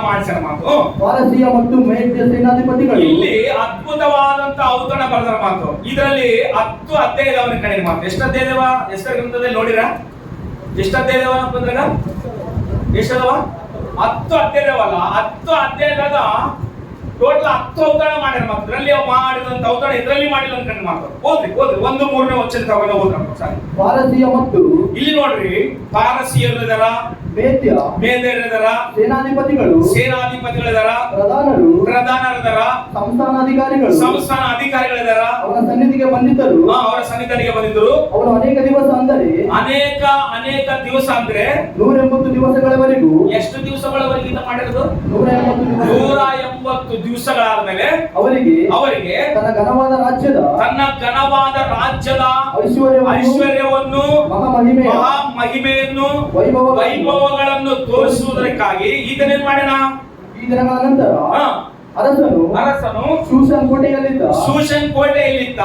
ಮಾಡಿಸನ ಮಾತು. ಪಾರಸಿಯ ಮತ್ತು ಮೇದ್ಯ ಸೇನಾಧಿಪತಿಗಳು ಇಲ್ಲಿ ಅದ್ಭುತವಾದಂತ ಔತಣ ಬರೆದರ ಮಾತು. ಇದರಲ್ಲಿ 10 ಅಧ್ಯಾಯ ಇದಾವ ಕಡೆ ಮಾತು. ಎಷ್ಟು ಅಧ್ಯಾಯ ಇದಾವ ಎಸ್ತೇರ್ ಗ್ರಂಥದಲ್ಲಿ ನೋಡಿರ? ಎಷ್ಟು ಅಧ್ಯಾಯ ಇದಾವ ಅಂತಂದ್ರೆ ಎಷ್ಟದವ? 10 ಅಧ್ಯಾಯ ಇದಾವಲ್ಲ. 10 ಅಧ್ಯಾಯದಾಗ ಟೋಟಲ್ 10 ಔತಣ ಮಾಡ್ಯಾರ ಮಾತ್ರ. ಇದರಲ್ಲಿ ಮಾಡಿದಂತ ಔತಣ ಇದರಲ್ಲಿ ಮಾಡಿಲ್ಲ ಅನ್ಕೊಂಡು ಮಾತ್ರ. ಹೋದ್ರಿ 1:3 ವಚನ ತಗೊಂಡು ಹೋದ್ರ ಸಾರಿ. ಪಾರಸಿಯ ಮತ್ತು ಇಲ್ಲಿ ನೋಡ್ರಿ, ಪಾರಸಿಯರು ಇದಾರ, ಮೇದ್ಯರಿದಾರ, ಸೇನಾಧಿಪತಿಗಳಿದಾರ, ಪ್ರಧಾನರಿದಾರ, ಸಂಸ್ಥಾನ ಅಧಿಕಾರಿಗಳಿದಾರ. ಅವನ ಸನ್ನಿಧಿಗೆ ಬಂದಿದ್ದರು. ಅವರ ಸನ್ನಿಧಿಗೆ ಬಂದಿದ್ದರು. ಅವನು ಅನೇಕ ದಿವಸ ಅಂದರೆ ಅನೇಕ ದಿವಸ ಅಂದ್ರೆ 180 ದಿವಸಗಳವರೆಗೂ. ಎಷ್ಟು ದಿವಸಗಳವರೆಗೆ ಇದು ಮಾಡಿರೋದು? 180 ದಿವಸಗಳಾದ್ಮೇಲೆ ಅವರಿಗೆ ತನ್ನ ಘನವಾದ ರಾಜ್ಯದ ಐಶ್ವರ್ಯವನ್ನು ಮಹಾ ಮಹಿಮೆಯನ್ನು ವೈಭವಗಳನ್ನು ತೋರಿಸುವುದಕ್ಕಾಗಿ ಈತನೇನ್ ಮಾಡೋಣ. ಈ ದಿನಗಳ ನಂತರ ಅರಸನು ಶೂಷನ್ ಕೋಟೆಯಲ್ಲಿದ್ದ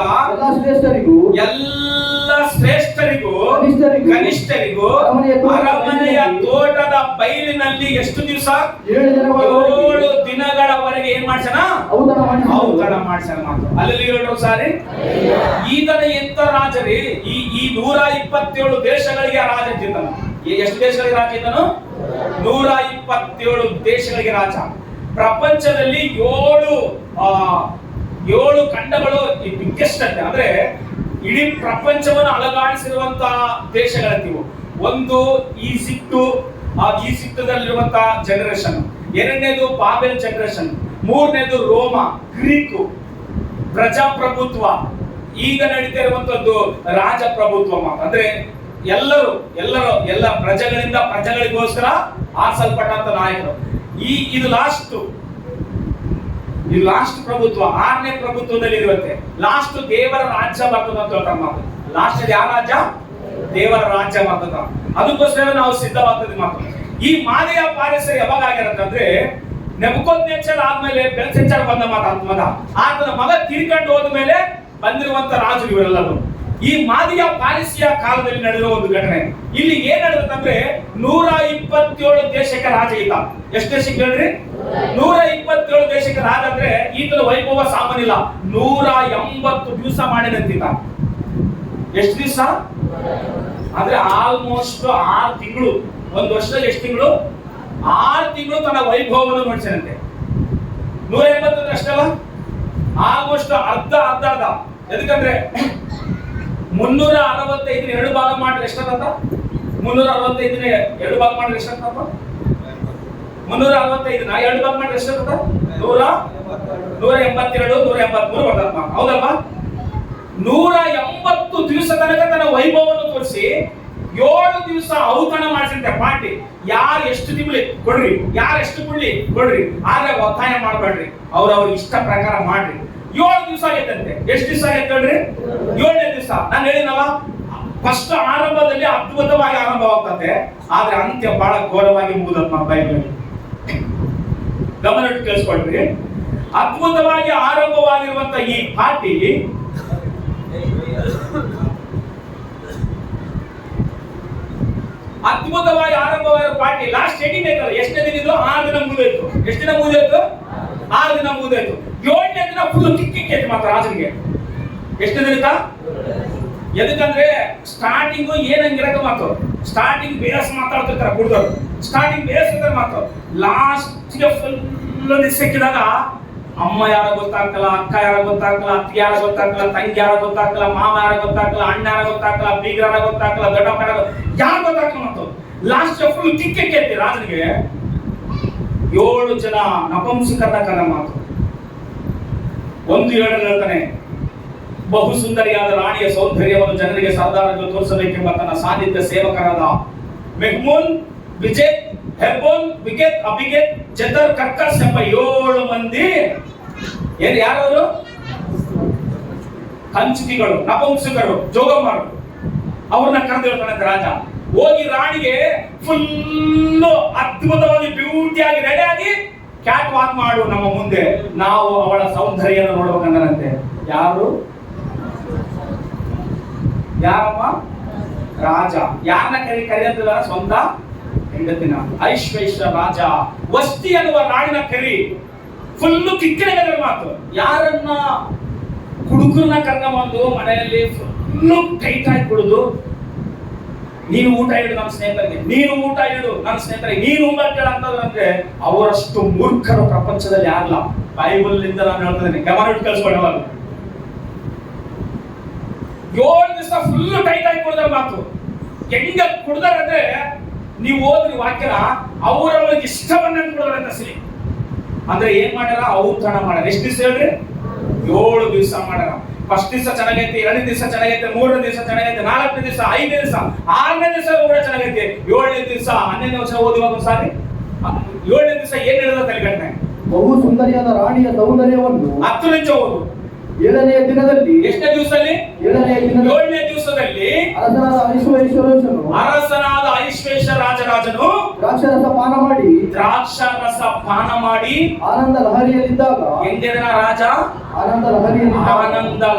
ಎಲ್ಲ ಶ್ರೇಷ್ಠರಿಗೂ ಕನಿಷ್ಠರಿಗೂ ಅರಮನೆಯ ತೋಟದ ಬಯಲಿನಲ್ಲಿ ಎಷ್ಟು ದಿವಸ? 7 ದಿನಗಳವರೆಗೆ ಏನ್ ಮಾಡ್ಸಣ? ಔತಣ ಮಾಡ್ಸಣ ಮಾತ್ರ. ಅಲ್ಲಿ ಹೇಳ್ರು ಸಾರಿ. ಈತನ ಎಂತ ರಾಜರಿ, ಈ 127 ದೇಶಗಳಿಗೆ ರಾಜ ಇದ್ದಾನ. ಎಷ್ಟು ದೇಶಗಳಿಗೆ ರಾಜ ಇದ್ದಾನು? 127 ದೇಶಗಳಿಗೆ ರಾಜ. ಪ್ರಪಂಚದಲ್ಲಿ 7 ಖಂಡಗಳು ಬಿಗ್ಗೆಸ್ಟ್ ಅಂತ ಅಂದ್ರೆ ಇಡೀ ಪ್ರಪಂಚವನ್ನು ಅಲಗಾಡಿಸಿರುವಂತಹ ದೇಶಗಳಂತಿವು. ಒಂದು ಈಜಿಪ್ಟದಲ್ಲಿರುವಂತಹ ಜನರೇಷನ್, ಎರಡನೇದು ಬಾಬೆಲ್ ಜನರೇಷನ್, ಮೂರನೇದು ರೋಮ ಗ್ರೀಕು ಪ್ರಜಾಪ್ರಭುತ್ವ, ಈಗ ನಡೀತಾ ಇರುವಂತದ್ದು ರಾಜಪ್ರಭುತ್ವ ಮಾತ್ರ. ಅಂದ್ರೆ ಎಲ್ಲ ಪ್ರಜೆಗಳಿಗೋಸ್ಕರ ಆರಿಸಲ್ಪಟ್ಟಂತ ನಾಯಕರು. ಇದು ಲಾಸ್ಟ್ ಪ್ರಭುತ್ವ, 6ನೇ ಪ್ರಭುತ್ವದಲ್ಲಿ ಇರುವಂತೆ. ಲಾಸ್ಟ್ ದೇವರ ರಾಜ್ಯ ಬರ್ತದ ಅಂತ ಹೇಳ್ತಾರೆ ಮಾತು. ಲಾಸ್ಟ್ ಯಾವ ರಾಜ್ಯ? ದೇವರ ರಾಜ್ಯ ಬರ್ತದ. ಅದಕ್ಕೋಸ್ಕರ ನಾವು ಸಿದ್ಧವಾಗ್ತದೆ ಮಾತು. ಈ ಮಾದೆಯ ಪಾರಸ್ಯ ಯಾವಾಗ ಆಗಿರತ್ತಂದ್ರೆ ನೆಬೂಕದ್ನೆಚ್ಚರ್ ಆದ್ಮೇಲೆ ಬೆಲ್ಶಚ್ಚರ್ ಬಂದ ಮಗ, ಆತನ ಮಗ ತೀರ್ಕೊಂಡು ಹೋದ್ಮೇಲೆ ಬಂದಿರುವಂತ ರಾಜರು ಇವರೆಲ್ಲರೂ. ಈ ಮಾದಿಯ ಪಾರಸ್ಯ ಕಾಲದಲ್ಲಿ ನಡೆದಿರುವ ಒಂದು ಘಟನೆ. ಇಲ್ಲಿ ಏನ್ ನಡೆದಂದ್ರೆ 127 ದೇಶಕ್ಕೆ ರಾಜ ಈತ. ಎಷ್ಟು ದೇಶಕ್ಕೆ ಹೇಳ್ರಿ? 127 ದೇಶಕ್ಕೆ ರಾಜ ಅಂದ್ರೆ ಈತನ ವೈಭವ ಸಾಮಾನ್ಯಿಲ್ಲ. 180 ದಿವಸ ಮಾಡಿದಂತೀತ. ಎಷ್ಟು ದಿವಸ ಅಂದ್ರೆ ಆಲ್ಮೋಸ್ಟ್ 6 ತಿಂಗಳು. ಒಂದು ವರ್ಷದಲ್ಲಿ ಎಷ್ಟು ತಿಂಗಳು? 6 ತಿಂಗಳು ತನ್ನ ವೈಭವವನ್ನು ನಡೆಸಿದಂತೆ. 180 ಅಷ್ಟಲ್ಲ, ಆಲ್ಮೋಸ್ಟ್ ಅರ್ಧ. ಎದಕ್ಕಂದ್ರೆ 365 2 ಭಾಗ ಮಾಡಿದ್ರೆ ಎಷ್ಟಾಗತ್ತ? 365 2 ಭಾಗ ಮಾಡಿದ್ರೆ ಎಷ್ಟಾಗತ್ತ? 365 2 ಭಾಗ ಮಾಡಿದ್ರೆ ಎಷ್ಟಾಗತ್ತ? 182 183 ಬರ್ತದ. ಹೌದಲ್ವಾ? 180 ದಿವಸ ತನಕ ತನ್ನ ವೈಭವವನ್ನು ತೋರಿಸಿ 7 ದಿವಸ ಔತಣ ಮಾಡಿಸಿದಂತೆ ಪಾರ್ಟಿ. ಯಾರು ಎಷ್ಟು ತಿಂಗಳು ಕೊಡ್ರಿ, ಯಾರು ಎಷ್ಟು ಪುಳ್ಳಿ ಕೊಡ್ರಿ, ಆದ್ರೆ ಒತ್ತಾಯ ಮಾಡಬೇಡ್ರಿ, ಅವ್ರ ಇಷ್ಟ ಪ್ರಕಾರ ಮಾಡ್ರಿ. 7 ದಿವಸ ಆಗೈತಂತೆ. ಎಷ್ಟು ದಿವಸ ಆಗೈತೆ ಹೇಳ್ರಿ? 7ನೇ ದಿವಸ. ನಾನು ಹೇಳಿನಲ್ಲ, ಫಸ್ಟ್ ಆರಂಭದಲ್ಲಿ ಅದ್ಭುತವಾಗಿ ಆರಂಭವಾಗ್ತದೆ, ಆದ್ರೆ ಅಂತ್ಯ ಬಹಳ ಘೋರವಾಗಿ ಮುಗಿದತ್ ನಮ್ಮ ಬೈಬಲ್. ಗಮನ ಇಟ್ಟು ಕೇಳಿಸ್ಕೊಳ್ರಿ. ಅದ್ಭುತವಾಗಿ ಆರಂಭವಾಗಿರುವಂತ ಈ ಪಾರ್ಟಿ ಲಾಸ್ಟ್ 18 ಐತಲ್ಲ, ಎಷ್ಟನೇ ದಿನ ಇದು? 6 ದಿನ ಮುಗಿದೋಯ್ತು. ಎಷ್ಟು ದಿನ ಮುಗಿದೋಯ್ತು? 6 ದಿನ ಮುಗಿದೋಯ್ತು. 7ನೇ ದಿನ ಫುಲ್ ಕಿಕ್ಕಿಕ್ಕೈತಿ ಮಾತ್ರ ರಾಜನಿಗೆ. ಎಷ್ಟು ದಿನಕ್ಕ? ಎದಕ್ಕಂದ್ರೆ ಸ್ಟಾರ್ಟಿಂಗ್ ಏನಂಗಿರಕ ಮಾತು. ಸ್ಟಾರ್ಟಿಂಗ್ ಬೇಸ್ ಮಾತಾಡ್ತಿರ್ತಾರ ಕುಡ್ದವ್ರು, ಸ್ಟಾರ್ಟಿಂಗ್ ಬೇಸ್ ಮಾತು. ಲಾಸ್ಟ್ ಗೆ ಫುಲ್ ಸಿಕ್ಕಿದಾಗ ಅಮ್ಮ ಯಾರ ಗೊತ್ತಾಗ್ತಲ್ಲ, ಅಕ್ಕ ಯಾರ ಗೊತ್ತಾಗ್ತಲ್ಲ, ಅತ್ತಿ ಯಾರ ಗೊತ್ತಾಗ್ತಲ್ಲ, ತಂಗಿ ಯಾರ ಗೊತ್ತಾಗ್ತಲ್ಲ, ಮಾಮ ಯಾರ ಗೊತ್ತಾಗ್ತಲ್ಲ, ಅಣ್ಣ ಯಾರ ಗೊತ್ತಾಗ್ತಲ್ಲ, ಬೀಗ್ರ ಗೊತ್ತಾಗ್ತಲ್ಲ, ದೊಡ್ಡಪ್ಪ ಯಾರು ಗೊತ್ತಾಗ್ತಲ್ಲ ಮಾತು. ಲಾಸ್ಟ್ ಫುಲ್ ಕಿಕ್ಕಿಕ್ಕೈತಿ ರಾಜನಿಗೆ. 7 ಜನ ನಪುಂಸಕರ ಕರ ಮಾತು. 1:7 ಹೇಳ್ತಾನೆ, ಬಹು ಸುಂದರಿಯಾದ ರಾಣಿಯ ಸೌಂದರ್ಯವನ್ನು ಜನರಿಗೆ ಸರ್ದಾರರು ತೋರಿಸಬೇಕೆಂಬ ತನ್ನ ಸಾನ್ನಿಧ್ಯ ಸೇವಕರಾದ ಮೆಹ್ಮೂನ್, ವಿಜೇತ್, ಹೆರ್ಬೋನ್, ವಿಕೆತ್, ಅಬಿಗೆತ್, ಜೆತರ್, ಕರ್ಕಸ್ ಎಂಬ 7 ಮಂದಿ ಯಾರವರು? ಕಂಚುಕಿಗಳು, ನಪುಂಸಕರು, ಜೋಗಮ್ಮರು. ಅವ್ರನ್ನ ಕರೆದಿರ್ತಾನಂತೆ ರಾಜ. ಹೋಗಿ ರಾಣಿಗೆ ಫುಲ್ ಅದ್ಭುತವಾಗಿ ಬ್ಯೂಟಿಯಾಗಿ ರೆಡಿ ಆಗಿ ಕ್ಯಾಟ್ ವಾಕ್ ಮಾಡು ನಮ್ಮ ಮುಂದೆ, ನಾವು ಅವಳ ಸೌಂದರ್ಯ ನೋಡ್ಬೇಕಂದರಂತೆ. ಯಾರಮ್ಮ? ರಾಜ. ಯಾರನ್ನ ಕರೆಯಂತ? ಸ್ವಂತ ಹೆಂಡತಿನ. ಐಶ್ವರ್ಯ ರಾಜ ವಸ್ತಿ ಅನ್ನುವ ನಾಡಿನ ಕರಿ. ಫುಲ್ಲು ಕಿಕ್ಕಿನ ಮಾತು. ಯಾರನ್ನ? ಹುಡುಗರನ್ನ ಕರ್ಕೊಂಡ್ಬಂದು ಮನೆಯಲ್ಲಿ ಫುಲ್ಲು ಟೈಟ್ ಆಗಿ ಕುಡಿದು, ನೀನು ಊಟ ಇಡು ನನ್ನ ಸ್ನೇಹಿತರಿಗೆ, ನೀನು ಊಟ ಇಡು ನನ್ನ ಸ್ನೇಹಿತರಿಗೆ, ನೀನು ಊಟ ಅಂತಂದ್ರೆ ಅವರಷ್ಟು ಮೂರ್ಖರು ಪ್ರಪಂಚದಲ್ಲಿ ಯಾರಲ್ಲ. ಬೈಬಲ್ ನಿಂದ ನಾನು ಹೇಳ್ತಿದ್ದೀನಿ, ಗಮನ ಇಟ್ಟು ಕಳ್ಸ್ಕೊಳ್ಳಿ. ಅವಾಗ 7 ದಿವಸ ಫುಲ್ ಟೈಟ್ ಆಗಿ ಕುಡ್ದಾರ ಮಾತು. ಹೆಂಗ ಕುಡ್ದಾರ ಅಂದ್ರೆ ನೀವು ಓದ್ರಿ ವಾಕ್ಯನ, ಅವ್ರವ್ರಿಗೆ ಇಷ್ಟವನ್ನ ಕುಡ್ದಾರ ಅಂತ ಸರಿ. ಅಂದ್ರೆ ಏನ್ ಮಾಡ್ಯಾರ? ಔತಣ ಮಾಡ್ಯಾರ. ಎಷ್ಟು ದಿವಸ ಹೇಳ್ರಿ? 7 ದಿವಸ ಮಾಡ್ಯಾರ. ಫಸ್ಟ್ ದಿವಸ ಚೆನ್ನಾಗೈತಿ, 2ನೇ ದಿವಸ ಚೆನ್ನಾಗೈತೆ, 3ನೇ ದಿವಸ ಚೆನ್ನಾಗೈತೆ, 4ನೇ ದಿವಸ, 5ನೇ ದಿವಸ, 6ನೇ ದಿವಸ ಕೂಡ ಚೆನ್ನಾಗೈತೆ, 7ನೇ ದಿವಸ 11ನೇ ವರ್ಷ ಓದುವಾಗ ಸಾರಿ 7ನೇ ದಿವಸ ಏನ್ ಹೇಳಿದ ತಲೆಗಟ್ಟನೆ? ಬಹು ಸುಂದರಿಯಾದ ರಾಣಿಯ ಸೌಂದರ್ಯವನ್ನು 10 ನಿಮಿಷ ಓದು. 7ನೇ ದಿನದಲ್ಲಿ, ಎಷ್ಟನೇ ದಿವಸದಲ್ಲಿ? 7ನೇ ದಿವಸದಲ್ಲಿ ಅರಸನಾದ ಐಶ್ವೇಶ ರಾಜರಾಜನು ದ್ರಾಕ್ಷಾರಸ ಪಾನ ಮಾಡಿ ಆನಂದ ಲಹರಿಯಲ್ಲಿದ್ದಾಗ, ಎಂದಿನ ರಾಜ ಆನಂದ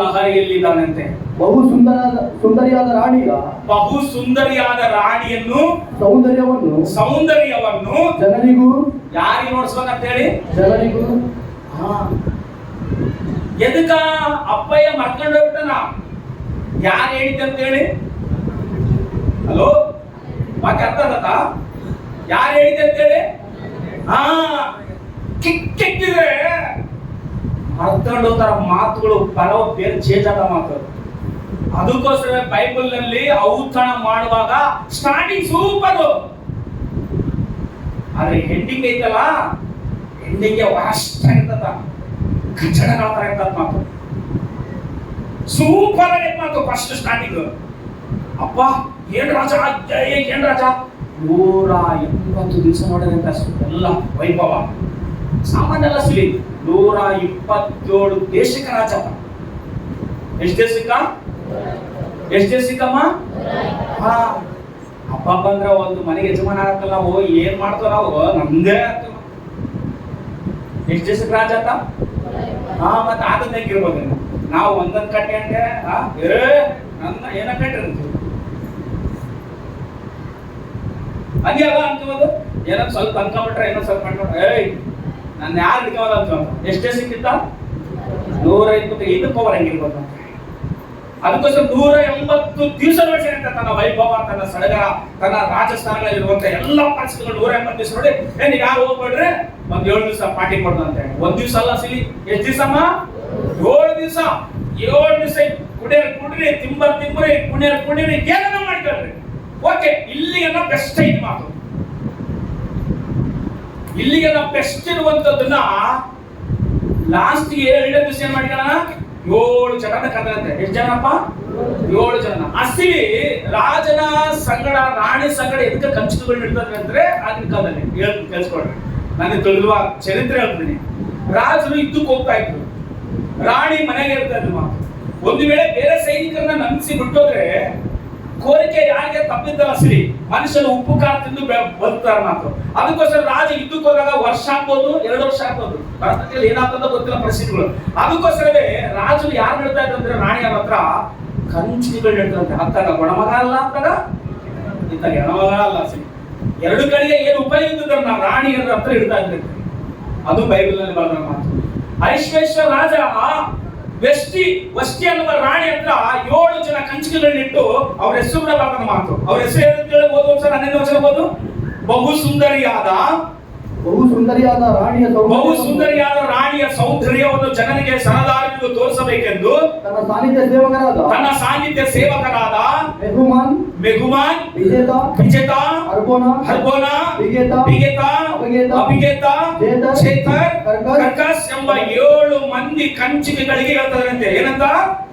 ಲಹರಿಯಲ್ಲಿದ್ದಾನಂತೆ. ಬಹು ಸುಂದರಿಯಾದ ರಾಣಿಯನ್ನು ಸೌಂದರ್ಯವನ್ನು ಜನರಿಗೂ ಯಾರಿಗೆ ನೋಡಿಸ್ಬೇಕಂತ ಹೇಳಿ? ಜನರಿಗೂ. ಎದಕ್ಕ ಅಪ್ಪಯ್ಯ ಮರ್ಕೊಂಡು ಹೋಗ್ಬಿಟ್ಟನ? ಯಾರು ಹೇಳಿದ್ದಂತ ಹೇಳಿ? ಹಲೋ, ವಾಕ್ಯ ಅರ್ಥ ಆಗತ್ತ? ಯಾರು ಹೇಳಿದ್ದೆ ಅಂತ ಹೇಳಿ? ಕಿಕ್ಕಿದ್ರೆ ಮರ್ಕೊಂಡು ಹೋಗ್ತಾರ ಮಾತುಗಳು, ಪರವ ಬೇರೆ ಚೇಂಜ್ ಆದ ಮಾತು. ಅದಕ್ಕೋಸ್ಕರ ಬೈಬಲ್ ನಲ್ಲಿ ಔತಣ ಮಾಡುವಾಗ ಸ್ಟಾರ್ಟಿಂಗ್ ಸೂಪರ್, ಆದ್ರೆ ಹೆಂಡಿಂಗ್ ಐತಲ್ಲ, ಹೆಂಡಿಂಗ್ಗೆ ವಾಸ್ಟ್ ಆಗಿರ್ತದ, ಕಚಡಗಳ ತರ ಇರ್ತದ ಮಾತು. ಸೂಪರ್ ಆಗೈತೆ ಮಾತು ಫಸ್ಟ್ ಸ್ಟಾರ್ಟಿಂಗ್. ಅಪ್ಪ ಏನ್ ರಾಜ, ಏನ್ ರಾಜ, 180 ದಿವಸ ನೋಡಿದಂತ ಎಲ್ಲ ವೈಭವ ಸಾಮಾನ್ಯ ಎಲ್ಲ ಸಿಲಿ. 127 ದೇಶಕ್ಕೆ ರಾಜ. ಎಷ್ಟು ದೇಶಕ್ಕಮ್ಮ? ಹಬ್ಬ ಬಂದ್ರೆ ಒಂದು ಮನೆಗೆ ಯಜಮಾನ ಆಗತ್ತಲ್ಲ, ನಾವು ಏನ್ ಮಾಡ್ತೇವ ನಾವು, ನಮ್ದೇ ಆಗ್ತೇವ. ಎಷ್ಟು ದೇಶಕ್ಕೆ ರಾಜ ಆತ? ಮತ್ತೆ ಆದದ್ದು ಹೆಂಗಿರ್ಬೋದು? ನಾವು ಒಂದೊಂದು ಕಟ್ಟೆ ಅಂದ್ರೆ ನನ್ನ ಏನ ಕಟ್ಟಿರ್ತೀವಿ, ಹಂಗೆ ಅಲ್ಲ ಅನ್ಕೋಬೋದು. ಏನೋ ಸ್ವಲ್ಪ ಅನ್ಕೊಂಬಿಟ್ರೆ ಏನೋ ಸ್ವಲ್ಪ ಅನ್ಕೊಂಡ್ರೆ ನನ್ನ ಯಾರು ಹಿಡ್ಕೋಲ್ಲ ಅಂತ. ಎಷ್ಟೇ ಸಿಕ್ಕಿತ್ತ? 120. ಇನ್ನು ಪವರ್ ಹೆಂಗಿರ್ಬೋದು ಅಂತ. ಅದಕ್ಕೋಸ್ಕರ 180 ದಿವಸ ನೋಡ್ಸಿದಂತ ತನ್ನ ವೈಭವ, ತನ್ನ ಸಡಗರ, ತನ್ನ ರಾಜಸ್ಥಾನಗಳಲ್ಲಿರುವಂತ ಎಲ್ಲ ಪರಿಸ್ಥಿತಿಗಳು 180 ದಿವಸ ನೋಡಿ. ಏನ್ ಯಾರು ಹೋಗ್ಬೇಡ್ರೆ ಒಂದ್ 7 ದಿವಸ ಪಾರ್ಟಿ ಕೊಡ್ದಂತೆ. ಒಂದ್ ದಿವಸ ಅಲ್ಲ ಸಿಲಿ, ಎಷ್ಟು ದಿವಸಮ್ಮ? 7 ದಿವಸ. 7 ದಿವಸ ಕುಡಿರಿ, ತಿಂಬರಿ, ಕುಣಿರಿ, ಏನನ್ನ ಮಾಡ್ಕೊಳ್ರಿ. ಓಕೆ, ಇಲ್ಲಿಗೆಲ್ಲ ಬೆಸ್ಟ್ ಐತಿ ಮಾತು. ಇಲ್ಲಿಗೆಲ್ಲ ಬೆಸ್ಟ್ ಇರುವಂತದ್ದನ್ನ ಲಾಸ್ಟ್ 7 ದಿವಸ ಏನ್ ಮಾಡ್ಕೊಳ್ಳೋಣ? 7 ಜನನ ಕರೆದಂತೆ. ಎಷ್ಟು ಜನಪ್ಪ? 7 ಜನ. ಅಸಿಲಿ ರಾಜನ ಸಂಗಡ, ರಾಣಿ ಸಂಗಡ ಎದಕ್ಕೆ ಕಂಚುಗಳು ಇಡ್ತಾರೆ ಅಂದ್ರೆ ಆಗಿನ ಕಾಲದಲ್ಲಿ ಕೇಳಿಸ್ಕೊಳ್ರಿ, ನನಗೆ ತಿಳಿದುವ ಚರಿತ್ರೆ ಹೇಳ್ತೀನಿ. ರಾಜರು ಇದ್ದಕ್ಕೆ ಹೋಗ್ತಾ ಇದ್ರು, ರಾಣಿ ಮನೆಗೆ ಇರ್ತಾ ಇದ್ರು ಮಾತು. ಒಂದು ವೇಳೆ ಬೇರೆ ಸೈನಿಕರನ್ನ ನಂಬಿಸಿ ಬಿಟ್ಟೋದ್ರೆ ಕೋರಿಕೆ ಯಾರಿಗೆ ತಪ್ಪಿದ್ದಲ್ಲ ಸಿರಿ, ಮನುಷ್ಯನು ಉಪ್ಪು ಖಾರ ತಿಂದು ಬದುಕ್ತಾರ ಮಾತು. ಅದಕ್ಕೋಸ್ಕರ ರಾಜ ಯುದ್ಧಕ್ಕೆ ಹೋದಾಗ ವರ್ಷ ಆಗ್ಬೋದು, 2 ವರ್ಷ ಆಗ್ಬೋದು, ಭಾರತದಲ್ಲಿ ಏನಾಗ್ತದ ಗೊತ್ತಿಲ್ಲ ಪರಿಸ್ಥಿತಿಗಳು. ಅದಕ್ಕೋಸ್ಕರವೇ ರಾಜರು ಯಾರು ಹೇಳ್ತಾ ಇದ್ದಂದ್ರೆ ರಾಣಿಯರ ಹತ್ರ ಕಂಚಿಗಳು ಹೇಳ್ತಾರಂತೆ. ಅತ್ತಾಗ ಗೊಣಮಗ ಅಲ್ಲ, ಅಂತಾಗ ಇತ್ತಾಗ ಹೆಣಮಗ ಅಲ್ಲ ಸಿರಿ. 2 ಕಡೆಗೆ ಏನು ಉಪಯುಕ್ತ ರಾಣಿಯರ ಹತ್ರ ಇಡ್ತಾ ಇದ್ರೆ ಅದು ಬೈಬಲ್ ನಲ್ಲಿ ಬರೆದ ಮಾತು. ಐಶ್ವೇಶ್ವರ ರಾಜ ವಸ್ತಿ ಅನ್ನುವ ರಾಣಿ ಹತ್ರ 7 ಜನ ಕಂಚಿಗಳನ್ನಿಟ್ಟು ಅವ್ರ ಹೆಸರು ಕೂಡ ಬರೆದ ಮಾತು. ಅವ್ರ ಹೆಸರು ಹೇಳಿ ಓದು ಒಂದ್ಸಲ, 12ನೇ ವಚನ ಓದು. ಬಹು ಸುಂದರಿಯಾದ ರಾಣಿಯ ಸೌಂದರ್ಯವನ್ನು ಜನರಿಗೆ ಸರದಾರರಿಗೂ ತೋರಿಸಬೇಕೆಂದು ತನ್ನ ಸಾನ್ನಿಧ್ಯ ಸೇವಕರಾದ ಮೆಗುಮಾನ್, ವಿಜೇತ, ಹರ್ಬೋನ, ಅಭಿಗೇತ, ಚೇತರ್, ಕರ್ಕಸ್ ಎಂಬ 7 ಮಂದಿ ಕಂಚಿಕೆಗಳಿಗೆ ಹೇಳ್ತಾರಂತೆ. ಏನಂತ?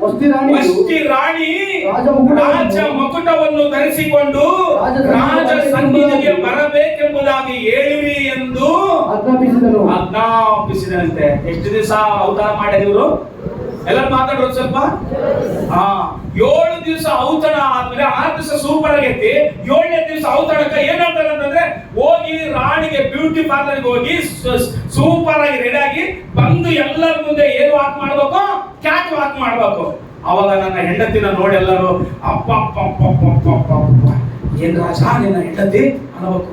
ವಸ್ತಿ ರಾಣಿ ರಾಜ ಮಕುಟವನ್ನು ಧರಿಸಿಕೊಂಡು ರಾಜ ಸನ್ನಿಧಿಗೆ ಬರಬೇಕೆಂಬುದಾಗಿ ಹೇಳಿರಿ ಎಂದು ಆಜ್ಞಾಪಿಸಿದಂತೆ. ಎಷ್ಟು ದಿವಸ ಅವತಾರ ಮಾಡಿದ್ರು ಇವರು? ಎಲ್ಲರೂ ಮಾತಾಡೋದು ಸ್ವಲ್ಪ. 7 ದಿವಸ ಔತಣ ಆದ್ಮೇಲೆ 6 ದಿವಸ ಸೂಪರ್ ಆಗೈತಿ. 7ನೇ ದಿವಸ ಔತಣಕ್ಕೆ ಏನ್ ಹೇಳ್ತಾರೆ ಅಂತಂದ್ರೆ, ಹೋಗಿ ರಾಣಿಗೆ ಬ್ಯೂಟಿ ಪಾರ್ಲರ್ಗೆ ಹೋಗಿ ಸೂಪರ್ ಆಗಿ ರೆಡಿ ಆಗಿ ಬಂದು ಎಲ್ಲರ ಮುಂದೆ ಏನು ವಾಕ್ ಮಾಡ್ಬೇಕು? ಕ್ಯಾಟ್ ವಾಕ್ ಮಾಡ್ಬೇಕು. ಅವಾಗ ನನ್ನ ಹೆಂಡತಿನ ನೋಡಿ ಎಲ್ಲರೂ ಅಪ್ಪ ಏನ್ ರಾಜ ನಿನ್ನ ಹೆಂಡತಿ ಅನ್ನಬೇಕು.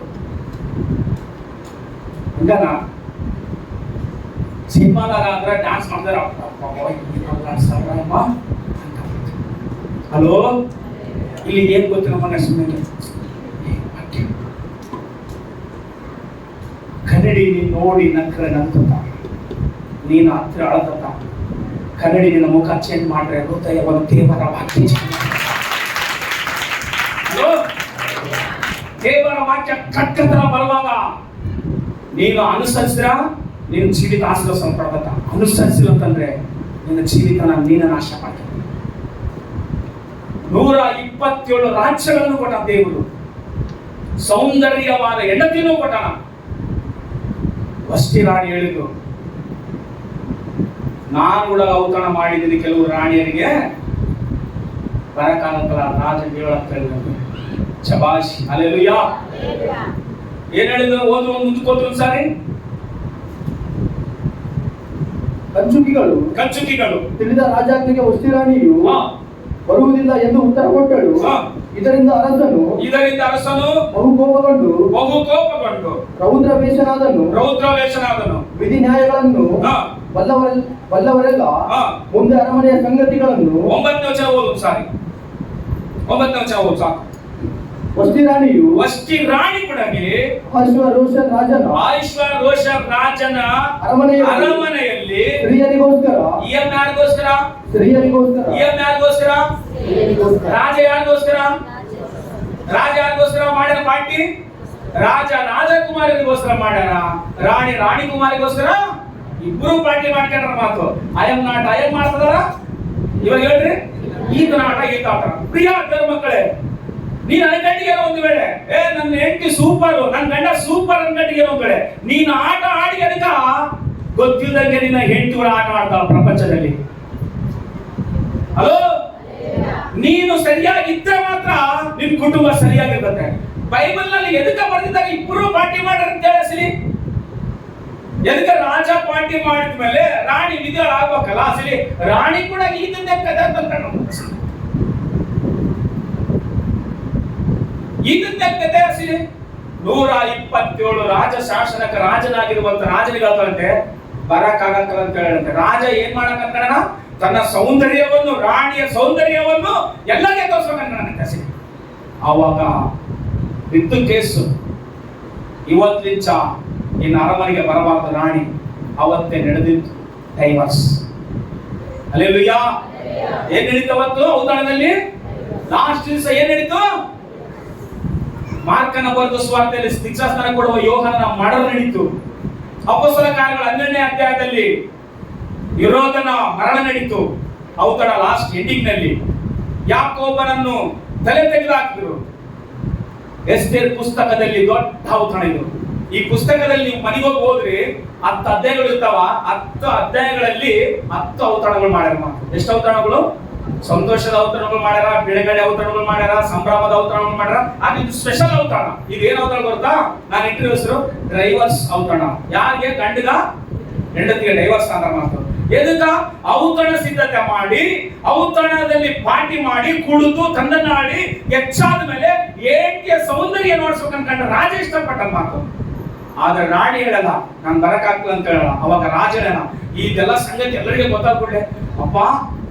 ಹಂಗನ ಸಿನಿಮಾದಾಗ ಅಂದ್ರೆ ಡ್ಯಾನ್ಸ್ ಮಾಡ್ತಾರೆ. ಹಲೋ, ಇಲ್ಲಿ ಏನ್ ಗೊತ್ತಿಲ್ಲ ಮನೆ ಸುಮ್ಮನೆ ಕನ್ನಡಿ ನೋಡಿ ನಕ್ಕರೆ ನಂತ ನೀನು ಹತ್ತಿರ ಅಳದತ್ತ ಕನ್ನಡಿ ನಿನ್ನ ಮುಖ ಚೇಂಜ್ ಮಾಡ್ರೆ ಹೃದಯವನ್ನು ದೇವರ ವಾಕ್ಯ ದೇವರ ವಾಕ್ಯ ಕಟ್ಟತರ ಬರುವಾಗ ನೀನು ಅನುಸರಿಸಿದ್ರ ನಿನ್ನ ಜೀವಿತ ಆಶೀರ್ವಾದ ಪಡ್ಬೇಕ. ಅನುಸರಿಸಿಲ್ಲ ಅಂತಂದ್ರೆ ನಿನ್ನ ಜೀವಿತನ ನೀನ ನಾಶ ಮಾಡ್ತೀನಿ. 127 ರಾಜ್ಯಗಳನ್ನು ಕೊಟ್ಟ ದೇವರು, ಸೌಂದರ್ಯವಾದ ಹೆಂಡತಿನೂ ಕೊಟ್ಟಣ. ವಸ್ತಿ ರಾಣಿ ಹೇಳಿದ್ರು, ನಾನು ಕೂಡ ಔತಣ ಮಾಡಿದ್ದೀನಿ ಕೆಲವು ರಾಣಿಯರಿಗೆ, ಬರಕಾಲಕ್ಕಲ್ಲ ರಾಜ ಹೇಳಂತ ಹೇಳಿದ್ರು. ಶಬಾಷ್, ಹಲ್ಲೆಲೂಯಾ. ಏನ್ ಹೇಳಿದ್ರು? ಓದು ಮುಂದಕ್ಕೋದ್ರು ಸಾರಿ. ಕಂಚುಕಿಗಳು ತಿಳಿದ ರಾಜಾಜ್ಞೆಗೆ ವಸ್ತಿ ರಾಣಿಯು ಬರುವುದಿಲ್ಲ ಎಂದು ಉತ್ತರ ಕೊಟ್ಟಳು. ಇದರಿಂದ ಅರಸನು ಬಹು ಕೋಪಗೊಂಡು ರೌದ್ರ ವೇಷನಾದನು. ವಿಧಿ ನ್ಯಾಯಗಳನ್ನು ಬಲ್ಲವರೆಲ್ಲ ಮುಂದೆ ಅರಮನೆಯ ಸಂಗತಿಗಳನ್ನು 9ನೇ ವಚನ ಓದು ಸಾರಿ. 9ನೇ ವಚನ ಓದು ಸಾಕು. ವಸ್ತಿ ರಾಣಿ ಕೂಡ ಅಶ್ವರೋಷ ರಾಜನ ಅರಮನೆಯಲ್ಲಿ ಸ್ತ್ರೀಯರಿಗೋಸ್ಕರ ರಾಜ ಯಾರಿಗೋಸ್ಕರ ಮಾಡ್ಯಾರ ಪಾರ್ಟಿ? ರಾಜಕುಮಾರಿಗೋಸ್ಕರ ಮಾಡ್ಯಾರ, ರಾಣಿ ಕುಮಾರಿಗೋಸ್ಕರ ಇಬ್ರು ಪಾರ್ಟಿ ಮಾಡ್ಕೊಂಡ್ರ. ಮಾತು ಐಎಂ ಮಾಡ್ತದಾರ. ಇವಾಗ ಹೇಳ್ರಿ, ಈತ ನಾಟ ಈತ ಆಟ. ಪ್ರಿಯ ಮಕ್ಕಳೇ, ನೀನ್ ನನ್ನ ಗಂಟಿಗೆ ಒಂದು ವೇಳೆ ನನ್ನ ಹೆಂಡತಿ ಸೂಪರ್, ನನ್ನ ಗಂಡ ಸೂಪರ್ ನನ್ನ ಗಂಟಿಗೆ ಒಂದು ವೇಳೆ ನೀನು ಆಟ ಆಡಿ ಅದಕ್ಕ ಗೊತ್ತಿಲ್ಲದಂಗೆ ನಿನ್ನ ಹೆಂಡತಿಗಳು ಆಟ ಆಡ್ತಾವ ಪ್ರಪಂಚದಲ್ಲಿ. ಹಲೋ, ನೀನು ಸರಿಯಾಗಿದ್ದರೆ ಮಾತ್ರ ನಿನ್ ಕುಟುಂಬ ಸರಿಯಾಗಿರ್ತದೆ. ಬೈಬಲ್ ನಲ್ಲಿ ಎದಕ್ಕೆ ಬರ್ತಿದ್ದಾರೆ ಇಬ್ರು ಪಾರ್ಟಿ ಮಾಡ್ರಿ ಅಂತ ಹೇಳಿಸಿ? ಎದಕ್ಕೆ ರಾಜ ಪಾರ್ಟಿ ಮಾಡಿದ್ಮೇಲೆ ರಾಣಿ ವಿಧಿಗಳು ಆಗ್ಬೇಕಲ್ಲ. ಸರಿ, ರಾಣಿ ಕೂಡ ಇದನ್ನೇ ಕಥೆ ಹಸಿರಿ. 127 ರಾಜ ಶಾಸನಕ ರಾಜನಾಗಿರುವಂತ ರಾಜನಿಗಾದಂತೆ ಬರಕ್ಕಾಗತ್ತಲ್ಲ ಅಂತ ಹೇಳುತ್ತೆ. ರಾಜ ಏನ್ ಮಾಡಕಂತ ತನ್ನ ಸೌಂದರ್ಯವನ್ನು, ರಾಣಿಯ ಸೌಂದರ್ಯವನ್ನು ಎಲ್ಲರಿಗೆ ತೋರಿಸ್ಬೇಕಂತ ಹಸಿರಿ. ಆವಾಗ ಬಿತ್ತು ಕೇಸು. ಇವತ್ತಿಂಚ ಇನ್ನು ಅರಮನೆಗೆ ಬರಬಾರದು ರಾಣಿ. ಅವತ್ತೇ ನಡೆದಿತ್ತು ಡೈವರ್ಸ್. ಹಲ್ಲೆಲೂಯಾ. ಏನ್ ನಡೀತು ಅವತ್ತು ಔತಣದಲ್ಲಿ? ಲಾಸ್ಟ್ ದಿವಸ ಏನ್ ನಡೀತು? ಮಾರ್ಕನ ಬರೆದ ಸುವಾರ್ತೆಯಲ್ಲಿ ದೀಕ್ಷಾಸ್ನಾನ ಕೊಡುವ ಯೋಹಾನನ ಮರ್ಡರ್ ನಡೀತು. ಅಪೊಸ್ತಲ ಕಾರ್ಯಗಳ 12ನೇ ಅಧ್ಯಾಯದಲ್ಲಿ ವಿರೋಧನ ಮರಣ ನಡೀತು. ಔತಣ ಲಾಸ್ಟ್ ಎಂಡಿಂಗ್ ನಲ್ಲಿ ಯಾಕೋಬನನ್ನು ತಲೆ ತೆಗೆದುಹಾಕಿದ್ರು. ಎಸ್ತೇರ್ ಪುಸ್ತಕದಲ್ಲಿ ದೊಡ್ಡ ಔತಣ ಇದು. ಈ ಪುಸ್ತಕದಲ್ಲಿ ನೀವು ಮನೆಗೆ ಹೋಗಿ ಹೋದ್ರಿ 10 ಅಧ್ಯಾಯಗಳು ಇರ್ತಾವ. 10 ಅಧ್ಯಾಯಗಳಲ್ಲಿ 10 ಔತಣಗಳು ಮಾಡ್ಯಾರ. ಎಷ್ಟು ಔತಣಗಳು? ಸಂತೋಷದ ಔತಣಗಳು ಮಾಡ್ಯಾರ, ಬಿಡುಗಡೆ ಔತಣಗಳು ಮಾಡ್ಯಾರ, ಸಂಭ್ರಮದ ಔತಣಗಳು ಮಾಡ್ಯಾರ. ಆದ್ರೆ ಇದು ಸ್ಪೆಷಲ್ ಔತಣ. ಇದು ಏನ್ ಔತಣ ಗೊತ್ತಾ? ನಾನು ಇಂಟರ್ವ್ಯೂ ಹೆಸರು ಡ್ರೈವರ್ಸ್ ಔತಣ. ಯಾರಿಗೆ? ಗಂಡಗ ಹೆಂಡತಿಗೆ ಡೈವರ್ಸ್ ಅಂತ ಮಾತು. ಎದಕ್ಕ? ಔತಣ ಸಿದ್ಧತೆ ಮಾಡಿ, ಔತಣದಲ್ಲಿ ಪಾರ್ಟಿ ಮಾಡಿ, ಕುಡಿದು ತಂದನಾಡಿ ಹೆಚ್ಚಾದ ಮೇಲೆ ಏಕೆ ಸೌಂದರ್ಯ ನೋಡ್ಸ್ಬೇಕಂತ ರಾಜ ಇಷ್ಟಪಟ್ಟ ಮಾತು. ಆದ್ರೆ ರಾಣಿ ಹೇಳಲ್ಲ, ನಾನು ಬರಕಾಗ್ತದೆ ಅಂತ ಹೇಳಲ್ಲ. ಅವಾಗ ರಾಜ ಹೇಳ, ಇದೆಲ್ಲ ಸಂಗತಿ ಎಲ್ಲರಿಗೆ ಗೊತ್ತಾಗ್ಬಿಡ್ಲೆ. ಅಪ್ಪ,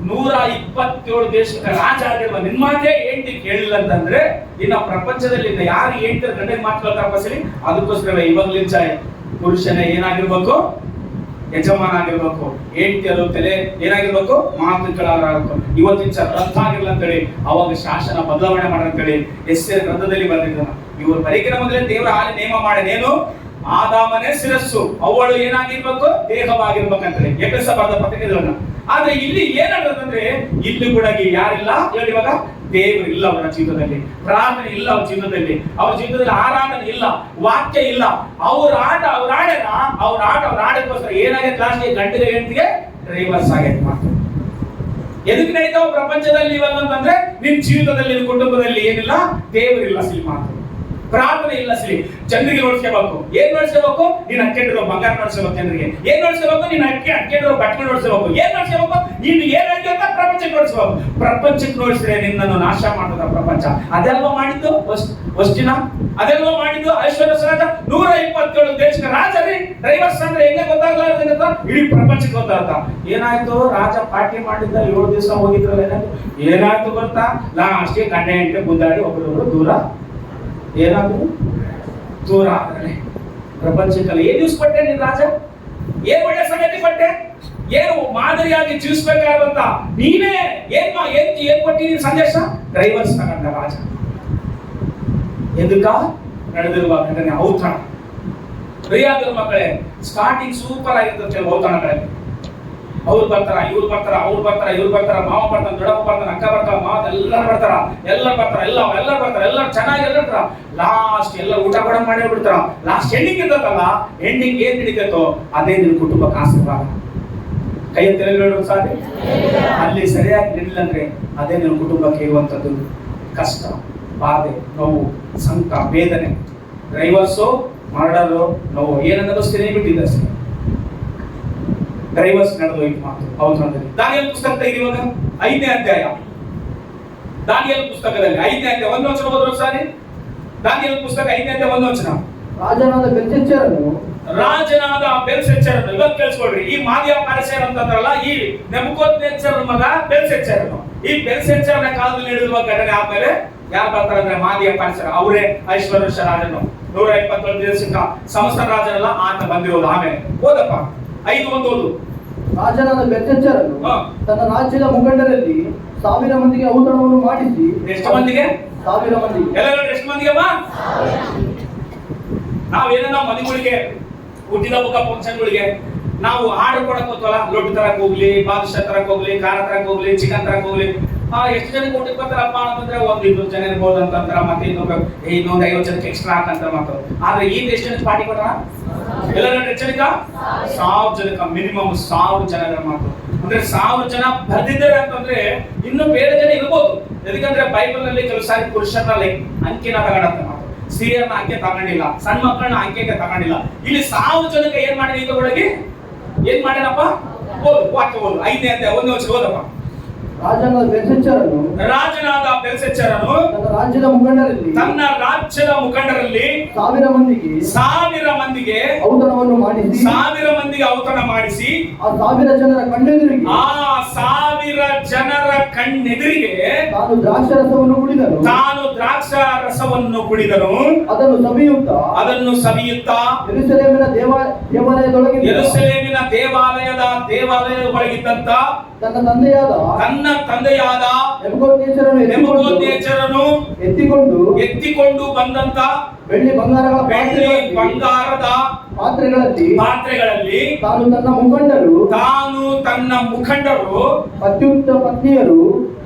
127 ದೇಶಕ್ಕೆ ರಾಜ ಆಗಿರುವ ನಿಮ್ಮ ಮಾತೇ ಹೆಂಡತಿ ಕೇಳಿಲ್ಲ ಅಂತಂದ್ರೆ ಇನ್ನ ಪ್ರಪಂಚದಲ್ಲಿ ಯಾರು ಹೆಂಡತಿ ಗಂಡನ ಮಾತು ಕೇಳ್ತಾರ ಬಸಲಿ. ಅದಕ್ಕೋಸ್ಕರ ಇವಾಗ್ಲಿಂಚ ಪುರುಷನೇ ಏನಾಗಿರ್ಬೇಕು? ಯಜಮಾನ ಆಗಿರ್ಬೇಕು. ಹೆಂಡತಿಯರು ತಲೆ ಏನಾಗಿರ್ಬೇಕು? ಮಾತು ಕೇಳೋರಾಗಬೇಕು. ಇವತ್ತಿನ ರಥ ಆಗಿರ್ಲ ಅಂತೇಳಿ ಅವಾಗ ಶಾಸನ ಬದಲಾವಣೆ ಮಾಡಂತೇಳಿ ಎಸ್ತೇರ್ ಗ್ರಂಥದಲ್ಲಿ ಬಂದಿದ್ದಾನ. ಇವರು ಬರೀಕಿನ ಮೊದಲೇ ದೇವರ ಹಾಲಿ ನೇಮ ಮಾಡೇನೇನು? ಆದಾಮನೇ ಶಿರಸ್ಸು, ಅವಳು ಏನಾಗಿರ್ಬೇಕು? ದೇಹವಾಗಿರ್ಬೇಕಂತೇಳಿ ಎಫೆಸ ಬರೆದ ಪತ್ರಿಕೆಗಳನ್ನ. ಆದ್ರೆ ಇಲ್ಲಿ ಏನಾಗ್ತದಂದ್ರೆ ಇಲ್ಲಿ ಕೂಡ ಯಾರಿಲ್ಲ ಹೇಳಿ. ಇವಾಗ ದೇವರು ಇಲ್ಲ ಅವರ ಜೀವಿತದಲ್ಲಿ, ಪ್ರಾರ್ಥನೆ ಇಲ್ಲ ಅವ್ರ ಜೀವಿತದಲ್ಲಿ, ಅವ್ರ ಜೀವಿತದಲ್ಲಿ ಆರಾಧನೆ ಇಲ್ಲ, ವಾಕ್ಯ ಇಲ್ಲ. ಅವ್ರ ಆಟಕ್ಕೋಸ್ಕರ ಏನಾಗೈತೆ? ಲಾಸ್ಟ್ಗೆ ಗಂಟೆಗೆ ಹೆಂಡತಿಗೆ ಡ್ರೈವರ್ಸ್ ಆಗೈತೆ ಮಾತು. ಎದಕ್ಕೆ ನಡೀತಾವ ಪ್ರಪಂಚದಲ್ಲಿ ಇವಾಗ ಅಂತಂದ್ರೆ ನಿನ್ ಜೀವಿತದಲ್ಲಿ, ನಿನ್ ಕುಟುಂಬದಲ್ಲಿ ಏನಿಲ್ಲ? ದೇವರಿಲ್ಲ ಸಿಲ್ ಮಾತು, ಪ್ರಾರ್ಥನೆ ಇಲ್ಲ ಸಿಲಿ. ಜನರಿಗೆ ನೋಡ್ಸ್ಕೋಬೇಕು. ಏನ್ ನೋಡ್ಸ್ಕೋಬೇಕು? ನೀನ್ ಅಕ್ಕಿರೋ ಬಂಗಾರ ನೋಡ್ಸ್ಕೋಬೇಕು. ಜನರಿಗೆ ಏನ್ ನೋಡ್ಸ್ಕೋಬೇಕು? ನೀನ್ ಅಕ್ಕಿರೋ ಬಟ್ಟೆ ನೋಡ್ಸ್ಕೋಬೇಕು. ಏನ್ ನೋಡ್ಸ್ಕೋಬೇಕು? ನೀನು ಏನ್ ಅಡ್ಗೆ ಅಂತ ಪ್ರಪಂಚಕ್ಕೆ ನೋಡ್ಸ್ಕೋಬೇಕು. ಪ್ರಪಂಚಕ್ಕೆ ನೋಡಿಸಿದ್ರೆ ನಿನ್ನನ್ನು ನಾಶ ಮಾಡ್ತದ ಪ್ರಪಂಚ. ಅದೆಲ್ವ ಮಾಡಿದ್ದು ವಸ್ತಿನ? ಅದೆಲ್ವ ಮಾಡಿದ್ದು ಐಶ್ವರ್ಯ ರಾಜ? 127 ದೇಶಕ್ಕೆ ರಾಜರಿ ಡ್ರೈವರ್ಸ್ ಅಂದ್ರೆ ಹೆಂಗೆ ಗೊತ್ತಾಗಲ್ಲ? ಇಡೀ ಪ್ರಪಂಚಕ್ಕೆ ಗೊತ್ತಾಗ್ತ. ಏನಾಯ್ತು? ರಾಜ ಪಾರ್ಟಿ ಮಾಡಿದ್ದ 7 ದಿವಸ ಹೋಗಿದ್ರಲ್ಲ, ಏನಾಯ್ತು ಗೊತ್ತಾ? ಲಾಸ್ಟ್ಗೆ ಗಂಡ ಹೆಂಡತಿ ಗುದ್ದಾಡಿ ಒಬ್ಬರೊಬ್ರು ದೂರ. ಏನಾದ್ರು ದೂರ ಆದ್ರೆ ಪ್ರಪಂಚಕ್ಕಲ್ಲ. ಏನ್ ನ್ಯೂಸ್ ಪಟ್ಟೆ ನೀನ್ ರಾಜ? ಏನ್ ಒಳ್ಳೆ ಸಂಗತಿ ಪಟ್ಟೆ? ಏನು ಮಾದರಿಯಾಗಿ ಜೀವಿಸಬೇಕಾದಂತ ನೀನೇ ಏನ್ ಕೊಟ್ಟಿದ್ದೀನಿ ಸಂದೇಶ? ಡ್ರೈವರ್ಸ್ ತಗೊಂಡ ರಾಜ ಎದಕ್ಕ ನಡೆದಿರುವ ಘಟನೆ ಔತಣ. ಪ್ರಿಯಾದ ಮಕ್ಕಳೇ, ಸ್ಟಾರ್ಟಿಂಗ್ ಸೂಪರ್ ಆಗಿರ್ತದೆ ಕೆಲವು ಔತಣಗಳಲ್ಲಿ. ಅವ್ರು ಬರ್ತಾರ, ಇವ್ರು ಬರ್ತಾರ, ಅವ್ರು ಬರ್ತಾರ, ಇವ್ರು ಬರ್ತಾರ, ಮಾವ ಬರ್ತಾನ, ದೊಡ್ಡಪ್ಪ ಬರ್ತಾನ, ಅಕ್ಕ ಬರ್ತಾರ, ಮಾವ ಎಲ್ಲರೂ ಬರ್ತಾರ, ಎಲ್ಲರೂ ಬರ್ತಾರ, ಎಲ್ಲರೂ ಚೆನ್ನಾಗಿ ಎಲ್ಲ ಲಾಸ್ಟ್ ಎಲ್ಲ ಊಟ ಕೂಡ ಮಾಡಿ ಬಿಡ್ತಾರ. ಲಾಸ್ಟ್ ಎಂಡಿಂಗ್ ಇರ್ತದಲ್ಲ, ಎಂಡಿಂಗ್ ಏನ್ ನಡೀತೈತೋ ಅದೇ ನಿನ್ನ ಕುಟುಂಬಕ್ಕೆ ಆಶೀರ್ವಾದ. ಕೈ ತೆರೆಗಳು ಸಾಧ್ಯ ಅಲ್ಲಿ ಸರಿಯಾಗಿ ನಿಲ್ಲ ಅಂದ್ರೆ ಅದೇ ನಿನ್ನ ಕುಟುಂಬಕ್ಕೆ ಇರುವಂತದ್ದು ಕಷ್ಟ, ಬಾಧೆ, ನೋವು, ಸಂಕಟ, ವೇದನೆ. ಡ್ರೈವರ್ಸು ಮರ್ಡರು, ನೋವು ಏನನ್ನೋದು ಸ್ಥಿರ ಬಿಟ್ಟಿದ್ದ ಅಷ್ಟೇ. ಡ್ರೈವರ್ಸ್ ನಡೆದು ಹೋಯ್ತು ಮಾತು. ಹೌದು, ದಾನಿಯೇಲ್ ಪುಸ್ತಕ ತೆಗೆದು ಇವಾಗ 5ನೇ ಅಧ್ಯಾಯ. ದಾನಿಯೇಲ್ ಪುಸ್ತಕದಲ್ಲಿ 5ನೇ ಅಧ್ಯಾಯ 1 ವಚನ ಓದಿದ್ರು ಸಾರಿ. ದಾನಿಯೇಲ್ ಪುಸ್ತಕ 5ನೇ ಅಧ್ಯಾಯ 1 ವಚನ. ರಾಜನಾದ ಬೆಲ್ಶಚ್ಚರನು ಇವಾಗ ಕೇಳಿಸ್ಕೊಳ್ರಿ. ಈ ಮಾದಿಯ ಪ್ಯಾರಿಸೇರ್ ಅಂತಂದ್ರಲ್ಲ, ಈ ನೆಬೂಕದ್ನೆಚ್ಚರನ ಮಗ ಬೆಲ್ಶಚ್ಚರನು. ಈ ಬೆಲ್ಶಚ್ಚರನ ಕಾಲದಲ್ಲಿ ನಡೆದಿರುವ ಘಟನೆ ಆದ್ಮೇಲೆ ಯಾರು ಬರ್ತಾರೆ ಅಂದ್ರೆ ಮಾದಿಯ ಪ್ಯಾರಿಸೇರ್, ಅವರೇ ಐಶ್ವರ್ಯ ರಾಜನು. 127 ದಿವಸಕ್ಕ ಸಮಸ್ತ ರಾಜನೆಲ್ಲ ಆತ ಬಂದಿರೋದು. ಆಮೇಲೆ ಓದಪ್ಪ 5:1 ಓದು. ರಾಜನಾದ ಬೆಲ್ಶಚ್ಚರನು ತನ್ನ ರಾಜ್ಯದ ಮುಖಂಡರಲ್ಲಿ 1000 ಮಂದಿಗೆ ಔತಣವನ್ನು ಮಾಡಿಸಿ. ಎಷ್ಟು ಮಂದಿಗೆ? 1000 ಮಂದಿಗೆ. ಎಲ್ಲರೂ ಎಷ್ಟು ಮಂದಿಗೆಮ್ಮ? ನಾವೇನ ಮದುವೆಗಳಿಗೆ, ಹುಟ್ಟಿದ ಹಬ್ಬ ಫಂಕ್ಷನ್ಗಳಿಗೆ ನಾವು ಆರ್ಡರ್ ಕೊಡಕ್ ಹೋಗ್ತವಲ್ಲ, ಲೊಟ್ಟು ತರಕ್ ಹೋಗ್ಲಿ, ಬಾದುಷಾ ತರಕ್ ಹೋಗ್ಲಿ, ಖಾರ ತರಕ್ ಹೋಗ್ಲಿ, ಚಿಕನ್ ತರಕ್ ಹೋಗ್ಲಿ, ಎಷ್ಟು ಜನ ಊಟಕ್ಕೆ ಬರ್ತಾರಪ್ಪ ಅಂತಂದ್ರೆ 100-200 ಜನ ಇರ್ಬೋದು ಅಂತಂದ್ರ, ಮತ್ತೆ ಇನ್ನೊಂದು 50 ಜನಕ್ಕೆ ಎಕ್ಸ್ಟ್ರಾ ಹಾಕಂತ ಮಾತು. ಆದ್ರೆ ಈ ಎಷ್ಟು ಜನಕ್ಕೆ ಪಾರ್ಟಿ ಕೊಡ? ಎಲ್ಲರ ಎಷ್ಟು ಜನಕ್ಕ? 1000 ಜನಕ್ಕ, ಮಿನಿಮಮ್ 1000 ಜನಗಳ ಮಾತು. ಅಂದ್ರೆ 1000 ಜನ ಬರ್ದಿದ್ದಾರೆ ಅಂತಂದ್ರೆ ಇನ್ನು ಬೇರೆ ಜನ ಇರ್ಬೋದು. ಯಾಕಂದ್ರೆ ಬೈಬಲ್ ನಲ್ಲಿ ಕೆಲವು ಸಾರಿ ಪುರುಷರಲ್ಲಿ ಅಂಕಿನ ತಗೊಂಡಂತ ಮಾತು, ಸ್ತ್ರೀಯರನ್ನ ಅಂಕೆ ತಗೊಂಡಿಲ್ಲ, ಸಣ್ಣ ಮಕ್ಕಳನ್ನ ಅಂಕೆಗೆ ತಗೊಂಡಿಲ್ಲ. ಇಲ್ಲಿ 1000 ಜನಕ್ಕೆ ಏನ್ ಮಾಡಿ ಒಳಗೆ ಏನ್ ಮಾಡ್ಯಾನಪ್ಪ? ಓದು ವಾಕ್ಯ ಓದು. 5ನೇ ಅಧ್ಯಾಯ 1 ವಚನ ಓದಪ್ಪ. ರಾಜನಾದ ಬೆಲ್ಶಚ್ಚರನು ತನ್ನ ರಾಜ್ಯದ ಮುಖಂಡರಲ್ಲಿ 1000 ಮಂದಿಗೆ ಔತಣವನ್ನು ಮಾಡಿಸಿ. 1000 ಮಂದಿಗೆ ಔತಣ ಮಾಡಿಸಿ ಆ 1000 ಜನರ ಕಣ್ಣೆದುರಿಗೆ ತಾನು ದ್ರಾಕ್ಷಾರಸವನ್ನು ಕುಡಿದನು. ಅದನ್ನು ಸವಿಯುತ್ತಾ ಯೆರೂಸಲೇಮಿನ ದೇವಾಲಯದೊಳಗಿದ್ದಂತ ತನ್ನ ತಂದೆಯಾದ ನೆಬೂಕದ್ನೆಚ್ಚರನು ಎತ್ತಿಕೊಂಡು ಬಂದಂತ ಬೆಳ್ಳಿ ಬಂಗಾರದ ಪಾತ್ರೆಗಳಲ್ಲಿ ತಾನು ತನ್ನ ಮುಖಂಡರು ಅತ್ಯುತ್ತ ಪತ್ನಿಯರು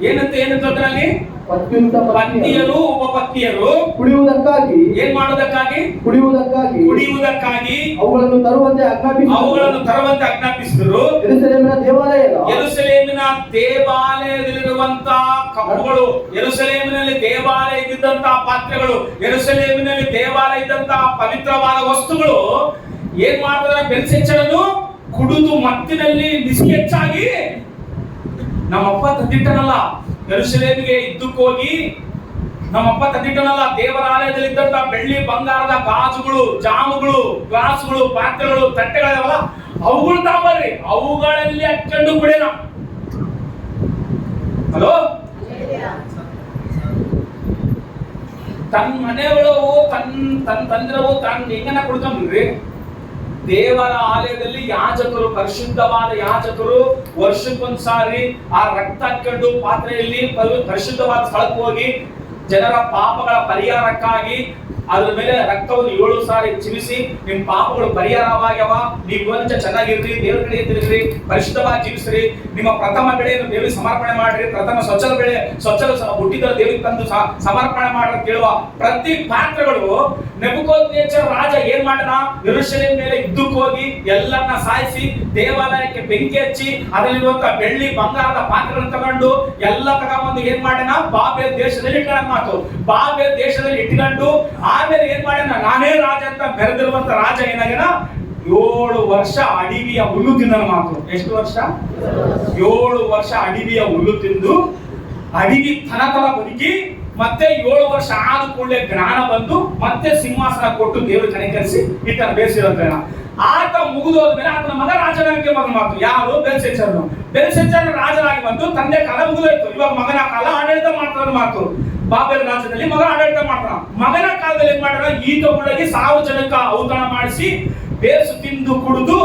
ಏನಂತದ್ರಲ್ಲಿ ಪತ್ನಿಯರು ಉಪಪತ್ನಿಯರು ಕುಡಿಯುವುದಕ್ಕಾಗಿ ಏನ್ ಮಾಡೋದಕ್ಕಾಗಿ? ಕುಡಿಯುವುದಕ್ಕಾಗಿ ಅವುಗಳನ್ನು ತರುವಂತೆ ಆಜ್ಞಾಪಿಸಿದರು. ಯೆರೂಸಲೇಮಿನ ದೇವಾಲಯದಲ್ಲಿರುವಂತ ಕಪ್ಪುಗಳು, ಯೆರೂಸಲೇಮಿನಲ್ಲಿ ದೇವಾಲಯ ಇದ್ದಂತ ಪಾತ್ರೆಗಳು, ಯೆರೂಸಲೇಮಿನಲ್ಲಿ ದೇವಾಲಯ ಇದ್ದಂತ ಪವಿತ್ರವಾದ ವಸ್ತುಗಳು ಏನ್ ಮಾಡ್ತಾರೆ? ಬೆಲ್ಶಚ್ಚರನು ಕುಡಿದು ಮತ್ತಿನಲ್ಲಿ ಬಿಸಿ ಹೆಚ್ಚಾಗಿ ನಮ್ಮಪ್ಪ ತಂದಿಟ್ಟನಲ್ಲ, ಯೆರೂಸಲೇಮಿಗೆ ಇದ್ದಕ್ಕೋಗಿ ನಮ್ಮಪ್ಪ ತಂದಿಟ್ಟನಲ್ಲ, ದೇವರ ಆಲಯದಲ್ಲಿದ್ದಂತ ಬೆಳ್ಳಿ ಬಂಗಾರದ ಗಾಜುಗಳು, ಜಾಮುಗಳು, ಗ್ಲಾಸ್ಗಳು, ಪಾತ್ರೆಗಳು, ತಟ್ಟೆಗಳಿದಾವಲ್ಲ, ಅವುಗಳು ತಾಂಬರ್ರಿ, ಅವುಗಳಲ್ಲಿ ಹಾಕೊಂಡು ಕುಡಿಯೋಣ. ಹಲೋ, ತನ್ನ ಮನೆಯೊಳವು ತನ್ನ ತಂದಿರವು ತನ್ನ ಹೆಂಗನ ಕುಡ್ಕೊಂಡ್ರಿ. ದೇವರ ಆಲಯದಲ್ಲಿ ಯಾಜಕರು, ಪರಿಶುದ್ಧವಾದ ಯಾಜಕರು ವರ್ಷಕ್ಕೊಂದ್ಸಾರಿ ಆ ರಕ್ತ ಹಾಕೊಂಡು ಪಾತ್ರೆಯಲ್ಲಿ ಪರಿಶುದ್ಧವಾದ ಸ್ಥಳಕ್ಕೆ ಹೋಗಿ ಜನರ ಪಾಪಗಳ ಪರಿಹಾರಕ್ಕಾಗಿ ಅದ್ರ ಮೇಲೆ ರಕ್ತವನ್ನು 7 ಸಾರಿ ಚಿಮಿಸಿ, ನಿಮ್ ಪಾಪಗಳು ಪರಿಹಾರವಾಗ್ಯವ, ನೀವು ಕೊಂಚ ಚೆನ್ನಾಗಿರ್ರಿ, ದೇವ್ರ ಕಡೆ ತಿರುಗ್ರಿ, ಪರಿಶುದ್ಧವಾಗಿ ಜೀವಿಸ್ರಿ, ನಿಮ್ಮ ಪ್ರಥಮ ಬೆಳೆಯನ್ನು ದೇವರಿಗೆ ಸಮರ್ಪಣೆ ಮಾಡ್ರಿ, ಪ್ರಥಮ ಸ್ವಚ್ಛಲ ಬೆಳೆ ಹುಟ್ಟಿದ ದೇವರಿಗೆ ತಂದು ಸಮರ್ಪಣೆ ಮಾಡ್ರಿ ಅಂತ ಹೇಳುವ ಪ್ರತಿ ಪಾತ್ರಗಳು ನೆಬೂಕದ್ನೆಚ್ಚರ ರಾಜ ಏನ್ ಮಾಡಿದ? ಯೆರೂಸಲೇಮ್ ಮೇಲೆ ಯುದ್ಧಕ್ಕೆ ಹೋಗಿ ಎಲ್ಲರನ್ನ ಸಾಯಿಸಿ ದೇವಾಲಯಕ್ಕೆ ಬೆಂಕಿ ಹಚ್ಚಿ ಅದರಲ್ಲಿರುವಂತ ಬೆಳ್ಳಿ ಬಂಗಾರದ ಪಾತ್ರೆಗಳನ್ನು ತಗೊಂಡು ಎಲ್ಲ ತಗೊಂಡು ಏನ್ ಮಾಡಿನ? ಬಾಬೆಲ್ ದೇಶದಲ್ಲಿ ಇಟ್ಕೊಂಡ ಮಾತು. ಬಾಬೆಲ್ ದೇಶದಲ್ಲಿ ಇಟ್ಕೊಂಡು ಆಮೇಲೆ ಏನ್ ಮಾಡ್ಯಾನ? ನಾನೇ ರಾಜ ಅಂತ ಬೆರೆದಿರುವಂತ ರಾಜ ಏನಾಗ್ಯಾನ? 7 ವರ್ಷ ಅಡಿವಿಯ ಹುಲ್ಲು ತಿಂದನ ಮಾತು. ಎಷ್ಟು ವರ್ಷ? 7 ವರ್ಷ ಅಡಿವಿಯ ಹುಲ್ಲು ತಿಂದು ಅಡಿವಿ ತನತರ ಬದುಕಿ ಮತ್ತೆ 7 ವರ್ಷ ಆದ ಕೂಡಲೇ ಜ್ಞಾನ ಬಂದು ಮತ್ತೆ ಸಿಂಹಾಸನ ಕೊಟ್ಟು ದೇವರು ಕನಿಕರಿಸಿ ಇಟ್ಟನ ಬೇಸಿರೋದ್ರ. ಆತ ಮುಗಿದೋದ್ಮೇಲೆ ಆತನ ಮಗ ರಾಜನಾಗಿ ಬಂದ ಮಾತು. ಯಾರು? ಬೆಲ್ಶಚ್ಚರನು ರಾಜನಾಗಿ ಬಂದು ತಂದೆ ಕಾಲ ಮುಗಿದೋಯ್ತು. ಇವಾಗ ಮಗನ ಕಾಲ ಆಡಳಿತ ಮಾಡ್ತಾರ ಮಾತು. ಬಾಬೆಲ್ ರಾಜ್ಯದಲ್ಲಿ ಮಗ ಆಡಳಿತ ಮಾಡ್ತಾನ. ಮಗನ ಕಾಲದಲ್ಲಿ ಏನ್ ಮಾಡ್ಯಾರ? ಈತ ಒಳಗೆ 1000 ಜನಕ್ಕೆ ಔತಣ ಮಾಡಿಸಿ ಬೇಸು ತಿಂದು ಕುಡಿದು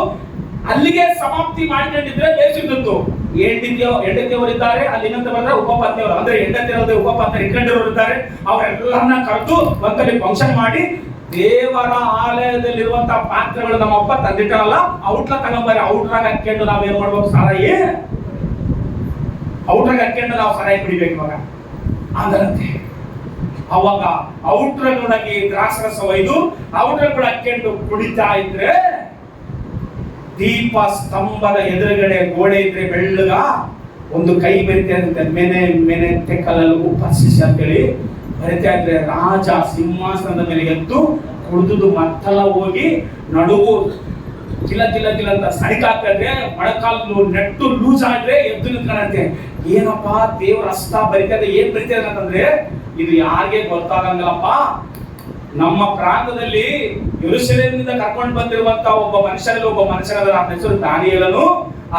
ಅಲ್ಲಿಗೆ ಸಮಾಪ್ತಿ ಮಾಡ್ಕೊಂಡಿದ್ರೆ ಬೇಸಿದ್ದು. ಹೆಂಡತಿಯವರಿದ್ದಾರೆ, ಅಲ್ಲಿ ಇನ್ನೊಂದು ಬಂದ್ರೆ ಉಪಪತ್ನಿಯವರು, ಅಂದ್ರೆ ಹೆಂಡತಿಯವರು ಉಪಪತ್ನಿ ಇಟ್ಕೊಂಡಿರೋರು ಇದ್ದಾರೆ. ಅವರೆಲ್ಲರನ್ನ ಕರೆದು ಒಂದಲ್ಲಿ ಫಂಕ್ಷನ್ ಮಾಡಿ ದೇವರ ಆಲಯದಲ್ಲಿರುವಂತಹ ಪಾತ್ರೆಗಳು ನಮ್ಮಪ್ಪ ತಂದಿಟ್ಟಾರಲ್ಲ, ಔಟ್ಲ ತಗೊಂಬರಿ, ಔಟ್ರಾಗ ಹಾಕೊಂಡು ನಾವೇನ್ ಮಾಡ್ಬೇಕು, ಸಾರಾಯಿ ಔಟ್ರಾಗ ಹಾಕೊಂಡು ನಾವು ಸಾರಾಯಿ ಕುಡಿಬೇಕು ಇವಾಗ ಅಂದ್ರಂತೆ. ಅವಾಗ ಔಟ್ರಗಳಾಗಿ ದ್ರಾಕ್ಷರಸ ಒಯ್ದು ಔಟ್ರಗಳು ಹಾಕೊಂಡು ಕುಡಿತಾ ಇದ್ರೆ, ದೀಪ ಸ್ತಂಭದ ಎದುರುಗಡೆ ಗೋಡೆ ಇದ್ರೆ ಬೆಳ್ಳಗ ಒಂದು ಕೈ ಬರಿತಾ ಇರುತ್ತೆ, ಮೆನೆ ತೆಕ್ಕಲಲ್ಲಿ ಉಪಸಿಸಿ ಅಂತೇಳಿ ಬರಿತಾ ಇದ್ರೆ, ರಾಜ ಸಿಂಹಾಸನದ ಮೇಲೆ ಎದ್ದು ಕುಡಿದು ಮತ್ತೆಲ್ಲ ಹೋಗಿ ನಡುವು ಕಿಲ ಅಂತ ಸಡಿಕಾಗ್ತಾ ಇದ್ರೆ, ಮೊಳಕಾಲು ನೆಟ್ಟು ಲೂಸ್ ಆದ್ರೆ ಎದ್ದು ನಿಂತ್ಕೊಂಡಂತೆ. ಏನಪ್ಪಾ ದೇವರ ಹಸ್ತ ಬರಿತಾ ಇದೆ, ಏನ್ ಬರಿತಾ ಇದೆ ಅಂತಂದ್ರೆ, ಇದು ಯಾರಿಗೆ ಗೊತ್ತಾಗಂಗಿಲ್ಲಪ್ಪ, ನಮ್ಮ ಪ್ರಾಂತದಲ್ಲಿ ಯೆರೂಸಲೇಮಿನಿಂದ ಕರ್ಕೊಂಡು ಬಂದಿರುವಂತ ಒಬ್ಬ ಮನುಷ್ಯನ ಹೆಸರು ದಾನಿಯೇಲನು.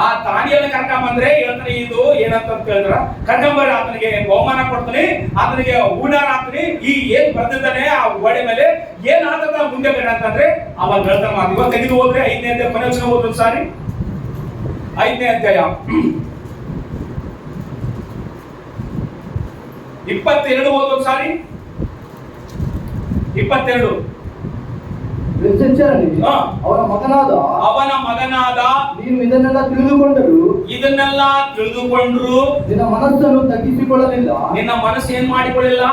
ಆ ದಾನಿಯೇಲನ ಕರ್ಕೊಂಡ್ ಬಂದ್ರೆ ಹೇಳ್ತಾನೆ, ಇದು ಏನಂತ ಹೇಳಿದ್ರ, ಕರ್ಕೊಂಬರ್ರಿ, ಆತನಿಗೆ ಬಹುಮಾನ ಕೊಡ್ತಾನೆ, ಆತನಿಗೆ ಊಡಾರ ಹಾಕ್ತೀನಿ, ಈ ಏನ್ ಬರ್ದಿದ್ದಾನೆ ಆ ಗೋಡೆ ಮೇಲೆ ಏನ್ ಆತದ ಮುಂದೆ ಬೇಡ ಅಂತಂದ್ರೆ ಅವಾಗ ಹೇಳ್ತಾನೆ ಮಾತು. ಇವಾಗ ತೆಗೆದು ಹೋದ್ರೆ 5ನೇ ಅಧ್ಯಾಯ ಕೊನೆ ವಚನ ಓದ್ರು ಸಾರಿ, 5ನೇ ಅಧ್ಯಾಯ 22 ಓದೋದು ಸಾರಿ, 22. ಅವನ ಮಗನಾದ ನೀನು ಇದನ್ನೆಲ್ಲ ತಿಳಿದುಕೊಂಡರು ನಿನ್ನ ಮನಸ್ಸನ್ನು ನಿನ್ನ ಮನಸ್ಸು ಏನ್ ಮಾಡಿಕೊಳ್ಳಿಲ್ಲ,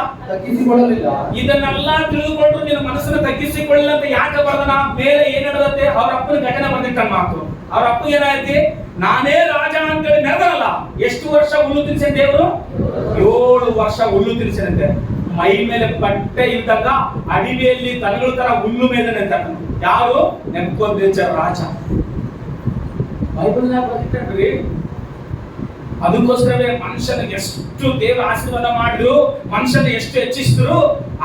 ಇದನ್ನೆಲ್ಲ ತಿಳಿದುಕೊಂಡ್ರು ನಿನ್ನ ಮನಸ್ಸನ್ನು ತಗ್ಗಿಸಿಕೊಳ್ಳಿಲ್ಲ ಅಂತ ಯಾಕೆ ಬರ್ದನ? ಮೇಲೆ ಏನ್ ನಡೆದತ್ತೆ, ಅವ್ರ ಅಪ್ಪನ ಘಟನೆ ಬಂದಿಟ್ಟ ಮಾತು. ಅವ್ರ ಅಪ್ಪ ಏನಾಯ್ತಿ, ನಾನೇ ರಾಜ ಅಂತೇಳಿ ನೆರೆದಲ್ಲ. ಎಷ್ಟು ವರ್ಷ ಹುಲ್ಲು ತಿನ್ಸಿ ದೇವರು? 7 ವರ್ಷ ಹುಲ್ಲು ತಿನ್ಸಿದಂತೆ. ಮೈ ಮೇಲೆ ಬಟ್ಟೆ ಇದ್ದಾಗ ಅಡಿವೆಯಲ್ಲಿ ತಲೆಗಳ ತರ ಹುಲ್ಲು ಮೇಲೆ ನಿಂತಾನ. ಯಾರು? ನೆಬೂಕದ್ನೆಚ್ಚರ್ ರಾಜ. ಬೈಬಲ್ ಬರೀತಾರ್ರಿ. ಅದಕ್ಕೋಸ್ಕರವೇ ಮನುಷ್ಯನಿಗೆ ಎಷ್ಟು ದೇವರ ಆಶೀರ್ವಾದ ಮಾಡಿದ್ರು, ಮನುಷ್ಯನ ಎಷ್ಟು ಹೆಚ್ಚಿಸಿದ್ರು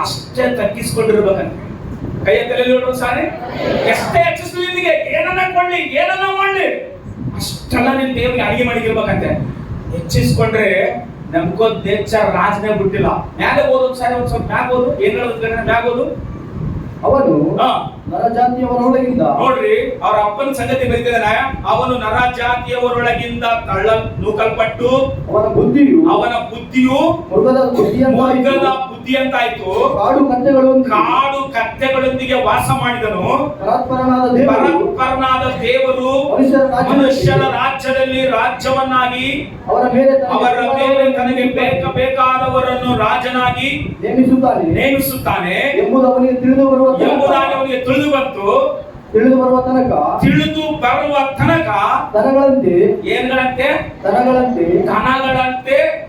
ಅಷ್ಟೇ ತಗ್ಗಿಸ್ಕೊಂಡಿರ್ಬೇಕಂತ. ಕೈಯ ತಲೆಯಲ್ಲಿ ನೋಡುವ ಸಾರಿ, ಎಷ್ಟೇ ಹೆಚ್ಚಿಸ್ಲಿ, ನಿನಗೆ ಏನನ್ನ ಮಾಡ್ಲಿ ಅಷ್ಟೆಲ್ಲ ನಿನ್ ದೇವರಿಗೆ ಅಡಿಗೆ ಮಾಡಿರ್ಬೇಕಂತೆ. ಹೆಚ್ಚಿಸ್ಕೊಂಡ್ರೆ ನೆಬೂಕದ್ನೆಚ್ಚರ್ ರಾಜನೇ ಬಿಟ್ಟಿಲ್ಲ. ಮ್ಯಾಲೆ ಓದೋದು ಸಾರಿ, ಒಂದ್ ಸ್ವಲ್ಪ ಮ್ಯಾಗ ಓದು, ಏನ್ ಹೇಳೋದು ಮ್ಯಾಗ ಓದು. ಅವನು ನರಜಾತಿಯವರೊಳಗಿಂದ, ನೋಡ್ರಿ ಅವ್ರ ಅಪ್ಪನ ಸಂಗತಿ ಬರೀತಿದ್ದಾನೆ, ಅವನು ನರಜಾತಿಯವರೊಳಗಿಂದ ನೂಕಲ್ಪಟ್ಟು ಅವನ ಬುದ್ಧಿಯು ಮೃಗದ ಬುದ್ಧಿ ಅಂತಾಯ್ತು. ಕಾಡು ಕತ್ತೆಗಳೊಂದಿಗೆ ವಾಸ ಮಾಡಿದನು. ಪರಾತ್ಪರನಾದ ದೇವರು ಮನುಷ್ಯರ ರಾಜ್ಯದಲ್ಲಿ ರಾಜ್ಯವನ್ನಾಗಿ ಅವರ ಮೇಲೆ ತನಗೆ ಬೇಕಾದವರನ್ನು ರಾಜನಾಗಿ ನೇಮಿಸುತ್ತಾನೆ ಎಂಬುದು ಅವನಿಗೆ ತಿಳಿದು ಬರುವ ತನಕ ದನಗಳಂತೆ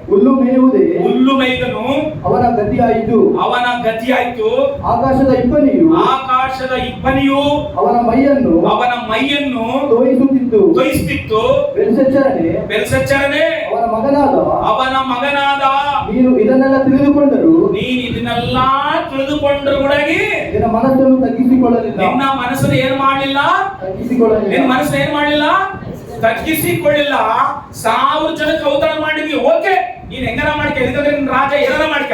ಹುಲ್ಲು ಮೇಯುವುದೇ ಅವನ ಗತಿಯಾಯಿತು. ಆಕಾಶದ ಇಬ್ಬನಿಯು ಅವನ ಮೈಯನ್ನು ತೋಯಿಸುತ್ತಿತ್ತು. ಬೆಲ್ಶಚ್ಚರನೇ ಅವನ ಮಗನಾದ ನೀನು ಇದನ್ನೆಲ್ಲ ತಿಳಿದುಕೊಂಡರು ಕೂಡ ನಿನ್ನ ಮನಸ್ಸನ್ನು ತಗ್ಗಿಸಿಕೊಳ್ಳಲಿಲ್ಲ. ನಿನ್ನ ಮನಸ್ಸನ್ನು ಏನ್ ಮಾಡಲಿಲ್ಲ? ತಗ್ಗಿಸಿಕೊಳ್ಳಿಲ್ಲ. 1000 ಜನಕ್ಕೆ ಔತಣ ಮಾಡಿದ್ವಿ, ಓಕೆ, ನೀನ್ ಹೆಂಗನ ಮಾಡ್ಕ, ಇದಕ್ಕೆ ನಿನ್ನ ರಾಜ ಏನಾರ ಮಾಡ್ಕ.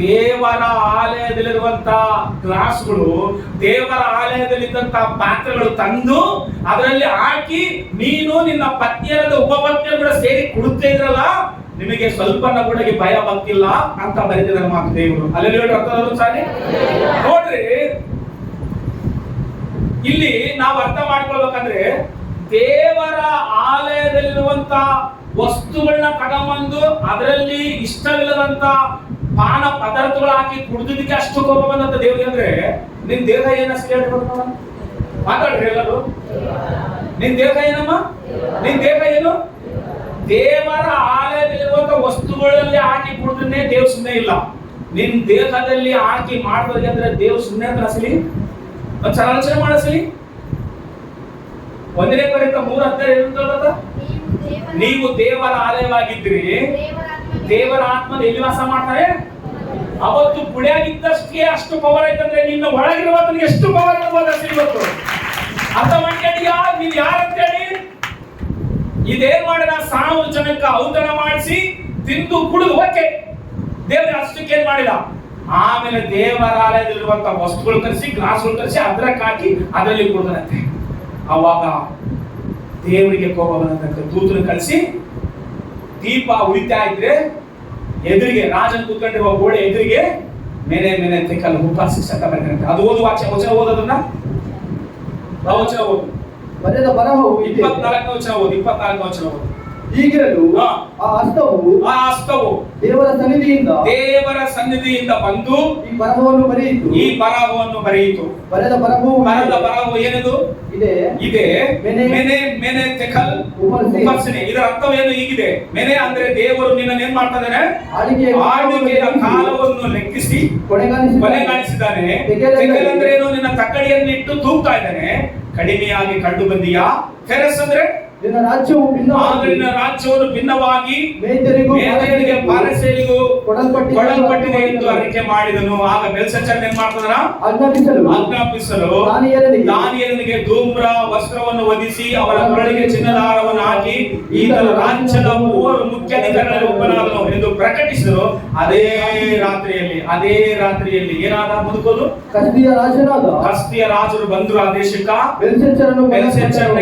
ದೇವರ ಆಲಯದಲ್ಲಿರುವಂತ ಗ್ಲಾಸ್ಗಳು, ದೇವರ ಆಲಯದಲ್ಲಿದ್ದಂತ ಪಾತ್ರೆಗಳು ತಂದು ಅದರಲ್ಲಿ ಹಾಕಿ ನೀನು ನಿನ್ನ ಪತ್ನಿಯರಾದ ಉಪಪತ್ನಿಯರು ಕೂಡ ಸೇರಿ ಕುಡುತ್ತಾ ಇದ್ರಲ್ಲ, ನಿಮಗೆ ಸ್ವಲ್ಪ ಕೂಡ ಭಯ ಬಂತಿಲ್ಲ ಅಂತ ಬರೆದಿದ್ದಾರೆ ಮಾತು ದೇವರು. ಅಲ್ಲಿ ಸಾರಿ ನೋಡ್ರಿ, ಇಲ್ಲಿ ನಾವು ಅರ್ಥ ಮಾಡ್ಕೊಳ್ಬೇಕಂದ್ರೆ, ದೇವರ ಆಲಯದಲ್ಲಿರುವಂತ ವಸ್ತುಗಳನ್ನ ತಗೊಂಬಂದು ಅದರಲ್ಲಿ ಇಷ್ಟವಿಲ್ಲದಂತ ಪಾನ ಪದಾರ್ಥಗಳು ಹಾಕಿ ಕುಡಿದಿದ್ದಕ್ಕೆ ಅಷ್ಟು ಕೋಪ ಬಂದಂತ ದೇವ್ರಿಗೆ ಅಂದ್ರೆ, ನಿನ್ ದೇಹ ಏನಷ್ಟು ಹೇಳ್ಬೇಕು ಮಾತಾಡ್ರಿ ಎಲ್ಲರೂ. ನಿನ್ ದೇಹ ಏನಮ್ಮ? ನಿನ್ ದೇಹ ಏನು? ದೇವರ ಆಲಯದಲ್ಲಿರುವಂತ ವಸ್ತುಗಳಲ್ಲಿ ಹಾಕಿ ಕುಡಿದ್ರೆ ದೇವ್ ಸುಮ್ಮನೆ ಇಲ್ಲ. ನಿನ್ ದೇಹದಲ್ಲಿ ಹಾಕಿ ಮಾಡ್ಬೇಕು ಅಂದ್ರೆ ದೇವ್ ಸುಮ್ಮನೆ ಅಂತ ಅಸಲಿ ಒಂದ್ ಆಲೋಚನೆ ಮಾಡಿಸಲಿ. 1ನೇ ಕೊರಿಂಥ 3:10 ನೀವು ದೇವರ ಆಲಯವಾಗಿದ್ರಿ, ದೇವರ ಆತ್ಮನ ಎಲ್ಲಿ ವಾಸ ಮಾಡ್ತಾರೆ? ಅವತ್ತು ಪುಡಿಯಾಗಿದ್ದಷ್ಟೇ ಅಷ್ಟು ಪವರ್ ಐತಂದ್ರೆ ನಿನ್ನ ಒಳಗಿರುವಂತ ಎಷ್ಟು ಪವರ್ ಇರ್ಬೋದು ಅಸಲಿ ಇವತ್ತು. ಅರ್ಥ ಮಾಡ್ಕೊಂಡಿಯಾ? ನೀವ್ ಯಾರಂತೇಳಿ ಇದೇನ್ ಮಾಡಿದ? 1000 ಜನಕ್ಕೆ ಔತಣ ಮಾಡಿಸಿ ತಿಂದು ಕುಡಿದು ಓಕೆ, ದೇವ್ರ ಅಷ್ಟಕ್ಕೆ ಏನ್ ಮಾಡಿದ. ಆಮೇಲೆ ದೇವರ ಆಲಯದಲ್ಲಿರುವಂತ ವಸ್ತುಗಳು ತರಿಸಿ, ಗ್ಲಾಸ್ಗಳು ತರಿಸಿ ಅದ್ರಕ್ಕೆ ಹಾಕಿ ಅದರಲ್ಲಿ ಕುಡಿದ್ರಂತೆ. ಅವಾಗ ದೇವರಿಗೆ ಕೋಪ ಬಂದಂತ ದೂತನ ಕಳಿಸಿ ದೀಪ ಉಳಿತಾ ಇದ್ರೆ ಎದುರಿಗೆ ರಾಜನ್ ಕೂತ್ಕೊಂಡಿರುವ ಗೋಡೆ ಎದುರಿಗೆ ಮೇಲೆ ತೆಕ್ಕಲ್ಲ ಉಪ ಶಿಕ್ಷಕ ಬರ್ತಾರೆ. ಅದು ಓದು ವಚನ ಓದೋದನ್ನ ವಚನ ಓದು. ಬರೆದ ಬರಹವು 24ನೇ ವಚನ ಓದು. 24ನೇ ವಚನ ಓದು. ಹೀಗಿರಲು ಆ ಹಸ್ತವು ದೇವರ ಸನ್ನಿಧಿಯಿಂದ ಬಂದು ಈ ಬರಹವನ್ನು ಬರೆಯಿತು. ಬರೆದ ಬರಹವು ಏನದು ಇದೆ ಮೆನೆ ತೆಕಲ್ ಉಪರ್ಸನೆ. ಇದರ ಅರ್ಥವೇನು ಹೀಗಿದೆ. ಮೆನೆ ಅಂದ್ರೆ ದೇವರು ನಿನ್ನನ್ನು ಏನ್ ಮಾಡ್ತಾ ಇದ್ದಾನೆ, ಆಳ್ವಿಕೆಯ ಕಾಲವನ್ನು ಲೆಕ್ಕಿಸಿ ಕೊನೆಗಾಣಿಸಿದ್ದಾನೆ. ತೆಕಲ್ ಅಂದ್ರೆ ಏನು, ನಿನ್ನ ತಕ್ಕಡಿಯನ್ನು ಇಟ್ಟು ತೂಗ್ತಾ ಇದ್ದಾನೆ. ಕಡಿಮೆಯಾಗಿ ಕಂಡು ಬಂದಿಯಾ. ಫೆರಸ್ ಅಂದ್ರೆ ನಿನ್ನ ರಾಜ್ಯವನ್ನು ಭಿನ್ನವಾಗಿ ಮೇದ್ಯರಿಗೆ ಪಾರಸೇರಿಗೂ ಕೊಡಲ್ಪಟ್ಟಿದೆ ಎಂದು ಅರಿಕೆ ಮಾಡಿದನು. ಆಗ ಬೆಲ್ಶಚ್ಚರನು ಏನ್ ಮಾಡ್ತಾನ, ಆಜ್ಞಾಪಿಸಲು ದಾನಿಯೇಲನಿಗೆ ಧೂಮ್ರ ವಸ್ತ್ರವನ್ನು ಹೊದಿಸಿ ಅವರ ಕೊರಳಿಗೆ ಚಿನ್ನದಾರವನ್ನು ಹಾಕಿ ಈತನ ರಾಜ್ಯದ ಮೂವರು ಮುಖ್ಯಾಧಿಕಾರಿಗಳಲ್ಲಿ ಒಬ್ಬನಾದನು ಎಂದು ಪ್ರಕಟಿಸಿದರು. ಅದೇ ರಾತ್ರಿಯಲ್ಲಿ ಏನಾದ ಮುದುಕೋದು, ಕಸ್ದಿಯ ರಾಜರು ಬಂದ್ರು. ಆ ದೇಶಕ್ಕ ಬೆಲ್ಶಚ್ಚರನು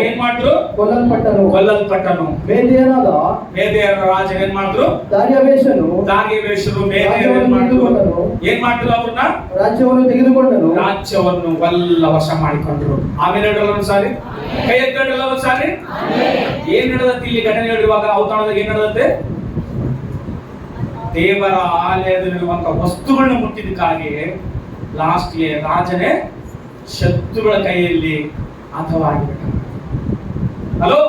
ಏನ್ ಮಾಡಿದ್ರು, ಕೊಲ್ಲಲ್ಪಟ್ಟನು. ಮೇದ್ಯರ ರಾಜ ಏನ್ ಮಾಡಿದ್ರು, ದಾರ್ಯಾವೇಶರು ಏನ್ ಮಾಡಿದ್ರು, ಅವ್ರನ್ನ ರಾಜ್ಯವನ್ನು ತೆಗೆದುಕೊಂಡನು. ರಾಜ್ಯವನ್ನು ವಶ ಮಾಡಿಕೊಂಡ್ರು. ಆಮೇಲೆ ಹೇಳಲ್ಲ ಸಾರಿ, ಕೈ ಎತ್ತಲ್ಲ ಸಾರಿ. ಏನ್ ನಡೆದತ್ತೆ ಇಲ್ಲಿ ಘಟನೆ ಹೇಳಿರುವಾಗ ಔತಣದಾಗ ಏನ್ ನಡೆದತ್ತೆ, ದೇವರ ಆಲಯದಲ್ಲಿರುವಂತ ವಸ್ತುಗಳನ್ನ ಮುಟ್ಟಿದಕ್ಕಾಗಿ ಲಾಸ್ಟ್ಗೆ ರಾಜನೇ ಶತ್ರುಗಳ ಕೈಯಲ್ಲಿ ಹತವಾಗಿಬಿಟ್ಟ. ಹಲೋ,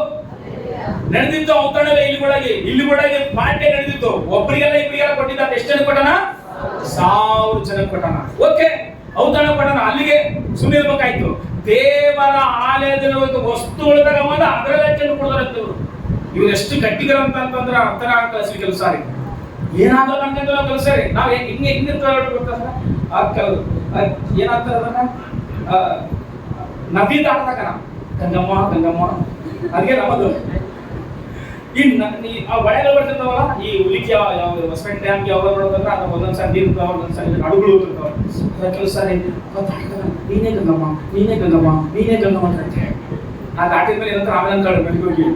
ನಡೆದಿದ್ದು ಔತಣವೇ. ಇಲ್ಲಿ ಒಳಗೆ ಪಾಠ್ಯ ನಡೆದಿತ್ತು. ಒಬ್ಬರಿಗೆಲ್ಲ ಇಬ್ಬರಿಗೆಲ್ಲ ಕೊಟ್ಟಿದ್ದ. ಎಷ್ಟು ಜನ ಕೊಟ್ಟನ, 1000 ಜನ ಕೊಟ್ಟನ. ಓಕೆ, ಔತಣ ಕೊಟ್ಟನ. ಅಲ್ಲಿಗೆ ಸುಮ್ಮನಿರ್ಬೇಕಾಯ್ತು. ದೇವರ ಆಲಯದಲ್ಲಿರುವಂತ ವಸ್ತುಗಳು ತಗೊಂಬಂದ ಅದರ ಲೆಕ್ಕನ್ನು ಕೊಡೋದಂತೆ ಇವ್ರು ಎಷ್ಟು ಗಟ್ಟಿಗರಂತಂದ್ರೆ ಅರ್ಥ ಆಗ್ತದೆ ಕೆಲಸ. ಏನಾದ್ರೂ ನಮ್ಗೆ ಕೆಲಸರಿ ನಾವ್ ಹಿಂಗೆ ಏನಾಗ್ತದ ಅದನ್ನ ನದಿ ದಾಟದಕನ ಗಂಗಮ್ಮ ಅದೇ ನಮ್ಮದು. ಆ ಹೊಳೆಗಳು ಬರ್ತಿರ್ತಾವಲ್ಲ, ಈ ಉಲಿಕೆ ಹೊಸಪೇಟೆ ಡ್ಯಾಮ್ಗೆ ಯಾವಾಗ ನೋಡೋದಂದ್ರೆ ಅದ್ರ ಒಂದೊಂದ್ಸರಿ ನೀರು ಇರ್ತಾವ, ಒಂದೊಂದ್ಸರಿ ನಡುಗಳು ಇರ್ತಾವ. ಕೆಲಸ ನೀನೇ ಗಂಗಮ್ಮ ಅಂತ ಆ ದಾಟಿದ ಮೇಲೆ ಏನಂತ ಆಮೇಲೆ ಅಂತಾಳೆ ಬೆಳಿಗ್ಗೆ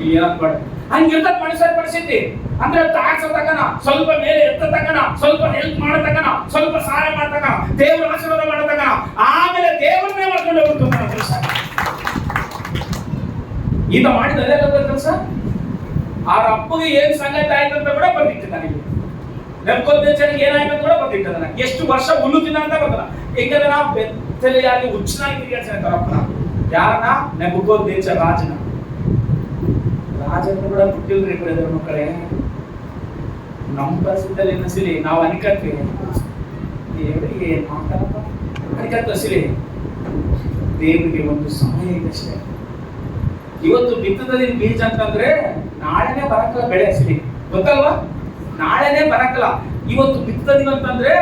ಇಲ್ಲಿ ಏನಂತ ಹಂಗಿರ್ತದ ಮನುಷ್ಯರ ಪರಿಸ್ಥಿತಿ. ಅಂದ್ರೆ ತಾಡ್ಸತಕ್ಕನ, ಸ್ವಲ್ಪ ಮೇಲೆ ಎತ್ತತಕ್ಕನ, ಸ್ವಲ್ಪ ಹೆಲ್ಪ್ ಮಾಡತಕ್ಕನ, ಸ್ವಲ್ಪ ಸಹಾಯ ಮಾಡತಕ್ಕನ, ದೇವ್ರ ಆಶೀರ್ವಾದ ಮಾಡತಕ್ಕನ, ಆಮೇಲೆ ದೇವರನ್ನೇ ಮಾಡ್ಕೊಂಡು ಹೋಗ್ಬಿಡ್ತಾನ ಕೆಲಸ. ಈತ ಮಾಡಿದ ಅದೇ ಕೆಲಸ. ಆ ಅಪ್ಪಗೆ ಏನ್ ಸಂಗತಿ ಆಯ್ತಂತ ಕೂಡ ಬರ್ತಿತ್ತು ನನಗೆ. ನೆಬ್ಕೋದ್ನೇಚರಿಗೆ ಏನಾಯ್ತು ಕೂಡ ಬರ್ತಿತ್ತು ನನಗೆ. ಎಷ್ಟು ವರ್ಷ ಹುಲ್ಲು ತಿನ್ನ ಅಂತ ಬರ್ತಾನ. ಹೆಂಗಂದ್ರೆ ನಾ ಬೆತ್ತಲೆಯಾಗಿ ಹುಚ್ಚನಾಗಿ ತಿರುಗಾಡ್ತಾರ ಅಪ್ಪನ. ಯಾರನ್ನ? ನೆಬ್ಕೋದ್ನೇಚರ್ ರಾಜನ ಕೂಡ ಬಿಟ್ಟಿಲ್ರಿ ಬ್ರದರ್ ಮಕ್ಕಳೇ. ನಮ್ಮ ಪರಿಸ್ಥಿತಿಯಲ್ಲಿ ನಸಿಲಿ ನಾವು ಅನಿಕತ್ತೀವಿ. ದೇವರಿಗೆ ಅನಿಕತ್ ಹಸಿಲಿ. ದೇವರಿಗೆ ಒಂದು ಸಮಯ ಇದಷ್ಟೇ. ಇವತ್ತು ಬಿತ್ತದಲ್ಲಿ ಬೀಜ ಅಂತಂದ್ರೆ ನಾಳೆನೆ ಬರಕಲ್ಲ ಬೆಳೆ ಹಸಿಲಿ, ಗೊತ್ತಲ್ವಾ? ನಾಳೆನೆ ಬರಕಲ್ಲ. ಇವತ್ತು ಬಿತ್ತದಿಲ್ಲ ಅಂತಂದ್ರೆ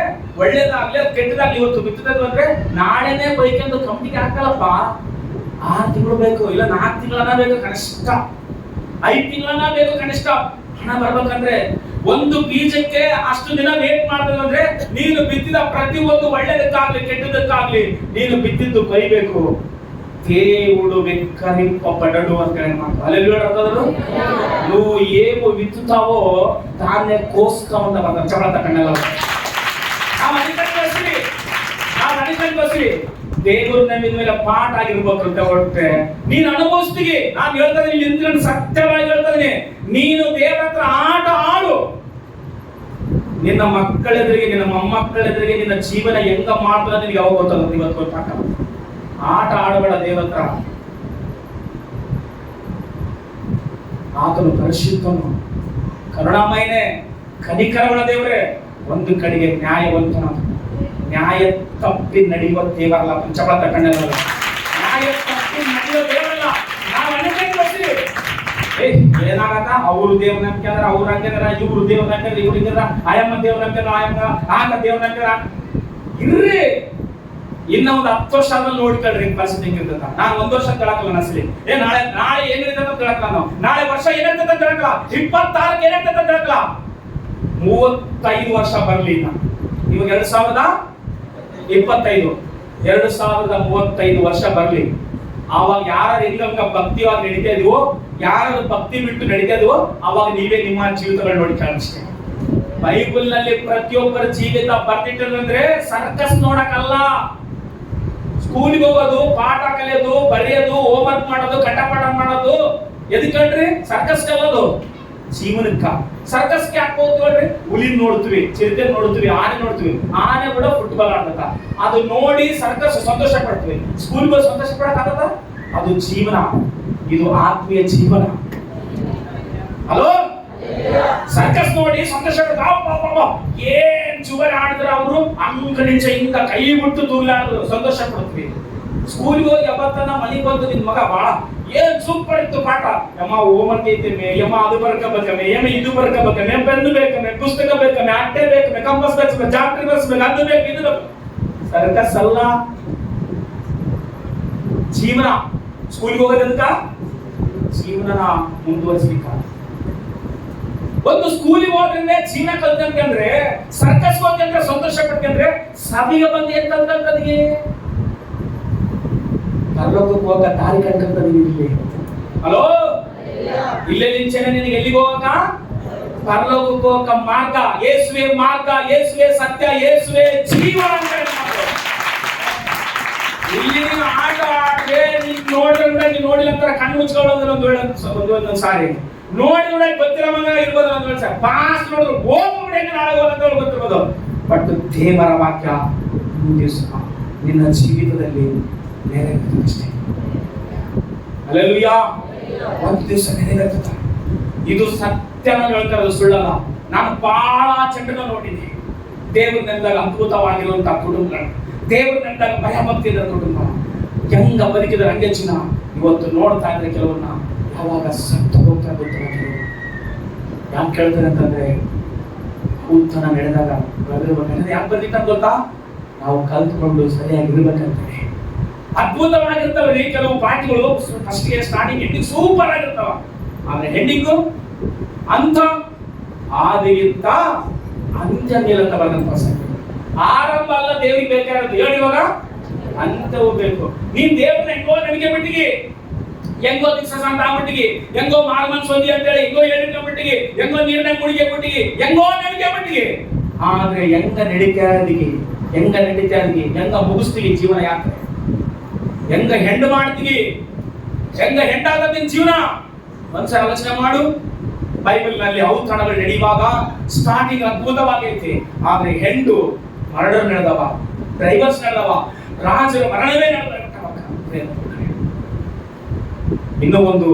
ಒಳ್ಳೇದಾಗ್ಲಿ ಅದು ಕೆಟ್ಟದಾಗ್ಲಿ. ಇವತ್ತು ಬಿತ್ತದದು ಅಂದ್ರೆ ನಾಳೆನೆ ಬೈಕೊಂಡು ಕಂಪ್ನಿಗೆ ಹಾಕಲ್ಲಪ್ಪ. 6 ತಿಂಗಳು ಬೇಕು, ಇಲ್ಲ 4 ತಿಂಗಳನ್ನ ಬೇಕು ಕನಿಷ್ಠ, 5 ತಿಂಗಳನ್ನ ಬೇಕು ಕನಿಷ್ಠ ಹಣ ಬರ್ಬೇಕಂದ್ರೆ. ಒಂದು ಬೀಜಕ್ಕೆ ಅಷ್ಟು ದಿನ ವೇಟ್ ಮಾಡಿದ್ರೆ ನೀನು ಬಿತ್ತಿದ ಪ್ರತಿ ಒಂದು ಒಳ್ಳೆದಕ್ಕಾಗ್ಲಿ ಕೆಟ್ಟದಕ್ಕಾಗ್ಲಿ ನೀನು ಬಿತ್ತಿದ್ದು ಕೊಯ್ಬೇಕು. దేవుడు వెక్కరింపబడడు అని మాట్లాడు. హల్లెలూయా అంటారు. నువ్వు ఏమో విత్తుతావో దాన్నే కోసుకుంటావు. చెప్పండి కన్నల ಆ ಮನಿಕನ್ ಬಸ್ರಿ ದೇವರು ನಮ್ಮ ಮೇಲೆ ಪಾಠ ಆಗಿರ್ಬೇಕು ಅಂತ ಹೊರಟೆ ನೀನು ಅನುಭವಿಸ್ತೀವಿ. ನಾನು ಹೇಳ್ತಾ ಇದ್ದೀನಿ, ನಿಂತ್ಕೊಂಡು ಸತ್ಯವಾಗಿ ಹೇಳ್ತಾ ಇದ್ದೀನಿ, ನೀನು ದೇವರ ಹತ್ರ ಆಟ ಆಡು. ನಿನ್ನ ಮಕ್ಕಳೆದುರಿಗೆ, ನಿನ್ನ ಮೊಮ್ಮಕ್ಕಳೆದುರಿಗೆ ನಿನ್ನ ಜೀವನ ಹೆಂಗ ಮಾಡ್ತಾರೆ ನಿನಗೆ ಯಾವಾಗ ಗೊತ್ತಾಗುತ್ತೆ. ಇವತ್ತು ಪಾಠ ಆಟ ಆಡಬೇಡ ದೇವರ ಹತ್ರ. ಆತನು ಪರಿಶುದ್ಧನು, ಕರುಣಾಮಯನೇ, ಕನಿಕರಗಳ ದೇವರೇ. ಒಂದು ಕಡೆಗೆ ನ್ಯಾಯವಂತನ, ನ್ಯಾಯ ತಪ್ಪಿ ನಡೆಯುವ ದೇವರಲ್ಲ. ಪಂಚಬಲ ತಗೊಂಡಲ್ಲ, ನ್ಯಾಯ ತಪ್ಪಿ ನಡೆಯುವ ದೇವರಲ್ಲ. ನಾವು ಅನ್ಕೊಂಡ್ಬರ್ತೀವಿ ಏನಾಗತ್ತ, ಅವರು ದೇವ್ರ ನಂಬಿಕೆ ಅಂದ್ರೆ ಅವ್ರ ಹಾಕಿದಾರ, ಇವ್ರು ದೇವ್ರ ನಂಬಿಕೆ ಇವ್ರು ಇದ್ದಾರ, ಆಯಮ್ಮ ದೇವ್ರ ನಂಬಿಕೆ ಆಯಮ್ಮ, ಆಗ ದೇವ್ರ ನಂಬಿಕೆ ಇರ್ರಿ. ಇನ್ನ ಒಂದು 10 ವರ್ಷ ಆದ್ಮೇಲೆ ನೋಡ್ಕೊಳ್ರಿ ಪರಿಸ್ಥಿತಿ ಹೆಂಗಿರ್ತದ. ನಾನು 1 ವರ್ಷ ಕೇಳಕಲ್ಲ ನಸ್ಲಿ. ನಾಳೆ ಏನಿರ್ತದ ಅಂತ ಕೇಳಕಲ್ಲ. ನಾವು ನಾಳೆ ವರ್ಷ ಏನಿರ್ತದ ಅಂತ ಕೇಳಕಲ್ಲ. 26ಕ್ಕೆ ಏನಿರ್ತದ ಅಂತ ಕೇಳಕಲ್ಲ. 35 ವರ್ಷ ಬರ್ಲಿ. ಇವಾಗ 2025, 2035 ವರ್ಷ ಬರ್ಲಿ. ಆವಾಗ ಯಾರು ಹೆಂಗ ಭಕ್ತಿಯಾಗಿ ನಡೀತಾ ಇದೀವೋ, ಯಾರು ಭಕ್ತಿ ಬಿಟ್ಟು ನಡೀತಾ ಇದೀವೋ, ಅವಾಗ ನೀವೇ ನಿಮ್ಮ ಜೀವಿತಗಳು ನೋಡಿ ಕಾಣಿಸ್ತೇ. ಬೈಬಲ್ ನಲ್ಲಿ ಪ್ರತಿಯೊಬ್ಬರ ಜೀವಿತ ಬರ್ತಿಟ್ಟಂದ್ರೆ ಸರ್ಕಸ್ ನೋಡಕ್ಕಲ್ಲ, ಸ್ಕೂಲ್ಗೆ ಹೋಗೋದು, ಪಾಠ ಕಲಿಯೋದು, ಬರೆಯೋದು, ಹೋಮ್ವರ್ಕ್ ಮಾಡೋದು, ಕಂಠಪಾಠ ಮಾಡೋದು ಎದಕ್ಕಂಡ್ರಿ? ಸರ್ಕಸ್ ಕಲ್ಲೋದು ಜೀವನಕ್ಕ. ಸರ್ಕಸ್ಗೆ ಯಾಕೆ ಹೋಗ್ತೀವಲ್ರಿ? ಹುಲಿ ನೋಡ್ತೀವಿ, ಚಿರತೆ ನೋಡ್ತೀವಿ, ಆನೆ ನೋಡ್ತೀವಿ. ಆನೆ ಕೂಡ ಫುಟ್ಬಾಲ್ ಆಡ್ತದ, ಅದು ನೋಡಿ ಸರ್ಕಸ್ ಸಂತೋಷ ಪಡ್ತೀವಿ. ಸ್ಕೂಲ್ಗೆ ಸಂತೋಷ ಪಡಕ್ಕಾಗದ? ಅದು ಜೀವನ, ಇದು ಆತ್ಮೀಯ ಜೀವನ. ಹಲೋ, ಸರ್ಕಸ್ ನೋಡಿ ಸಂತೋಷ ಏನ್ ಜುಗರ್ ಆಡಿದ್ರೆ ಅವರು ಅಂಗಡಿಂಚ ಹಿಂಗ ಕೈ ಬಿಟ್ಟು ತೂರ್ಲಾದ್ರು ಸಂತೋಷ ಪಡ್ತೀವಿ. ಸ್ಕೂಲ್ಗೆ ಹೋಗಿ ಯಾವತ್ತನ ಮನೆಗೆ ಬಂದು ನಿನ್ ಮಗ ಬಾಳ ಏನ್ ಸೂಪರ್ ಇತ್ತು ಪಾಠ, ಯಮ್ಮ ಹೋಮ್ವರ್ಕ್ ಐತಿಮೆ, ಯಮ್ಮ ಅದು ಬರ್ಕಬೇಕಮ್ಮೆ, ಯಮ್ಮ ಇದು ಬರ್ಕಬೇಕಮ್ಮೆ, ಪೆನ್ ಬೇಕಮ್ಮೆ, ಪುಸ್ತಕ ಬೇಕಮ್ಮೆ, ಅಟ್ಟೆ ಬೇಕಮ್ಮೆ, ಕಂಪಸ್ ಬೇಕಮ್ಮೆ, ಜಾತ್ರೆ ಬರ್ಸ್ಬೇಕು, ಅದು ಬೇಕು, ಇದು ಬೇಕು. ಸರ್ಕಸ್ ಅಲ್ಲ ಜೀವನ. ಸ್ಕೂಲ್ಗೆ ಹೋಗೋದಂತ ಜೀವನ ಮುಂದುವರಿಸಲಿಕ್ಕ. ಒಂದು ಸ್ಕೂಲಿಗೆ ಹೋದ್ರೆ ಜೀವನ ಕಲ್ತಂದ್ರೆ, ಸರ್ಕಸ್ ಹೋದ್ರೆ ಸಂತೋಷ ಪಡ್ಕೊಂಡ್ರೆ, ಸಭೆಗೆ ಬಂದು ಏನ್ ಕಲ್ತಂತದಿಗೆ? ಪರಲೋಕಕ್ಕೆ ಹೋಗ ದಾರಿ ಕಂಡ್ಕಂತದೀವಿ ಇಲ್ಲಿ. ಹಲೋ, ಇಲ್ಲೇ ನಿಂಚೆನೆ ನಿನಗೆ ಎಲ್ಲಿಗೆ ಹೋಗಕ? ಪರಲೋಕಕ್ಕೆ ಹೋಗಕ ಮಾರ್ಗ ಯೇಸುವೆ, ಮಾರ್ಗ ಯೇಸುವೆ, ಸತ್ಯ ಯೇಸುವೆ, ಜೀವ ಅಂತ ಇಲ್ಲಿ ನೀನು ಆಟ ಆಡ್ರೆ ನೀನ್ ನೋಡಿದ್ರೆ ನೀನ್ ನೋಡಿಲ್ಲ ಅಂತಾರೆ ಕಣ್ಣು ಮುಚ್ಕೊಳ್ಳೋದ್ರೆ ಒಂದು ಸಾರಿ ನೋಡಿ ನೋಡಿ ಗೊತ್ತಿರೋ ಮಗ ಇರ್ಬೋದು ಒಂದು ಸಾರಿ ಪಾಸ್ ನೋಡಿದ್ರು ಹೋಗ್ಬಿಡಿ ನಾಳೆ ಅಂತ ಗೊತ್ತಿರ್ಬೋದು. ಬಟ್ ದೇವರ ವಾಕ್ಯ ದಿವಸ ನಿನ್ನ ಜೀವಿತದಲ್ಲಿ ನೆರವೇರುತ್ತಷ್ಟೇ. ಹಲ್ಲೆಲೂಯಾ. ಒಂದು ದಿವಸ ನೆರವೇರುತ್ತ. ಇದು ಸತ್ಯನ ಹೇಳ್ತಾ ಇರೋದು, ಸುಳ್ಳಲ್ಲ. ನಾನು ಬಹಳ ಚಂಡನ ನೋಡಿದ್ದೀನಿ. ದೇವ್ರ ನೆಲದಾಗ ಅದ್ಭುತವಾಗಿರುವಂತಹ ಕುಟುಂಬಗಳು, ದೇವ್ರ ನೆಲದಾಗ ಭಯ ಭಕ್ತಿ ಇರೋ ಕುಟುಂಬ ಹೆಂಗ ಬದುಕಿದ್ರೆ ಹಂಗೆ ಚಿನ್ನ. ಇವತ್ತು ನೋಡ್ತಾ ಇದ್ರೆ ಕೆಲವನ್ನ ಯಾವಾಗ ಸತ್ತು ಹೋಗ್ತಾ ಗೊತ್ತಿಲ್ಲ. ಯಾಕೆ ಕೇಳ್ತಾರೆ ಅಂತಂದ್ರೆ, ಉತ್ತನ ನಡೆದಾಗ ಯಾಕೆ ಬಂದಿತ್ತ ಗೊತ್ತಾ? ನಾವು ಕಲ್ತ್ಕೊಂಡು ಸರಿಯಾಗಿ ಇರ್ಬೇಕಂತಾರೆ. ಅದ್ಭುತವಾಗಿರ್ತವೆ ಕೆಲವು ಪಾಠಗಳು. ಫಸ್ಟ್ಗೆ ಸ್ಟಾರ್ಟಿಂಗ್ ಎಂಡಿಂಗ್ ಸೂಪರ್ ಆಗಿರ್ತಾವ, ಆದ್ರೆ ಎಂಡಿಂಗು ಅಂತ ಆದಿಗಿಂತ ಅಂಜನಿಯಲ್ಲ ಅಂತ ಬರ್ತಂತ ಪ್ರಸಂಗ. ಆರಂಭ ಅಲ್ಲ ದೇವ್ರಿಗೆ ಬೇಕಾಗಿರೋದು. ಹೇಳಿವಾಗ ಅಂತವೂ ಬೇಕು. ನೀನ್ ದೇವ್ರನ್ನ ಹೆಂಗೋ ನನಗೆ ಬಿಟ್ಟಿಗೆ, ಹೆಂಗೋ ದಿಕ್ಸ ಅಂತ ಆಗ್ಬಿಟ್ಟಿಗೆ, ಹೆಂಗೋ ಮಾರ್ಮನ್ಸ್ ಹೊಂದಿ ಅಂತೇಳಿ ಹೆಂಗೋ ಹೇಳಿಬಿಟ್ಟಿಗೆ, ಹೆಂಗೋ ನೀರ್ನಾಗ ಮುಡಿಗೆ ಬಿಟ್ಟಿಗೆ, ಹೆಂಗೋ ನನಗೆ ಬಿಟ್ಟಿಗೆ. ಆದ್ರೆ ಹೆಂಗ ನಡೀತಾ ಇದ್ದೀವಿ, ಹೆಂಗ ಮುಗಿಸ್ತೀವಿ ಜೀವನ ಯಾತ್ರೆ, ಹೆಂಗ ಹೆಂಡು ಮಾಡ್ತೀವಿ, ಹೆಂಗ ಹೆಂಡಾಗತ್ತಿನ ಜೀವನ ಒಂದ್ಸಲ ಆಲೋಚನೆ ಮಾಡು. ಬೈಬಲ್ ನಲ್ಲಿ ಔತಣಗಳು ನಡೆಯುವಾಗ ಸ್ಟಾರ್ಟಿಂಗ್ ಅದ್ಭುತವಾಗೈತಿ, ಆದ್ರೆ ಹೆಂಡು ಮರ್ಡರ್ ನಡೆದವ, ಡ್ರೈವರ್ಸ್ ನಡೆದವ, ರಾಜರ ಮರಣವೇ ನಡೆದ. ಇನ್ನೂ ಒಂದು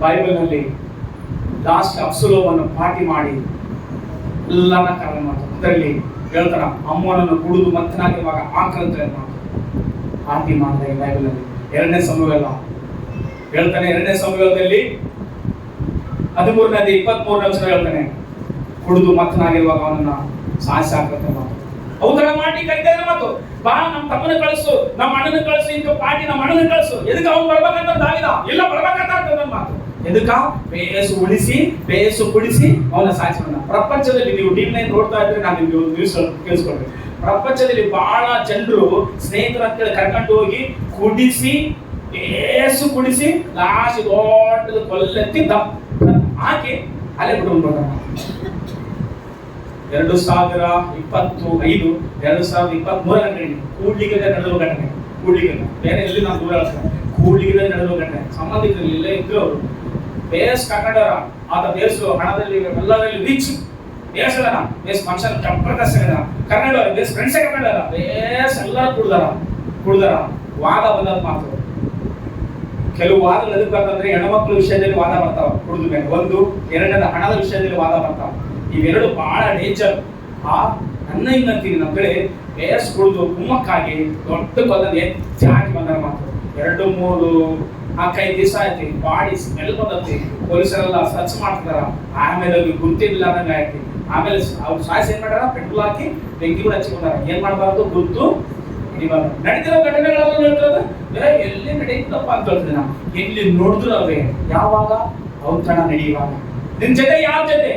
ಬೈಬಲ್ ನಲ್ಲಿ ಲಾಸ್ಟ್ ಅಬ್ಸಲೋಮನ್ನು ಪಾರ್ಟಿ ಮಾಡಿ ಎಲ್ಲನ ಕಾರಣ ಮಾಡ್ತಾರೆ. ಅದರಲ್ಲಿ ಹೇಳ್ತಾರ, ಅಮ್ಮನನ್ನು ಕುಡಿದು ಮತ್ತನಾಗಿರುವಾಗ ಆಕ್ರಂತ ಪಾರ್ಟಿ ಮಾಡಿದಾಗ ಬೈಬಲ್ ನಲ್ಲಿ 2ನೇ ಸಮುವೇಲ ಹೇಳ್ತಾನೆ. 2ನೇ ಸಮುವೇಲದಲ್ಲಿ 13ನೇ 23ನೇ ವಚನ ಹೇಳ್ತಾನೆ, ಕುಡಿದು ಮತ್ತನಾಗಿರುವಾಗ ಅವನನ್ನ ಸಾಯಿಸಿ ಆಕ್ರಂತ ಮಾತು. ಔತಣ ಮಾಡಿ ಕರಿತಾ ಇದ್ರೆ ಮಾತು, ಬಾ ನಮ್ಮ ತಮ್ಮನ ಕಳಿಸು, ನಮ್ಮ ಅಣ್ಣನ ಕಳಿಸು, ಇಂಥ ಪಾರ್ಟಿ ನಮ್ಮ ಅಣ್ಣನ ಕಳಿಸು. ಎದಕ್ಕೆ ಅವ್ನು ಬರ್ಬೇಕಂತ ದಾವಿದ ಎಲ್ಲ ಬರ್ಬೇಕಂತ ನನ್ನ ಮಾತು. ಎದಕ್ಕ? ಬೇಸು ಉಳಿಸಿ ಬೇಸು ಕುಡಿಸಿ ಅವನ ಸಾಯಿಸೋಣ. ಪ್ರಪಂಚದಲ್ಲಿ ನೀವು ಟಿವಿ ನೋಡ್ತಾ ಇದ್ರೆ ನಾನು ನಿಮ್ಗೆ ಒಂದು ನ್ಯೂಸ್ ಕೇಳಿಸ್ಕೊಳ್ರಿ. ಪ್ರಪಂಚದಲ್ಲಿ ಬಹಳ ಜನರು ಸ್ನೇಹಿತರ ಹತ್ತಿರ ಕರ್ಕೊಂಡು ಹೋಗಿ ಕುಡಿಸಿ ಬೇಸು ಕುಡಿಸಿ ಲಾಸ್ಟ್ ದೊಡ್ಡದು ಕೊಲ್ಲೆತ್ತಿ ಹಾಕಿ ಅಲ್ಲೇ ಬಿಟ್ಟು ಬರ್ತಾರೆ. 2025 2023 ಕೂಡ್ಲಿಗೆ ನಡೆದಿರುವ ಘಟನೆ. ಕೂಡ್ಲಿಗೆ ಬೇರೆ ಎಲ್ಲಿ ನಾವು ದೂರ ಕೂಡ್ಲಿಗೆ ನಡೆದಿರುವ ಘಟನೆ. ಸಂಬಂಧಿಕರಲ್ಲಿ ಇಲ್ಲೇ ಇದ್ರು ಅವರು ಬೇಸ್ ಕನ್ನಡರ ಆತ ಬೇಸು ಹಣದಲ್ಲಿ ಎಲ್ಲರಲ್ಲಿ ರಿಚ್ ಬೇಸದನ ಬೇಸ್ ಫಂಕ್ಷನ್ ಜಬರ್ದಸ್ತ್ Kannada best friends Kannada best ಎಲ್ಲರೂ ಕುಡ್ದಾರ ವಾದ ಬಂದ ಮಾತು. ಕೆಲವು ವಾದಗಳು ಎದಕ್ಕೆ ಬರ್ತಂದ್ರೆ ಹೆಣ್ಮಕ್ಳ ವಿಷಯದಲ್ಲಿ ವಾದ ಬರ್ತಾವ ಕುಡಿದ ಮೇಲೆ. ಒಂದು, ಎರಡನೇದ ಹಣದ ವಿಷಯದಲ್ಲಿ ವಾದ ಬರ್ತಾವ. ಇವೆರಡು ಬಹಳ ಡೇಂಜರ್. ನನ್ನ ಹಿಂಗಂತೀನಿ ನಮ್ಮ ಕಡೆ ಬೇಸ್ ಕುಡಿದು ಕುಮ್ಮಕ್ಕಾಗಿ ದೊಡ್ಡ ಬಂದ ಎತ್ತಿ ಹಾಕಿ ಬಂದಾರ ಮಾತು. 2-3-4-5 ದಿವಸ ಆಯ್ತು, ಬಾಡಿ ಸ್ಮೆಲ್ ಬಂದತಿ. ಪೊಲೀಸರೆಲ್ಲ ಸರ್ಚ್ ಮಾಡ್ತಾರ. ಆಮೇಲೆ ಅವ್ರಿಗೆ ಗುರ್ತಿಲ್ಲ ಅನ್ನಂಗ ಆಯ್ತು. ಆಮೇಲೆ ಅವ್ರು ಸಾಯಿಸಿ ಏನ್ ಮಾಡ್ಯಾರ, ಪೆಟ್ರೋಲ್ ಹಾಕಿ ಬೆಂಕಿ ಕೂಡ ಹಚ್ಚಿಕೊಂಡಾರ. ಏನ್ ಮಾಡಬಾರ್ದು, ಗುರ್ತು ನಡೀತಿರೋ ಘಟನೆಗಳೆಲ್ಲ ಹೇಳ್ತಿರೋದು ಎಲ್ಲಿ ನಡೆಯುತ್ತಪ್ಪ ಅಂತ ಹೇಳ್ತೀನಿ ನಾವು. ಎಲ್ಲಿ ನೋಡಿದ್ರು ಅವೇ. ಯಾವಾಗ? ಔತಣ ನಡೆಯುವಾಗ. ನಿನ್ ಜೊತೆ ಯಾರ ಜೊತೆ,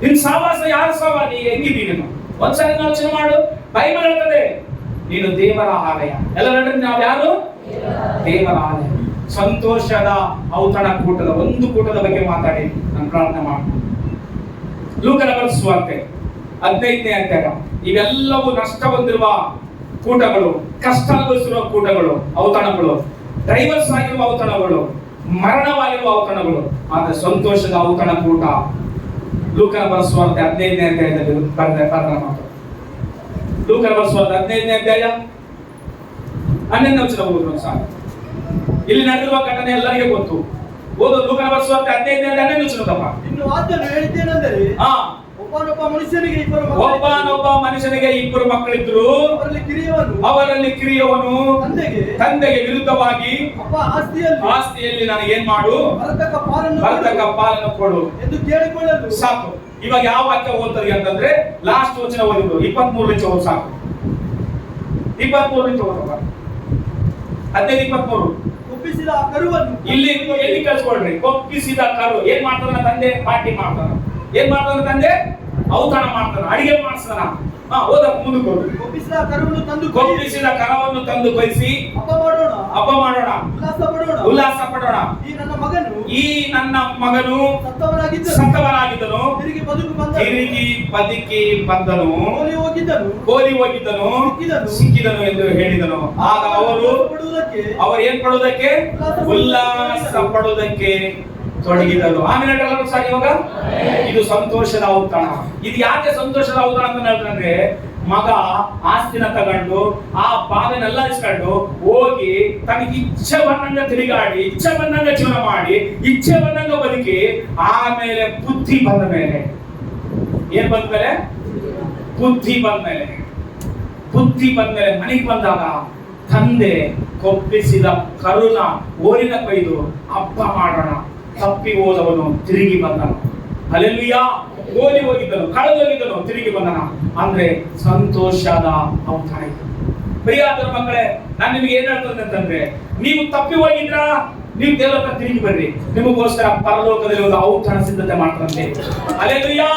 ನಿನ್ ಸಹವಾಸ ಯಾರ ಸಹ, ನೀ ಹೆಂಗಿದ್ದೀವಿ ಒಂದ್ಸರಿ ಯೋಚನೆ ಮಾಡು. ಬೈಬಲ್ ಹೇಳ್ತದೆ, ನೀನು ದೇವರ ಆಲಯ. ಎಲ್ಲ ನಾವ್ ಯಾರು? ದೇವರ ಆಲಯ. ಸಂತೋಷದ ಔತಣ ಕೂಟದ ಒಂದು ಕೂಟದ ಬಗ್ಗೆ ಮಾತಾಡಿ ನಾನು ಪ್ರಾರ್ಥನೆ ಮಾಡ್ತೀನಿ. ಲೂಕನ ಬರೆದ ಸುವಾರ್ತೆ 15ನೇ ಅಧ್ಯಾಯ. ಇವೆಲ್ಲವೂ ನಷ್ಟ ಹೊಂದಿರುವ ಕೂಟಗಳು, ಕಷ್ಟ ಅನುಭವಿಸಿರುವ ಕೂಟಗಳು, ಔತಣಗಳು, ಡೈವರ್ಸ್ ಆಗಿರುವ ಔತಣಗಳು, ಮರಣವಾಗಿರುವ ಔತಣಗಳು. ಆದ್ರೆ ಸಂತೋಷದ ಔತಣ ಕೂಟ ಲೂಕನ ಬರೆದ ಸುವಾರ್ತೆ 15ನೇ ಅಧ್ಯಾಯದಲ್ಲಿ ಬರೆದ ಮಾತು. ಲೂಕನ ಬರೆದ ಸುವಾರ್ತೆ 15ನೇ ಅಧ್ಯಾಯ 11ನೇ ವಚನ ಓದಿದ್ರು ಸಾಕು. ಇಲ್ಲಿ ನಡೆದಿರುವ ಘಟನೆ ಎಲ್ಲರಿಗೆ ಗೊತ್ತು. ಓದು ಲೂಕನ ಬರೆದ ಸುವಾರ್ತೆ 15ನೇ ಅಧ್ಯಾಯ 11ನೇ ವಚನದಪ್ಪ. ಇನ್ನು ವಾಕ್ಯವನ್ನು ಹೇಳಿದ್ದೇನೆಂದರೆ, ಒಬ್ಬನೊಬ್ಬ ಮನುಷ್ಯನಿಗೆ ಇಬ್ಬರು ಮಕ್ಕಳಿದ್ರು. ಅವರಲ್ಲಿ ಕಿರಿಯವನು ತಂದೆಗೆ ವಿರುದ್ಧವಾಗಿ, ಆಸ್ತಿಯಲ್ಲಿ ನನಗೇನ್ ಮಾಡು, ಬರ್ತಕ್ಕ ಪಾಲನ್ನು ಕೊಡು ಎಂದು ಕೇಳಿಕೊಳ್ಳಲು. ಸಾಕು. ಇವಾಗ ಯಾವ ವಾಕ್ಯ ಓದ್ತದೆ ಅಂತಂದ್ರೆ ಲಾಸ್ಟ್ ವಚನ ಓದಿದ್ರು 23 ಓದ್ ಸಾಕು. 23 ಓದಪ್ಪ. 15-23. ಒಪ್ಪಿಸಿದ ಕರುವನ್ನು ಇಲ್ಲಿ ಎಲ್ಲಿ ಕಳ್ಸ್ಕೊಳ್ರಿ. ಒಪ್ಪಿಸಿದ ಕರು ಏನ್ ಮಾಡ್ತಾನ ತಂದೆ? ಪಾರ್ಟಿ ಮಾಡ್ತಾನ. ಏನ್ ಮಾಡ್ತಾನ ತಂದೆ? ಔತಣ ಮಾಡ್ತಾನ, ಅಡಿಗೆ ಮಾಡಿಸ್ತಾನ. ಓದ ಮುಂದಕ್ಕೆ ಹೋಗಿ. ಒಪ್ಪಿಸಿದ ಕರುವನ್ನು ತಂದು ಒಪ್ಪಿಸಿದ ಕರವನ್ನು ತಂದು ಕೊಯ್ಸಿ ಹಬ್ಬ ಮಾಡೋಣ, ಉಲ್ಲಾಸ ಪಡೋಣ. ಈ ನನ್ನ ಮಗನು ಸತ್ತವನಾಗಿದ್ದನು, ತಿರುಗಿ ಬದುಕಿ ಬಂದನು, ಕೋಲಿ ಹೋಗಿದ್ದನು, ಸಿಕ್ಕಿದನು ಎಂದು ಹೇಳಿದನು. ಆಗ ಅವರು ಏನ್ ಪಡುವುದಕ್ಕೆ? ಉಲ್ಲಾಸ ಪಡುವುದಕ್ಕೆ ತೊಡಗಿದರು. ಆಮೇಲೆ ಸಾರಿ ಇವಾಗ ಇದು ಸಂತೋಷದ ಔತಣ. ಇದು ಯಾಕೆ ಸಂತೋಷದ ಔತಣ ಅಂತ ಹೇಳ್ತಾರೆ? ಮಗ ಆಸ್ತಿನ ತಗೊಂಡು ಆ ಭಾಗನೆಲ್ಲ ಇಸ್ಕೊಂಡು ಹೋಗಿ ತನಗೆ ಇಚ್ಛೆ ಬಂದಂಗ ತಿರುಗಾಡಿ, ಇಚ್ಛೆ ಬಂದಂಗ ಜೀವನ ಮಾಡಿ, ಇಚ್ಛೆ ಬಂದಂಗ ಬದುಕಿ, ಆಮೇಲೆ ಬುದ್ಧಿ ಬಂದ ಮೇಲೆ ಏನ್ ಬಂದ್ಮೇಲೆ? ಬುದ್ಧಿ ಬಂದ್ಮೇಲೆ ಮನೆಗೆ ಬಂದಾಗ ತಂದೆ ಕೊಪ್ಪಿಸಿದ ಕರುಣ ಓರಿನ ಕೊಯ್ದು ಹಬ್ಬ ಮಾಡೋಣ. ತಪ್ಪಿ ಹೋದವನು ತಿರುಗಿ ಬಂದನು. ಹಲ್ಲೆಲೂಯಾ. ಓದಿ ಹೋಗಿದ್ದನು, ಕಳೆದೋಗಿದ್ದನು, ತಿರುಗಿ ಬಂದನ. ಅಂದ್ರೆ ಸಂತೋಷದ ಔತಣ. ಪ್ರಿಯಾದರ ಮಕ್ಕಳೇ, ನಾನು ನಿಮ್ಗೆ ಏನ್ ಹೇಳ್ತೇನೆ ಅಂತಂದ್ರೆ, ನೀವು ತಪ್ಪಿ ಹೋಗಿದ್ರಾ, ನೀವು ದೇವರ ಹತ್ರ ತಿರುಗಿ ಬರ್ರಿ. ನಿಮಗೋಸ್ಕರ ಪರಲೋಕದಲ್ಲಿ ಒಂದು ಔತಣ ಸಿದ್ಧತೆ ಮಾಡ್ತಾರಂತೆ. ಹಲ್ಲೆಲೂಯಾ.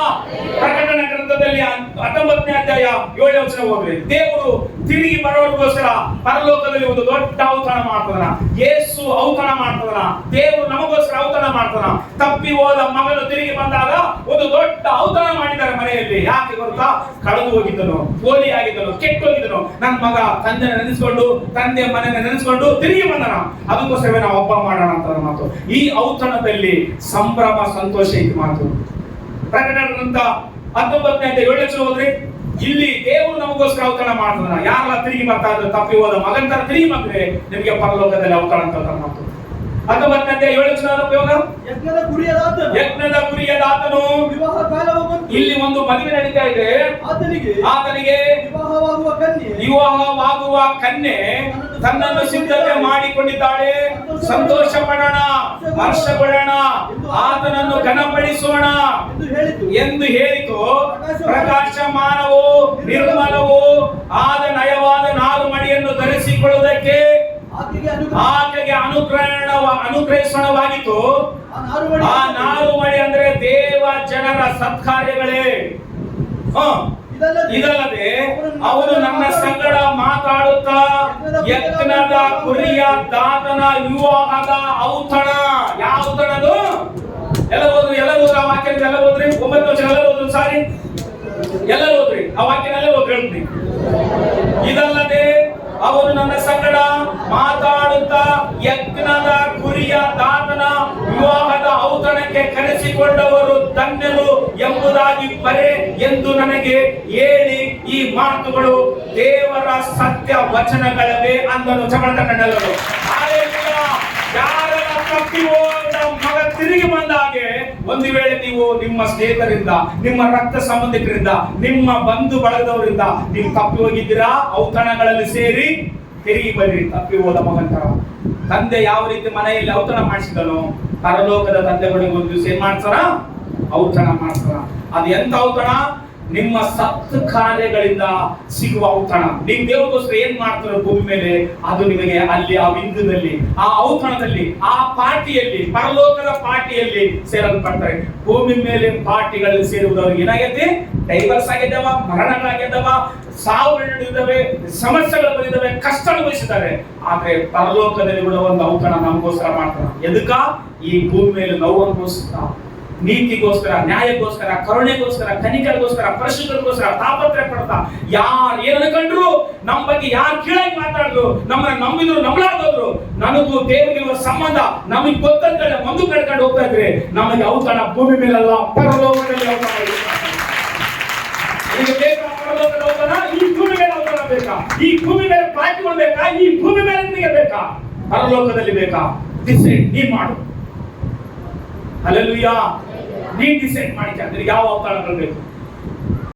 ಪ್ರಕಟಣೆ ಗ್ರಂಥದಲ್ಲಿ 19ನೇ ಅಧ್ಯಾಯ 7ನೇ ವಚನ ಹೋಗ್ರಿ. ದೇವರು ತಿರುಗಿ ಬರೋರಿಗೋಸ್ಕರ ಪರಲೋಕದಲ್ಲಿ ಒಂದು ದೊಡ್ಡ ಔತಣ ಮಾಡ್ತಾನ. ಯೇಸು ಔತಣ ಮಾಡ್ತಾನ. ದೇವರು ನಮಗೋಸ್ಕರ ಔತಣ ಮಾಡ್ತಾನ. ತಪ್ಪಿ ಹೋದ ಮಗನು ತಿರುಗಿ ಬಂದಾಗ ಒಂದು ದೊಡ್ಡ ಔತಣ ಮಾಡಿದ್ದಾರೆ ಮನೆಯಲ್ಲಿ. ಯಾಕೆ ಗೊತ್ತಾ? ಕಳೆದು ಹೋಗಿದ್ದನು, ಪೋಲಿ ಆಗಿದ್ದನು, ಕೆಟ್ಟೋಗಿದ್ದನು. ನನ್ನ ಮಗ ತಂದೆ ನೆನೆಸ್ಕೊಂಡು, ತಂದೆ ಮನೆಯನ್ನು ನೆನೆಸ್ಕೊಂಡು ತಿರುಗಿ ಬಂದನ. ಅದಕ್ಕೋಸ್ಕರ ನಾವು ಹಬ್ಬ ಮಾಡೋಣ ಅಂತ ಮಾತು. ಈ ಔತಣದಲ್ಲಿ ಸಂಭ್ರಮ, ಸಂತೋಷ ಇತ್ತು ಮಾತು. ಪ್ರಕಟಣೆ ಗ್ರಂಥ 19ನೇ ಅಧ್ಯಾಯ 7ನೇ ವಚನ ಹೋದ್ರಿ. ಇಲ್ಲಿ ದೇವರು ನಮಗೋಸ್ಕರ ಔತಣ ಮಾಡ್ತಾನ. ಯಾರೆಲ್ಲ ತಿರುಗಿ ಬರ್ತಾ ಇದ್ರು, ತಪ್ಪಿ ಹೋದ ಮಗನ ತರ ತಿರುಗಿ ಬಂದ್ರೆ ನಿಮಗೆ ಪರಲೋಕದಲ್ಲಿ ಔತಣ ಅಂತ ಮಾತು. 19ನೇ ಅಧ್ಯಾಯ 7ನೇ ವಚನ ಉಪಯೋಗ. ಯಜ್ಞದ ಕುರಿಯದಾತನು ಇಲ್ಲಿ ಒಂದು ಮದುವೆ ನಡೀತಾ ಇದೆ. ಆತನಿಗೆ ವಿವಾಹವಾಗುವ ಕನ್ಯೆ ತನ್ನನ್ನು ಸಿದ್ಧತೆ ಮಾಡಿಕೊಂಡಿದ್ದಾಳೆ. ಸಂತೋಷ ಪಡೋಣ, ಹರ್ಷಪಡೋಣ, ಆತನನ್ನು ಘನಪಡಿಸೋಣ ಎಂದು ಹೇಳಿತು. ಪ್ರಕಾಶಮಾನವೋ ನಿರ್ಮಲವೋ ಆದ ನಯವಾದ ನಾರು ಮಡಿಯನ್ನು ಧರಿಸಿಕೊಳ್ಳುವುದಕ್ಕೆ ಆಕೆಗೆ ಅನುಗ್ರಹಿಸಣವಾಗಿತ್ತು. ಆ ನಾರು ಮಡಿ ಅಂದ್ರೆ ದೇವ ಜನರ ಸತ್ಕಾರ್ಯಗಳೇ. ಇದಲ್ಲದೆ ಅವನು ನನ್ನ ಸಂಗಡ ಮಾತಾಡುತ್ತಾ ಯಜ್ಞದ ಕುರಿಯ ದಾತನ ವಿವಾಹದ ಔತಣ. ಯಾವ ಔತಣದು? ಎಲ್ಲ ಹೋದ್ರಿ ಆ ವಾಕ್ಯ ಎಲ್ಲ ಹೋದ್ರಿ. 9ನೇ ವಚನ ಎಲ್ಲ ಹೋದ್ರು. ಸಾರಿ, ಎಲ್ಲ ಹೋದ್ರಿ ಆ ವಾಕ್ಯ ಎಲ್ಲ ಹೋದ್ರಿ. ಹೇಳ್ತೀನಿ. ಇದಲ್ಲದೆ ಅವನು ನನ್ನ ಸಂಗಡ ಮಾತಾಡುತ್ತಾ ಯಜ್ಞದ ಕುರಿಯ ದಾತನ ವಿವಾಹದ ಔತಣಕ್ಕೆ ಕರೆಸಿಕೊಂಡವರು ಧನ್ಯರು ಎಂಬುದಾಗಿ ಬರೆ ಎಂದು ನನಗೆ ಹೇಳಿ ಈ ಮಾತುಗಳು ದೇವರ ಸತ್ಯ ವಚನಗಳವೇ ಅಂದನು. ಚಮಟ ಕಂಡವರು. ಯಾರೆಲ್ಲ ತಪ್ಪಿ ಹೋದ ಮಗ ತಿರುಗಿ ಬಂದಾಗೆ, ಒಂದು ವೇಳೆ ನೀವು ನಿಮ್ಮ ಸ್ನೇಹಿತರಿಂದ, ನಿಮ್ಮ ರಕ್ತ ಸಂಬಂಧಿಕರಿಂದ, ನಿಮ್ಮ ಬಂಧು ಬಳಗದವರಿಂದ ನೀವು ತಪ್ಪಿ ಹೋಗಿದ್ದೀರಾ, ಔತಣಗಳಲ್ಲಿ ಸೇರಿ ತಿರುಗಿ ಬರ್ರಿ. ತಪ್ಪಿ ಹೋದ ಮಗಂತರ ತಂದೆ ಯಾವ ರೀತಿ ಮನೆಯಲ್ಲಿ ಔತಣ ಮಾಡಿಸಿದನು, ಪರಲೋಕದ ತಂದೆಗಳಿಗೆ ಒಂದು ದಿವಸ ಏನ್ ಮಾಡ್ತಾರ? ಔತಣ ಮಾಡ್ತಾರ. ಅದು ಎಂತ ಔತಣ? ನಿಮ್ಮ ಸತ್ ಕಾರ್ಯಗಳಿಂದ ಸಿಗುವ ಔತಣ. ನೀವು ದೇವರಿಗೋಸ್ಕರ ಏನ್ ಮಾಡ್ತಾರೋ ಭೂಮಿ ಮೇಲೆ, ಅದು ನಿಮಗೆ ಅಲ್ಲಿ ಆ ಬಿಂದುದಲ್ಲಿ, ಆ ಔತಣದಲ್ಲಿ, ಆ ಪಾರ್ಟಿಯಲ್ಲಿ, ಪರಲೋಕದ ಪಾರ್ಟಿಯಲ್ಲಿ ಸೇರಲ್ಪಡ್ತಾರೆ. ಭೂಮಿ ಮೇಲೆ ಪಾರ್ಟಿಗಳಲ್ಲಿ ಸೇರುವುದವ್ರಿಗೆ ಏನಾಗೈತಿ? ಡೈವರ್ಸ್ ಆಗಿದ್ದಾವ, ಮರಣಗಳಾಗಿದ್ದಾವ, ಸಾವುಗಳು ನಡೆದಿದ್ದಾವೆ, ಸಮಸ್ಯೆಗಳು ಬಂದಿದ್ದಾವೆ, ಕಷ್ಟ ಅನುಭವಿಸಿದ್ದಾರೆ. ಆದ್ರೆ ಪರಲೋಕದಲ್ಲಿ ಕೂಡ ಒಂದು ಔತಣ ನಮಗೋಸ್ಕರ ಮಾಡ್ತಾರೆ. ಎದಕ್ಕ? ಈ ಭೂಮಿ ಮೇಲೆ ನೋವು ಅನುಭವಿಸ್ತಾ, ನೀತಿಗೋಸ್ಕರ, ನ್ಯಾಯಕ್ಕೋಸ್ಕರ, ಕರುಣೆಗೋಸ್ಕರ, ಕನಿಕರಿಗೋಸ್ಕರ, ಪರಿಶುದ್ಧರಿಗೋಸ್ಕರ ತಾಪತ್ರೆ ಪಡ್ತಾ, ಯಾರು ಏನ್ ಅನ್ಕೊಂಡ್ರು, ನಮ್ಮ ಬಗ್ಗೆ ಯಾರು ಕೀಳಾಗಿ ಮಾತಾಡಿದ್ರು, ನಮ್ಮನ್ನ ನಂಬಿದ್ರು, ನಂಬಲಾರ್ದವ್ರು, ನನಗೂ ದೇವರಿಗಿರುವ ಸಂಬಂಧ ನಮಗೆ ಗೊತ್ತಂತ ಒಂದು ಕಡ್ಕೊಂಡು ಹೋಗ್ತಾ ಇದ್ರೆ ನಮಗೆ ಔತಣ ಭೂಮಿ ಮೇಲಲ್ಲ, ಪರಲೋಕದಲ್ಲಿ ಔತಣ ಇದೆ. ನಿಮಗೆ ಬೇಕಾ ಪರಲೋಕದ ಔತಣ? ಈ ಭೂಮಿ ಮೇಲೆ ಔತಣ ಬೇಕಾ? ಈ ಭೂಮಿ ಮೇಲೆ ಪಾರ್ಟಿಗಳು ಬೇಕಾ? ಈ ಭೂಮಿ ಮೇಲೆ ನಿಮಗೆ ಬೇಕಾ? ಪರಲೋಕದಲ್ಲಿ ಬೇಕಾ? ಡಿಸೈಡ್ ನೀ ಮಾಡು. ಹಲ್ಲೆಲೂಯಾ. ನೀನ್ ಡಿಸೈಡ್ ಮಾಡಿಕ ನಿನಗೆ ಯಾವ ಔತಣಗಳು ಬೇಕು.